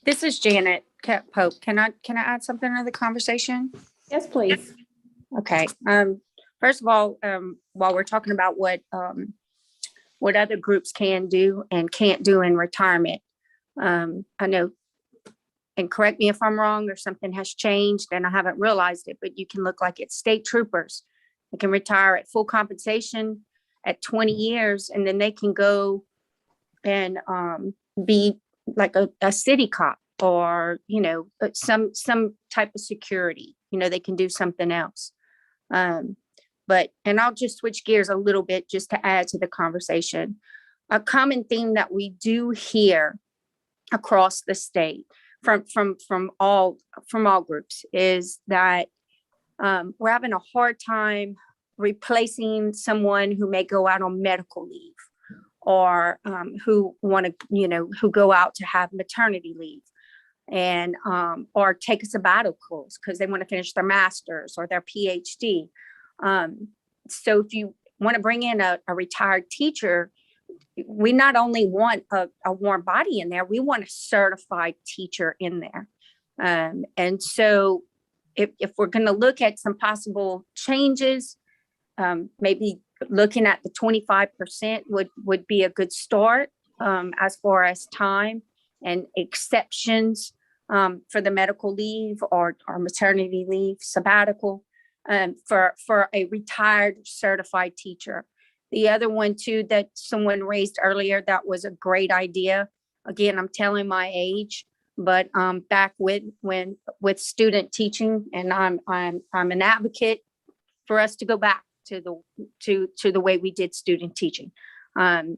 This is Janet Pope. Can I add something to the conversation? Yes, please. Okay. First of all, while we're talking about what other groups can do and can't do in retirement, I know, and correct me if I'm wrong or something has changed and I haven't realized it, but you can look like it's state troopers. They can retire at full compensation at 20 years, and then they can go and be like a city cop or, some type of security. They can do something else. And I'll just switch gears a little bit just to add to the conversation. A common theme that we do hear across the state from all groups is that we're having a hard time replacing someone who may go out on medical leave or who want to, who go out to have maternity leave and or take a sabbatical because they want to finish their master's or their PhD. So if you want to bring in a retired teacher, we not only want a warm body in there, we want a certified teacher in there. And so if we're going to look at some possible changes, maybe looking at the 25% would be a good start as far as time and exceptions for the medical leave or maternity leave, sabbatical for a retired certified teacher. The other one too that someone raised earlier that was a great idea. Again, I'm telling my age, but back with student teaching, and I'm an advocate for us to go back to the way we did student teaching, and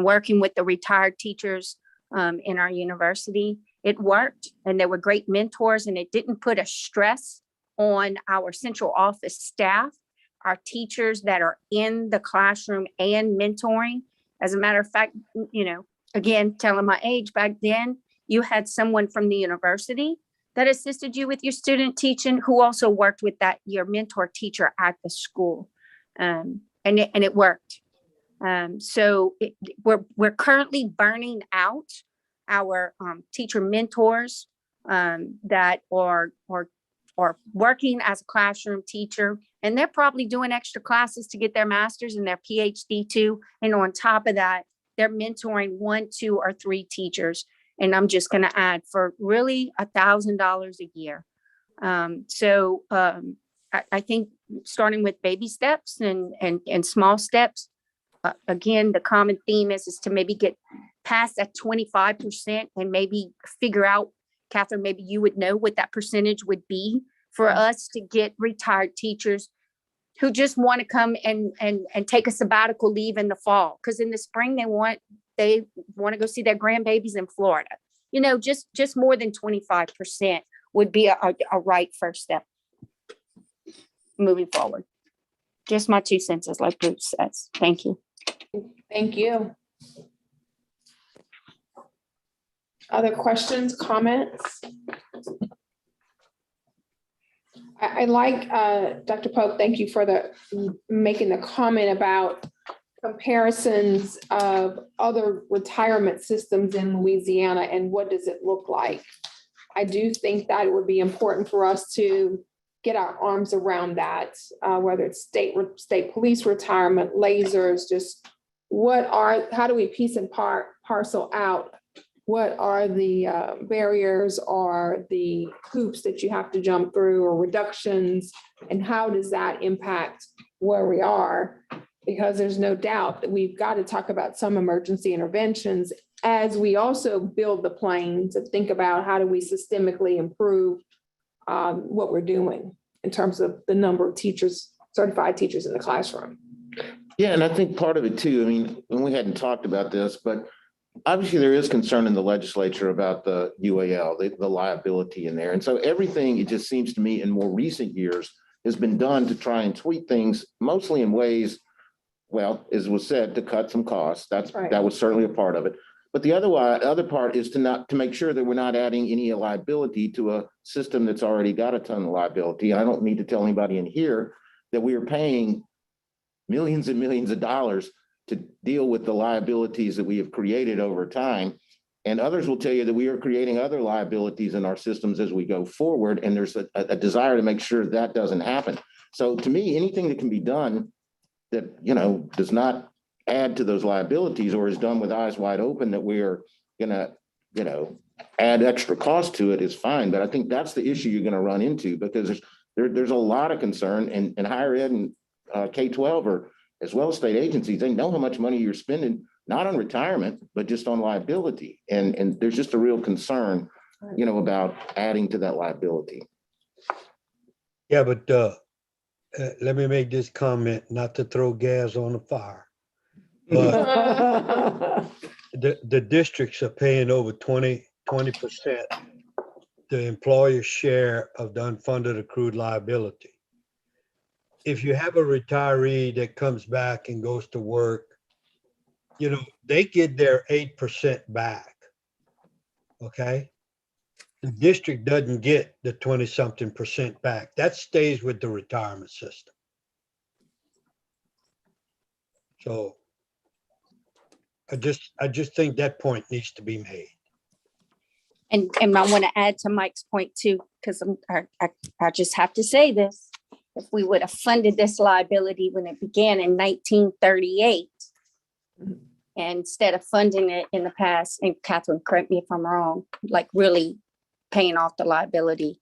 working with the retired teachers in our university. It worked, and there were great mentors, and it didn't put a stress on our central office staff, our teachers that are in the classroom and mentoring. As a matter of fact, again, telling my age, back then, you had someone from the university that assisted you with your student teaching who also worked with your mentor teacher at the school. And it worked. So we're currently burning out our teacher mentors that are working as a classroom teacher, and they're probably doing extra classes to get their master's and their PhD too. And on top of that, they're mentoring 1, 2, or 3 teachers. And I'm just going to add for really $1,000 a year. So I think starting with baby steps and small steps, again, the common theme is to maybe get past that 25% and maybe figure out, Catherine, maybe you would know what that percentage would be for us to get retired teachers who just want to come and take a sabbatical leave in the fall. Because in the spring, they want to go see their grandbabies in Florida. Just more than 25% would be a right first step moving forward. Just my 2 cents, like Bruce says. Thank you. Thank you. Other questions, comments? I like, Dr. Pope, thank you for making the comment about comparisons of other retirement systems in Louisiana and what does it look like. I do think that it would be important for us to get our arms around that, whether it's state police retirement, lasers, just how do we piece and parcel out what are the barriers or the hoops that you have to jump through or reductions, and how does that impact where we are? Because there's no doubt that we've got to talk about some emergency interventions as we also build the plane to think about how do we systemically improve what we're doing in terms of the number of teachers, certified teachers in the classroom. Yeah, and I think part of it too, I mean, and we hadn't talked about this, but obviously there is concern in the legislature about the UAL, the liability in there. And so everything, it just seems to me in more recent years has been done to try and tweak things, mostly in ways, well, as was said, to cut some costs. That was certainly a part of it. But the other part is to make sure that we're not adding any liability to a system that's already got a ton of liability. I don't need to tell anybody in here that we are paying millions and millions of dollars to deal with the liabilities that we have created over time. And others will tell you that we are creating other liabilities in our systems as we go forward. And there's a desire to make sure that doesn't happen. So to me, anything that can be done that, does not add to those liabilities or is done with eyes wide open that we're gonna, add extra cost to it is fine. But I think that's the issue you're gonna run into, because there's a lot of concern in higher ed and K-12 or as well as state agencies. They know how much money you're spending, not on retirement, but just on liability. And there's just a real concern, about adding to that liability. Yeah, but let me make this comment, not to throw gas on the fire. But the districts are paying over 20% the employer's share of the unfunded accrued liability. If you have a retiree that comes back and goes to work, they get their 8% back. Okay. The district doesn't get the 20-something% back. That stays with the retirement system. So I just think that point needs to be made. And I want to add to Mike's point too, because I just have to say this. If we would have funded this liability when it began in 1938, and instead of funding it in the past, and Catherine, correct me if I'm wrong, like really paying off the liability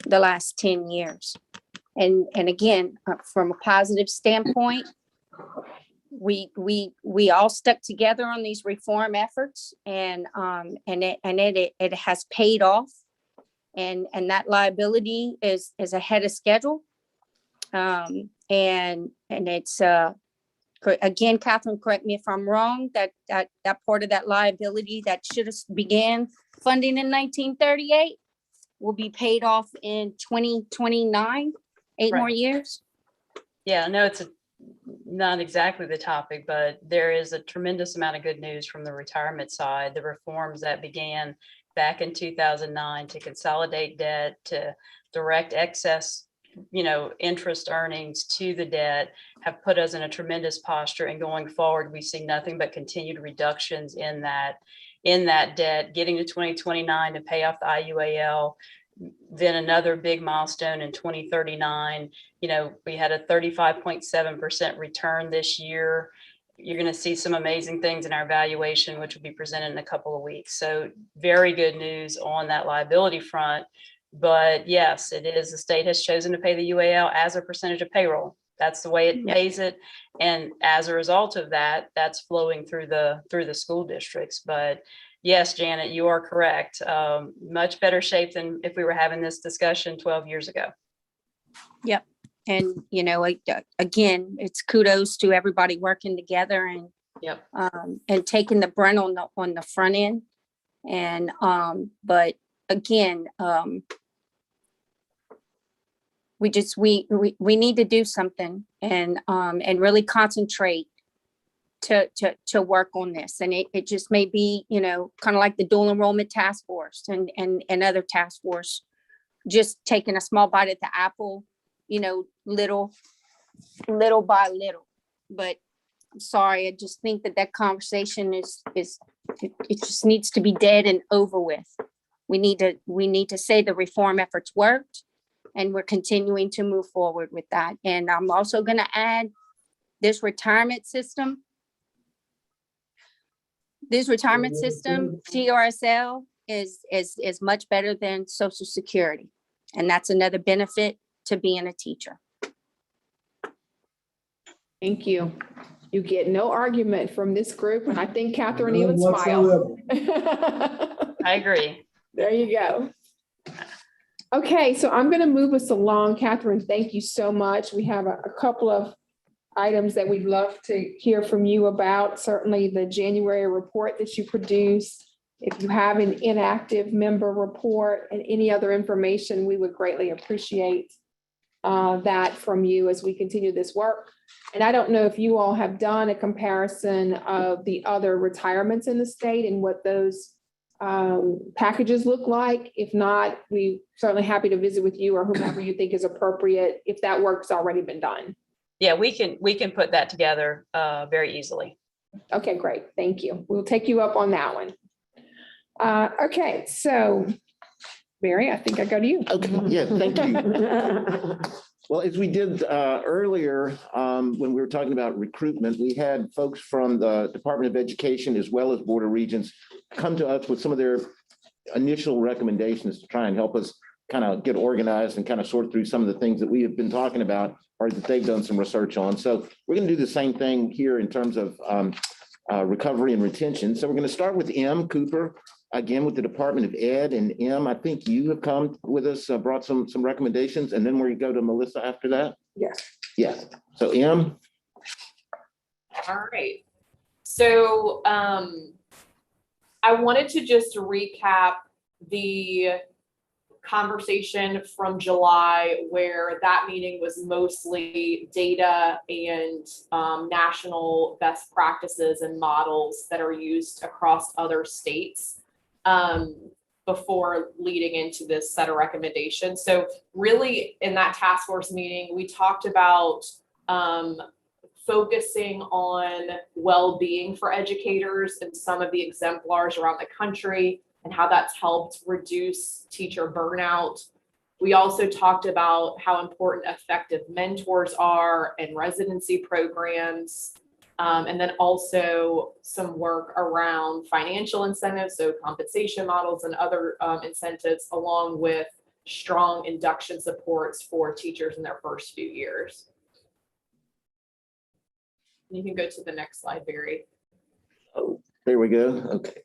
the last 10 years. And again, from a positive standpoint, we all stuck together on these reform efforts, and it has paid off, and that liability is ahead of schedule. And it's again, Catherine, correct me if I'm wrong, that part of that liability that should have began funding in 1938 will be paid off in 2029, 8 more years. Yeah, no, it's not exactly the topic, but there is a tremendous amount of good news from the retirement side. The reforms that began back in 2009 to consolidate debt, to direct excess, interest earnings to the debt have put us in a tremendous posture. And going forward, we see nothing but continued reductions in that debt, getting to 2029 to pay off the IUAL. Then another big milestone in 2039. We had a 35.7% return this year. You're going to see some amazing things in our valuation, which will be presented in a couple of weeks. So very good news on that liability front. But yes, it is. The state has chosen to pay the UAL as a percentage of payroll. That's the way it pays it. And as a result of that, that's flowing through the school districts. But yes, Janet, you are correct. Much better shape than if we were having this discussion 12 years ago. Yep. And, again, it's kudos to everybody working together and taking the brunt on the front end. And, but again, we need to do something and really concentrate to work on this. And it just may be, kind of like the dual enrollment task force and other task force, just taking a small bite at the apple, little by little. But I'm sorry, I just think that that conversation it just needs to be dead and over with. We need to say the reform efforts worked, and we're continuing to move forward with that. And I'm also going to add this retirement system. This retirement system, TRSL, is much better than Social Security. And that's another benefit to being a teacher. Thank you. You get no argument from this group, and I think Catherine even None smiled. I agree. There you go. Okay, so I'm going to move us along. Catherine, thank you so much. We have a couple of items that we'd love to hear from you about. Certainly the January report that you produced. If you have an inactive member report and any other information, we would greatly appreciate that from you as we continue this work. And I don't know if you all have done a comparison of the other retirements in the state and what those packages look like. If not, we certainly happy to visit with you or whomever you think is appropriate if that work's already been done. Yeah, we can put that together very easily. Okay, great. Thank you. We'll take you up on that one. Okay, so Mary, I think I go to you. Okay, yeah, thank you. Well, as we did earlier, when we were talking about recruitment, we had folks from the Department of Education as well as Board of Regents come to us with some of their initial recommendations to try and help us kind of get organized and kind of sort through some of the things that we have been talking about or that they've done some research on. So we're going to do the same thing here in terms of recovery and retention. So we're going to start with M. Cooper, again with the Department of Ed. And M, I think you have come with us, brought some recommendations, and then we're going to go to Melissa after that. Yes. Yes. So M. All right. So I wanted to just recap the conversation from July, where that meeting was mostly data and national best practices and models that are used across other states before leading into this set of recommendations. So really in that task force meeting, we talked about focusing on well-being for educators and some of the exemplars around the country and how that's helped reduce teacher burnout. We also talked about how important effective mentors are and residency programs, and then also some work around financial incentives, so compensation models and other incentives, along with strong induction supports for teachers in their first few years. You can go to the next slide, Barry. Oh, there we go. Okay.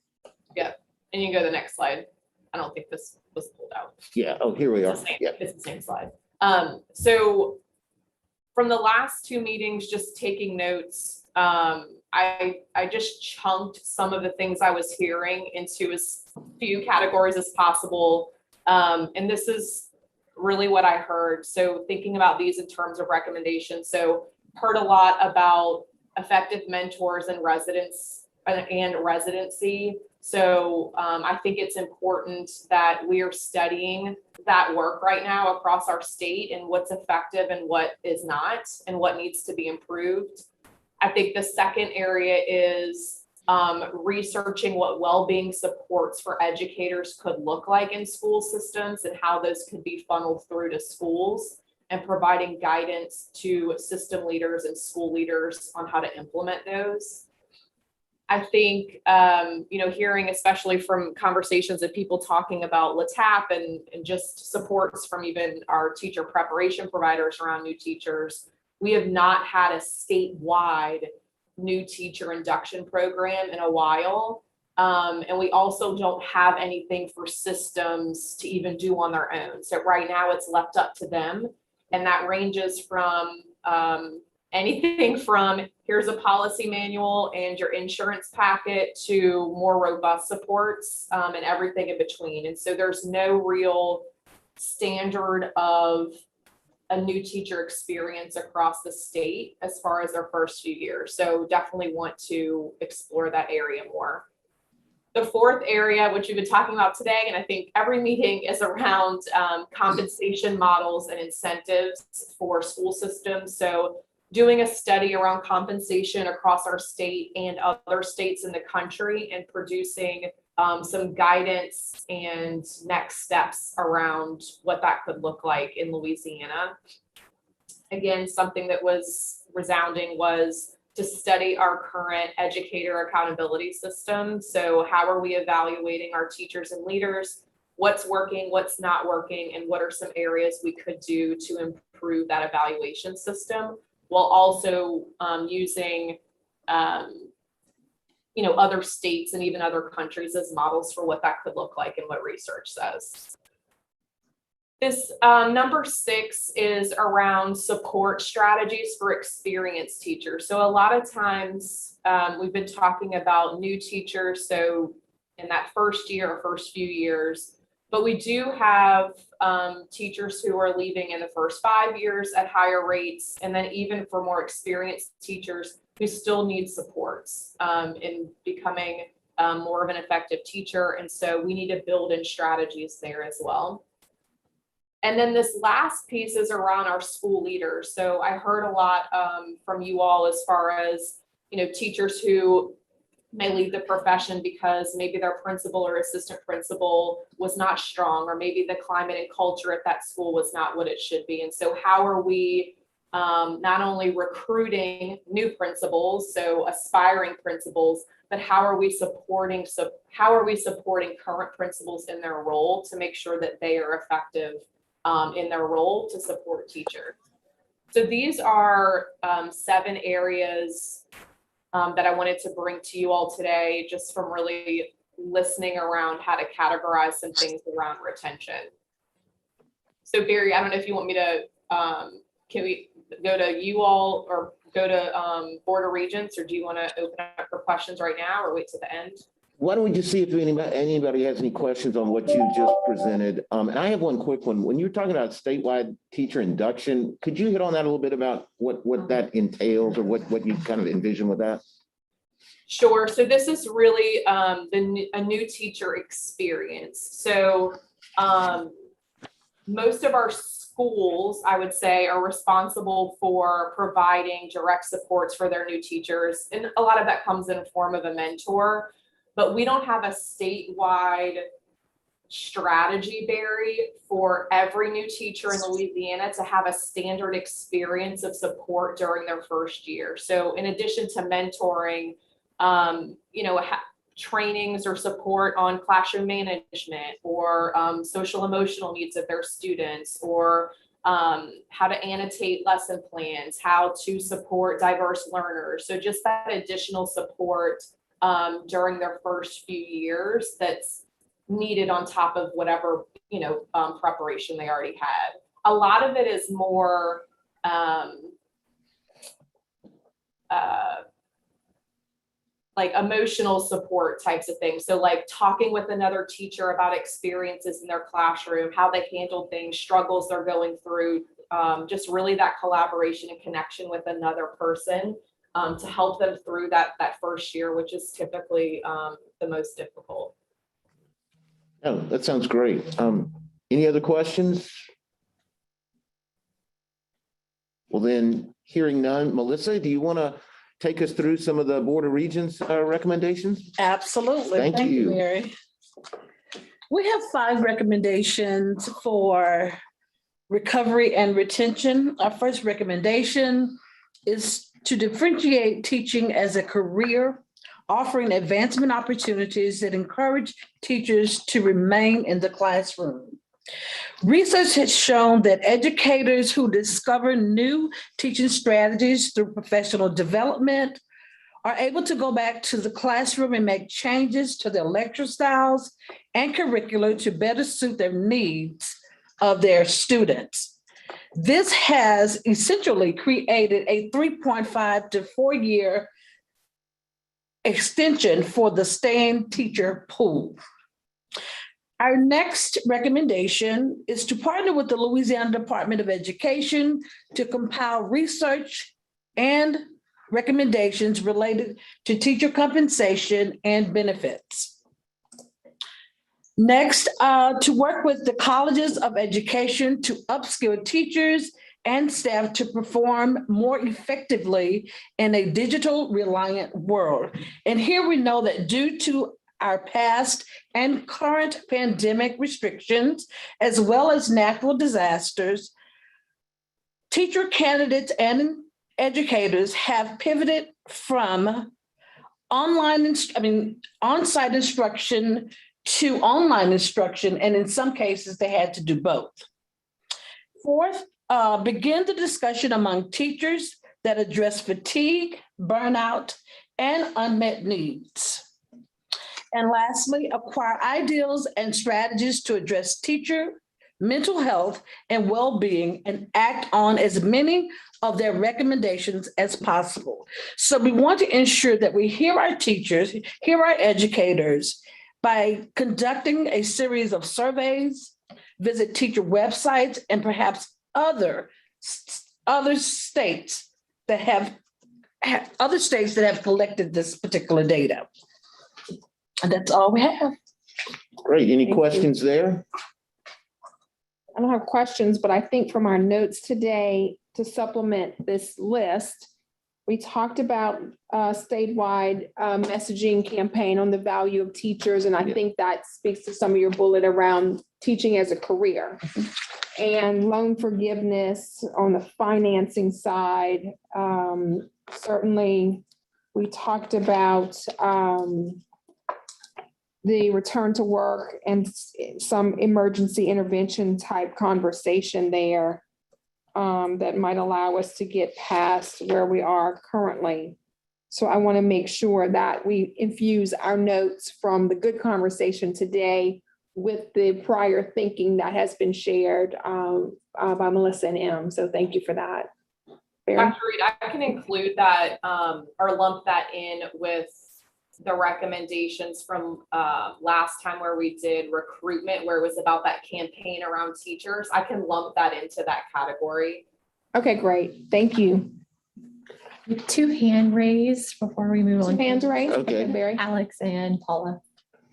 Yep. And you can go to the next slide. I don't think this was pulled out. Yeah. Oh, here we are. Yeah, it's the same slide. So from the last two meetings, just taking notes, I just chunked some of the things I was hearing into as few categories as possible. And this is really what I heard. So thinking about these in terms of recommendations. So heard a lot about effective mentors and residency. So I think it's important that we are studying that work right now across our state and what's effective and what is not and what needs to be improved. I think the second area is researching what well-being supports for educators could look like in school systems and how those could be funneled through to schools, and providing guidance to system leaders and school leaders on how to implement those. I think, hearing especially from conversations of people talking about LTAP and just supports from even our teacher preparation providers around new teachers, we have not had a statewide new teacher induction program in a while. And we also don't have anything for systems to even do on their own. So right now it's left up to them. And that ranges from anything from here's a policy manual and your insurance packet to more robust supports and everything in between. And so there's no real standard of a new teacher experience across the state as far as their first few years. So definitely want to explore that area more. The fourth area, which we've been talking about today, and I think every meeting, is around compensation models and incentives for school systems. So doing a study around compensation across our state and other states in the country and producing some guidance and next steps around what that could look like in Louisiana. Again, something that was resounding was to study our current educator accountability system. So how are we evaluating our teachers and leaders? What's working, what's not working, and what are some areas we could do to improve that evaluation system, while also using other states and even other countries as models for what that could look like and what research says. This number 6 is around support strategies for experienced teachers. So a lot of times we've been talking about new teachers, so in that first year or first few years, but we do have teachers who are leaving in the first 5 years at higher rates, and then even for more experienced teachers who still need supports in becoming more of an effective teacher. And so we need to build in strategies there as well. And then this last piece is around our school leaders. So I heard a lot from you all as far as, teachers who may leave the profession because maybe their principal or assistant principal was not strong, or maybe the climate and culture at that school was not what it should be. And so how are we not only recruiting new principals, so aspiring principals, but how are we supporting current principals in their role to make sure that they are effective in their role to support teachers? So these are 7 areas that I wanted to bring to you all today, just from really listening around how to categorize some things around retention. So Barry, I don't know if you want me to, can we go to you all or go to Board of Regents, or do you want to open up for questions right now or wait to the end? Why don't we just see if anybody has any questions on what you just presented? And I have one quick one. When you're talking about statewide teacher induction, could you hit on that a little bit about what that entails, or what you kind of envision with that? Sure. So this is really a new teacher experience. So most of our schools, I would say, are responsible for providing direct supports for their new teachers. And a lot of that comes in the form of a mentor. But we don't have a statewide strategy, Barry, for every new teacher in Louisiana to have a standard experience of support during their first year. So in addition to mentoring, trainings or support on classroom management, or social emotional needs of their students, or how to annotate lesson plans, how to support diverse learners. So just that additional support during their first few years that's needed on top of whatever preparation they already had. A lot of it is more like emotional support types of things. So like talking with another teacher about experiences in their classroom, how they handled things, struggles they're going through, just really that collaboration and connection with another person to help them through that first year, which is typically the most difficult. Oh, that sounds great. Any other questions? Well, then, hearing none, Melissa, do you want to take us through some of the Board of Regents recommendations? Absolutely. Thank you, Mary. We have 5 recommendations for recovery and retention. Our first recommendation is to differentiate teaching as a career, offering advancement opportunities that encourage teachers to remain in the classroom. Research has shown that educators who discover new teaching strategies through professional development are able to go back to the classroom and make changes to their lecture styles and curricula to better suit their needs of their students. This has essentially created a 3.5 to 4 year extension for the staying teacher pool. Our next recommendation is to partner with the Louisiana Department of Education to compile research and recommendations related to teacher compensation and benefits. Next, to work with the colleges of education to upskill teachers and staff to perform more effectively in a digital reliant world. And here we know that due to our past and current pandemic restrictions, as well as natural disasters, teacher candidates and educators have pivoted from on-site instruction to online instruction, and in some cases, they had to do both. Fourth, begin the discussion among teachers that address fatigue, burnout, and unmet needs. And lastly, acquire ideals and strategies to address teacher mental health and well-being and act on as many of their recommendations as possible. So we want to ensure that we hear our teachers, hear our educators by conducting a series of surveys, visit teacher websites, and perhaps other states that have collected this particular data. And that's all we have. Great. Any Thank questions there? I don't have questions, but I think from our notes today to supplement this list, we talked about a statewide messaging campaign on the value of teachers. And I think that speaks to some of your bullet around teaching as a career. And loan forgiveness on the financing side. Certainly, we talked about the return to work and some emergency intervention type conversation there that might allow us to get past where we are currently. So I want to make sure that we infuse our notes from the good conversation today with the prior thinking that has been shared by Melissa and Em. So thank you for that. Barry? Dr. Reed, I can include that or lump that in with the recommendations from last time where we did recruitment, where it was about that campaign around teachers. I can lump that into that category. Okay, great. Thank you. Two hand raised before we move on. Two hands raised. Okay. Barry. Alex and Paula.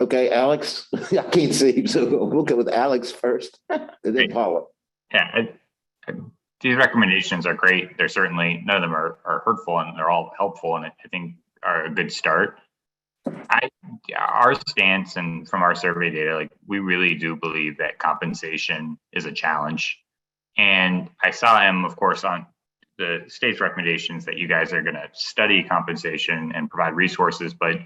Okay, Alex, I can't see, so we'll go with Alex first, and then Paula. Yeah, these recommendations are great. They're certainly, none of them are hurtful, and they're all helpful, and I think are a good start. Our stance and from our survey data, like we really do believe that compensation is a challenge. And I saw him, of course, on the state's recommendations that you guys are going to study compensation and provide resources, but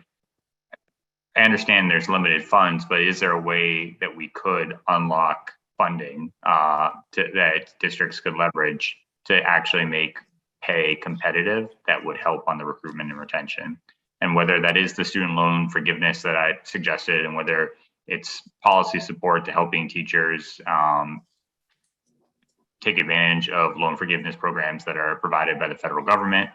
I understand there's limited funds, but is there a way that we could unlock funding that districts could leverage to actually make pay competitive that would help on the recruitment and retention? And whether that is the student loan forgiveness that I suggested, and whether it's policy support to helping teachers take advantage of loan forgiveness programs that are provided by the federal government,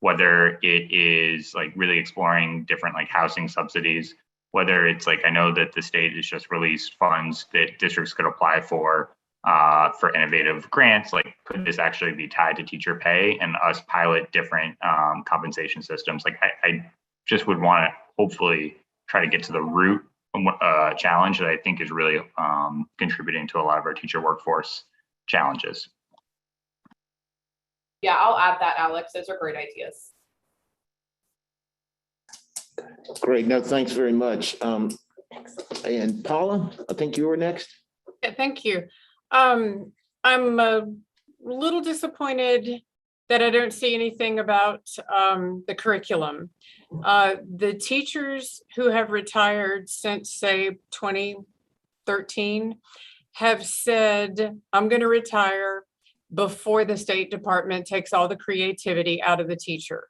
whether it is like really exploring different like housing subsidies, whether it's like, I know that the state has just released funds that districts could apply for innovative grants. Like, could this actually be tied to teacher pay and us pilot different compensation systems? Like, I just would want to hopefully try to get to the root challenge that I think is really contributing to a lot of our teacher workforce challenges. Yeah, I'll add that, Alex. Those are great ideas. Great, no, thanks very much. And Paula, I think you were next. Yeah, thank you. I'm a little disappointed that I don't see anything about the curriculum. The teachers who have retired since, say, 2013 have said, I'm going to retire before the State Department takes all the creativity out of the teacher.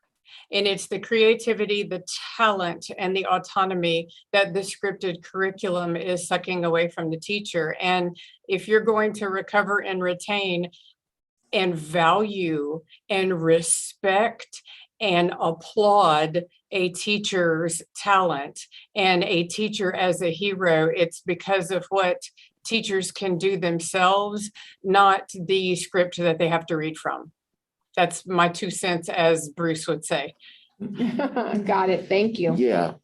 And it's the creativity, the talent, and the autonomy that the scripted curriculum is sucking away from the teacher. And if you're going to recover and retain and value and respect and applaud a teacher's talent and a teacher as a hero, it's because of what teachers can do themselves, not the script that they have to read from. That's my 2 cents, as Bruce would say. Got it. Thank you. Yeah.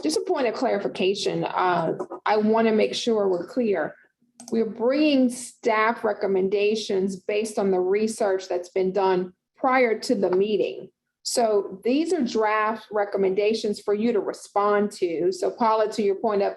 Just a point of clarification. I want to make sure we're clear. we're bringing staff recommendations based on the research that's been done prior to the meeting. So these are draft recommendations for you to respond to. So Paula, to your point of,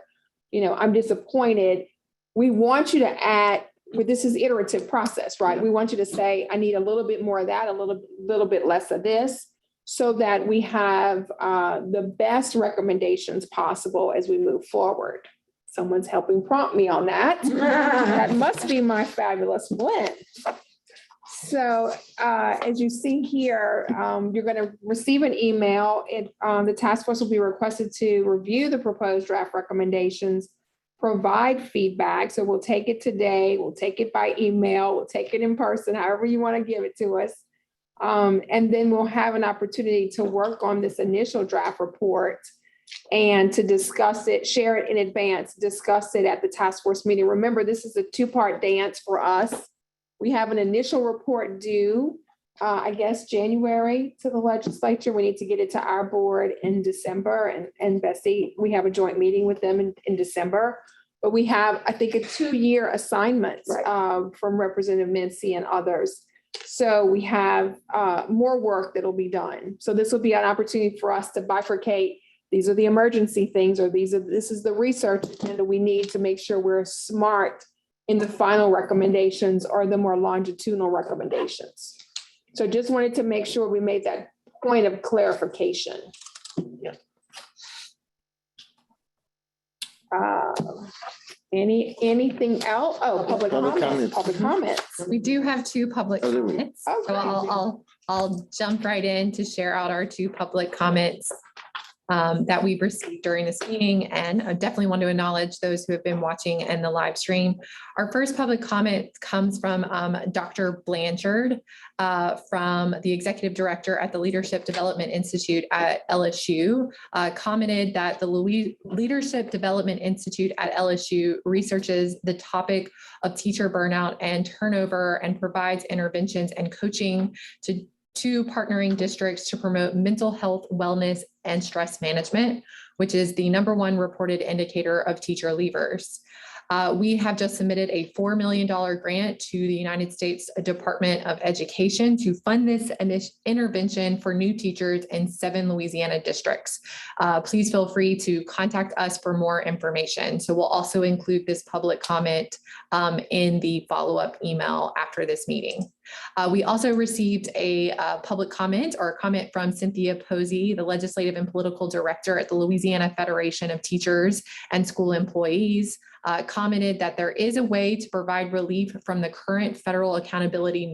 I'm disappointed. We want you to add, this is iterative process, right? We want you to say, I need a little bit more of that, a little bit less of this, so that we have the best recommendations possible as we move forward. Someone's helping prompt me on that. That must be my fabulous blend. So as you see here, you're going to receive an email. The task force will be requested to review the proposed draft recommendations, provide feedback. So we'll take it today, we'll take it by email, we'll take it in person, however you want to give it to us. And then we'll have an opportunity to work on this initial draft report and to discuss it, share it in advance, discuss it at the task force meeting. Remember, this is a two-part dance for us. We have an initial report due, I guess, January to the legislature. We need to get it to our board in December. And Bessie, we have a joint meeting with them in December. But we have, I think, a 2-year assignment from Representative Mincy and others. So we have more work that'll be done. So this will be an opportunity for us to bifurcate. These are the emergency things, or this is the research agenda we need to make sure we're smart in the final recommendations or the more longitudinal recommendations. So just wanted to make sure we made that point of clarification. Yeah. Anything else? Oh, public comments. Public comments. We do have 2 public comments. So Okay. I'll jump right in to share out our 2 public comments that we've received during this meeting. And I definitely want to acknowledge those who have been watching in the live stream. Our first public comment comes from Dr. Blanchard from the Executive Director at the Leadership Development Institute at LSU, commented that the Leadership Development Institute at LSU researches the topic of teacher burnout and turnover and provides interventions and coaching to partnering districts to promote mental health, wellness, and stress management, which is the #1 reported indicator of teacher leavers. We have just submitted a $4 million grant to the United States Department of Education to fund this intervention for new teachers in 7 Louisiana districts. Please feel free to contact us for more information. So we'll also include this public comment in the follow-up email after this meeting. We also received a public comment or a comment from Cynthia Posey, the Legislative and Political Director at the Louisiana Federation of Teachers and School Employees, commented that there is a way to provide relief from the current federal accountability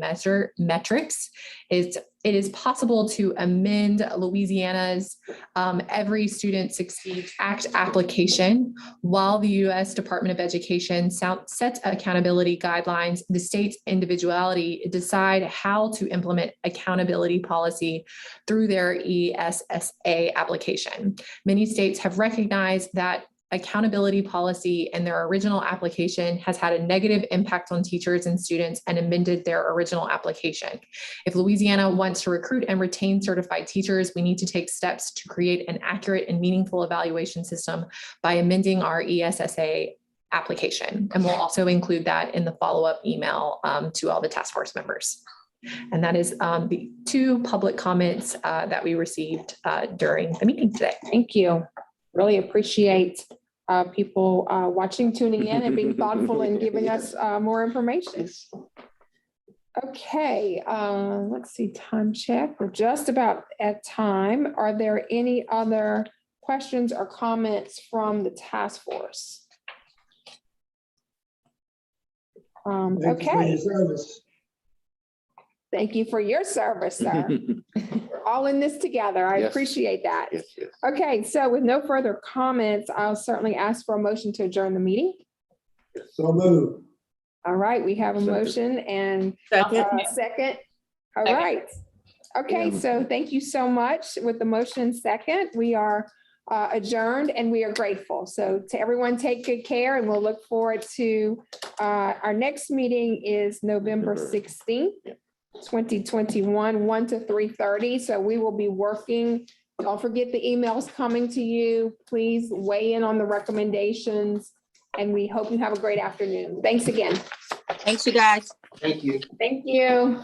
metrics. It is possible to amend Louisiana's Every Student Succeeds Act application. While the U.S. Department of Education sets accountability guidelines, the state's individuality decide how to implement accountability policy through their ESSA application. Many states have recognized that accountability policy in their original application has had a negative impact on teachers and students and amended their original application. If Louisiana wants to recruit and retain certified teachers, we need to take steps to create an accurate and meaningful evaluation system by amending our ESSA application. And we'll also include that in the follow-up email to all the task force members. And that is the 2 public comments that we received during the meeting today. Thank you. Really appreciate people watching, tuning in, and being thoughtful and giving us more information. Okay, let's see, time check. We're just about at time. Are there any other questions or comments from the task force? Thank you for your Okay, service. thank you for your service, sir. We're all in this together. I Yes. appreciate that. Yes, yes. Okay, so with no further comments, I'll certainly ask for a motion to adjourn the meeting. So move. All right, we have a motion and second. All right. Okay, so thank you so much. With the motion second, we are adjourned and we are grateful. So to everyone, take good care and we'll look forward to our next meeting is November 16th. 2021, 1 to 3:30. So we will be working. Don't forget the emails coming to you. Please weigh in on the recommendations And we hope you have a great afternoon. Thanks again. Thanks, you guys. Thank you. Thank you.